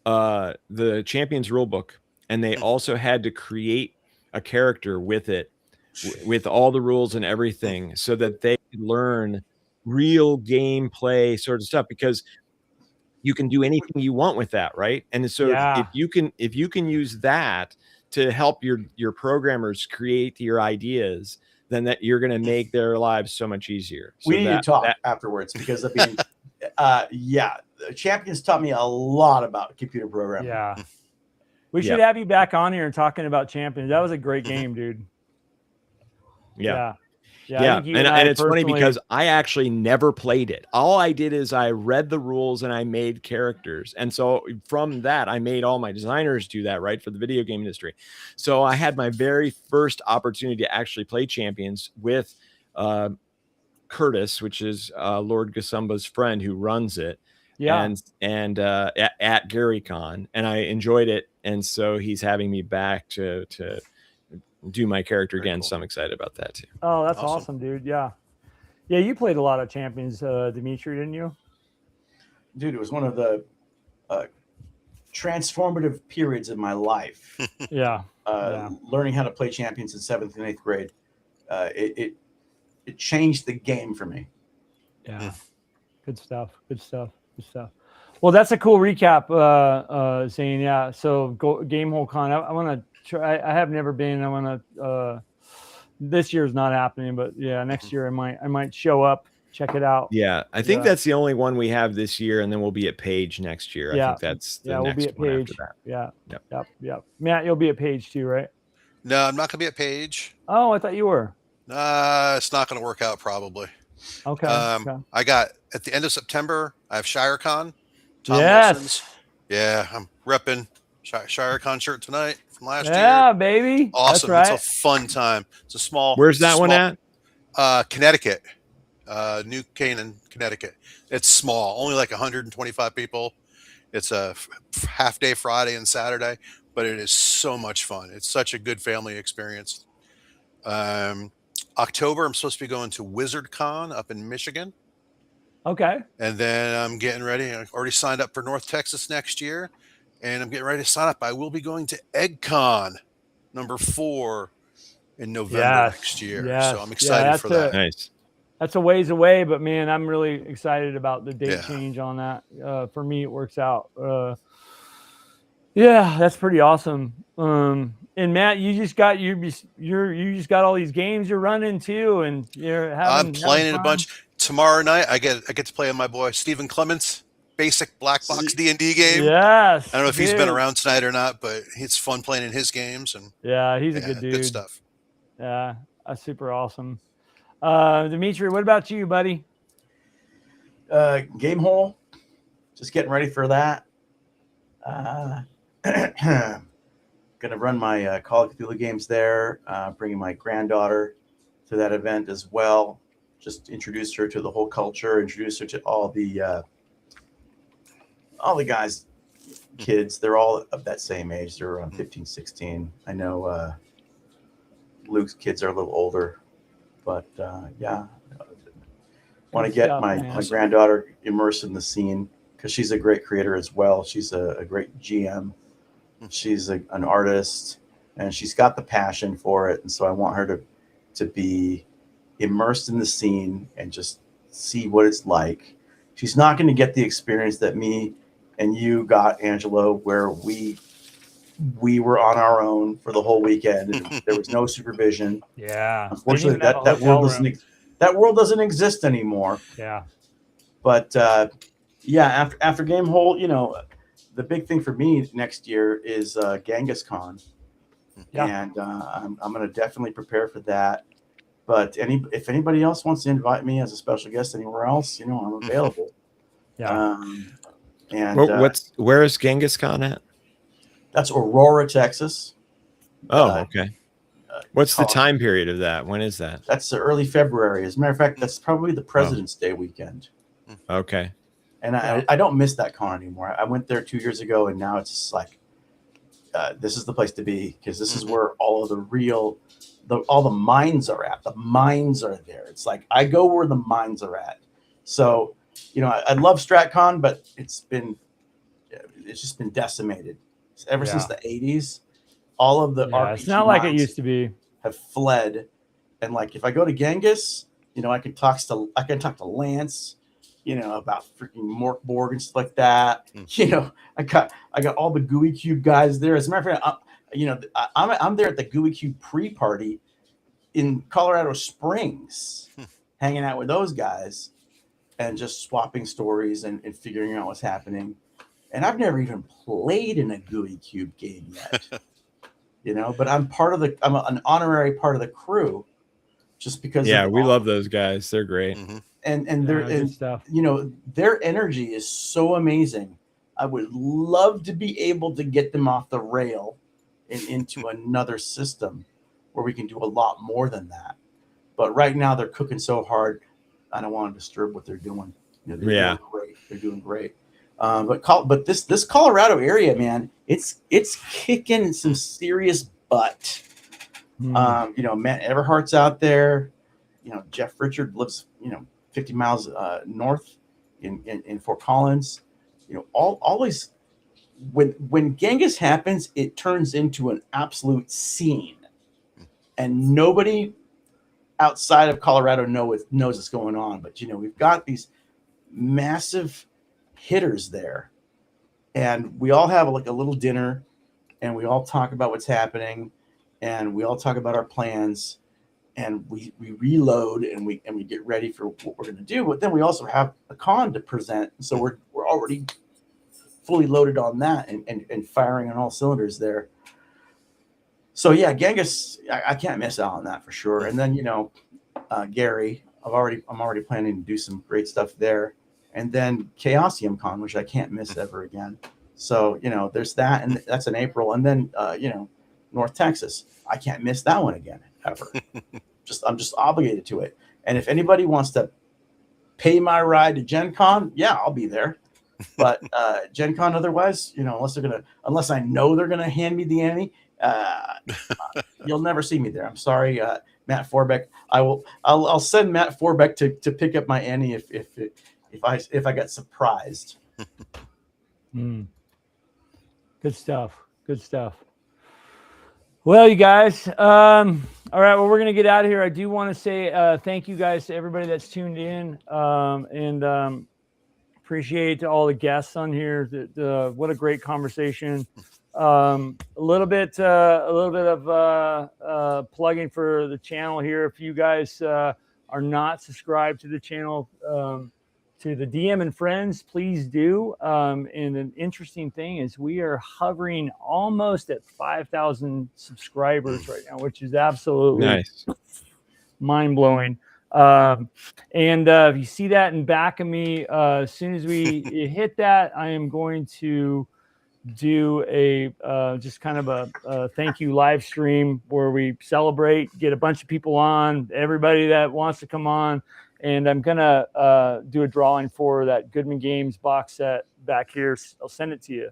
the Champions rulebook, and they also had to create a character with it, with all the rules and everything, so that they could learn real gameplay sort of stuff, because you can do anything you want with that, right? And so if you can use that to help your programmers create your ideas, then that you're going to make their lives so much easier. So we need to talk afterwards, because I mean, Champions taught me a lot about computer programming. Yeah, we should have you back on here and talking about Champions. That was a great game, dude. Yeah. And it's funny because I actually never played it. All I did is I read the rules and I made characters. And so from that, I made all my designers do that, right, for the video game industry. So I had my very first opportunity to actually play Champions with Curtis, which is Lord Gasumba's friend who runs it. Yeah. And at GaryCon, and I enjoyed it. And so he's having me back to do my character again. Cool. So I'm excited about that too. Oh, that's awesome, dude. Yeah. You played a lot of Champions, Dimitri, didn't you? Dude, it was one of the transformative periods of my life. Learning how to play Champions in 7th and 8th grade. It changed the game for me. Yeah. Good stuff. Good stuff. Good stuff. Well, that's a cool recap, Zane. Yeah. So Gamehole Con. I want to try. I have never been. I want to. This year's not happening, but yeah, next year I might show up, check it out. Yeah, I think that's the only one we have this year, and then we'll be at Page next year. Yeah. I think that's the we'll next be at one Page. after that. Yeah. Yep. Matt, you'll be at Page too, right? No, I'm not gonna be at Page. Oh, I thought you were. It's not gonna work out probably. Okay. I got at the end of September. I have ShireCon. Tom Yes. Wilson's. Yeah, I'm repping ShireCon shirt tonight from last year. Yeah, baby. Awesome. That's right. It's a fun time. It's a small. Where's that one at? Connecticut. New Canaan, Connecticut. It's small, only like 125 people. It's a half day Friday and Saturday, but it is so much fun. It's such a good family experience. October, I'm supposed to be going to WizardCon up in Michigan. Okay. And then I'm getting ready. I already signed up for North Texas next year, and I'm getting ready to sign up. I will be going to EggCon #4 in November next year. Yes. So I'm excited for that. Nice. That's a ways away, but man, I'm really excited about the date change on that. For me, it works out. Yeah, that's pretty awesome. And Matt, you just got you just got all these games you're running too, and you're having. I'm playing it a bunch. Tomorrow night, I get to play with my boy Stephen Clements, basic black box D&D game. Yes. I don't know if he's been around tonight or not, but it's fun playing in his games. And yeah, he's a good dude. Good stuff. Yeah, that's super awesome. Dimitri, what about you, buddy? Gamehole, just getting ready for that. Gonna run my Call of Cthulhu games there. Bringing my granddaughter to that event as well. Just introduce her to the whole culture. Introduce her to all the guys, kids. They're all of that same age. They're around 15, 16. I know Luke's kids are a little older, but yeah. Want to get my granddaughter immersed in the scene because she's a great creator as well. She's a great GM. She's an artist, and she's got the passion for it. And so I want her to be immersed in the scene and just see what it's like. She's not going to get the experience that me and you got, Angelo, where we were on our own for the whole weekend. And there was no supervision. Yeah. Unfortunately, that world doesn't exist anymore. Yeah. But yeah, after Gamehole, you know, the big thing for me next year is Genghis Khan. Yeah. And I'm going to definitely prepare for that. But if anybody else wants to invite me as a special guest anywhere else, you know, I'm available. Yeah. Where is Genghis Khan at? That's Aurora, Texas. Oh, okay. What's the time period of that? When is that? That's early February. As a matter of fact, that's probably the President's Day weekend. Okay. And I don't miss that con anymore. I went there 2 years ago, and now it's just like, this is the place to be because this is where all of all the mines are at. The mines are there. It's like I go where the mines are at. So, you know, I love StratCon, but it's just been decimated ever since the 80s. All of the RPG it's not like it used to be. Have fled, and like if I go to Genghis, you know, I can talk to Lance, you know, about freaking Mork Borg and stuff like that. You know, I got all the Gooey Cube guys there. As a matter of fact, you know, I'm there at the Gooey Cube pre-party in Colorado Springs, hanging out with those guys and just swapping stories and figuring out what's happening. And I've never even played in a Gooey Cube game yet, you know, but I'm an honorary part of the crew just because. Yeah, we love those guys. They're great. And they're, stuff. You know, their energy is so amazing. I would love to be able to get them off the rail and into another system where we can do a lot more than that. But right now they're cooking so hard. I don't want to disturb what they're doing. You know, doing great. They're doing great. But this Colorado area, man, it's kicking some serious butt. You know, Matt Everhart's out there. You know, Jeff Richard lives, you know, 50 miles north in Fort Collins. You know, always when Genghis happens, it turns into an absolute scene, and nobody outside of Colorado knows what's going on. But we've got these massive hitters there, and we all have like a little dinner, and we all talk about what's happening, and we all talk about our plans, and we reload and we get ready for what we're going to do. But then we also have a con to present, so we're already fully loaded on that and firing on all cylinders there. So yeah, Genghis, I can't miss out on that for sure. And then Gary, I'm already planning to do some great stuff there. And then Chaosium Con, which I can't miss ever again. So there's that, and that's in April. And then North Texas, I can't miss that one again ever. I'm just obligated to it. And if anybody wants to pay my ride to Gen Con, yeah, I'll be there. But Gen Con otherwise, unless I know they're gonna hand me the Annie, you'll never see me there. I'm sorry, Matt Forbeck. I'll send Matt Forbeck to pick up my Annie if I get surprised. Good stuff. Good stuff. Well, you guys, all right, well, we're going to get out of here. I do want to say thank you guys to everybody that's tuned in, and appreciate all the guests on here. What a great conversation. A little bit of plugging for the channel here. If you guys are not subscribed to the channel, to the DM and Friends, please do. And an interesting thing is we are hovering almost at 5,000 subscribers right now, which is absolutely nice, mind-blowing. And if you see that in back of me, as soon as we hit that, I am going to do a just kind of a thank you live stream where we celebrate, get a bunch of people on, everybody that wants to come on. And I'm going to do a drawing for that Goodman Games box set back here. I'll send it to you.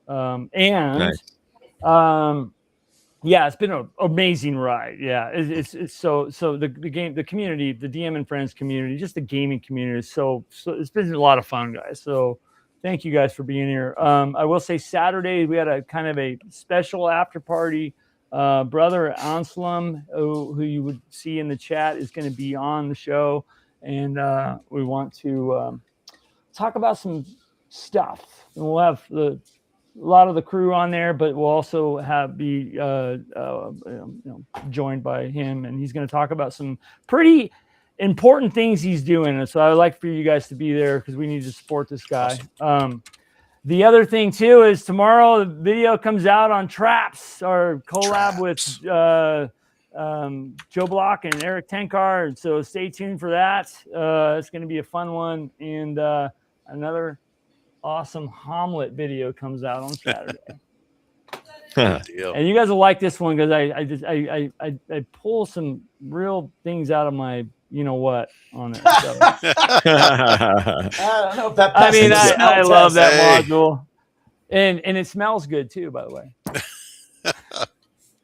Nice. Yeah, it's been an amazing ride. Yeah, it's so the community, the DM and Friends community, just the gaming community is so it's been a lot of fun, guys. So thank you guys for being here. I will say Saturday we had a kind of a special after party. Brother Anselm, who you would see in the chat, is going to be on the show, and we want to talk about some stuff. And we'll have a lot of the crew on there, but we'll also be joined by him, and he's going to talk about some pretty important things he's doing. And so I would like for you guys to be there because we need to support this guy. Awesome. The other thing too is tomorrow the video comes out on Traps, our collab with Joe Block and Eric Tenkar. So stay tuned for that. It's going to be a fun one. And another awesome HOMMLET video comes out on Saturday. And you guys will like this one because I pull some real things out of my what on it. So. I don't know if that. I mean, I love that module, and it smells good too, by the way.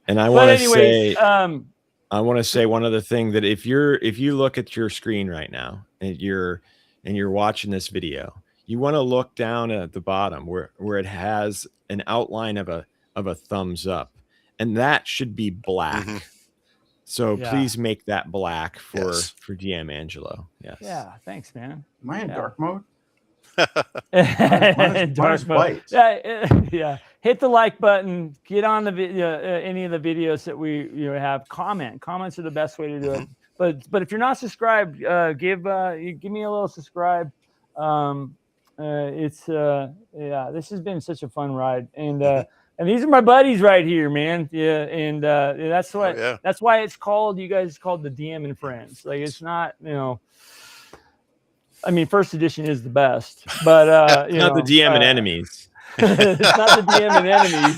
And I want to say one other thing, that if you look at your screen right now and you're watching this video, you want to look down at the bottom where it has an outline of a thumbs up, and that should be black. Mm-hmm. So please make that black for DM Angelo. Yes. Yeah. Thanks, man. Am I in dark mode? Dark mode. Yeah. Hit the like button. Get on the video. Any of the videos that we have. Comments are the best way to do it. But if you're not subscribed, give me a little subscribe. This has been such a fun ride, and these are my buddies right here, man. Yeah, and that's why it's called, you guys, it's called the DM and Friends. Like, it's not, I mean, first edition is the best, but not the DM and Enemies. It's not the DM and Enemies.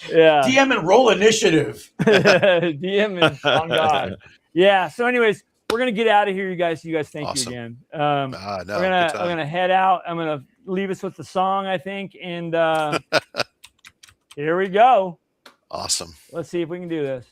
Yeah, DM and Roll Initiative. DM and on God. Yeah. So, anyways, we're gonna get out of here, you guys. Thank awesome. you again. I'm gonna head out. I'm gonna leave us with the song, I think, and here we go. Awesome. Let's see if we can do this.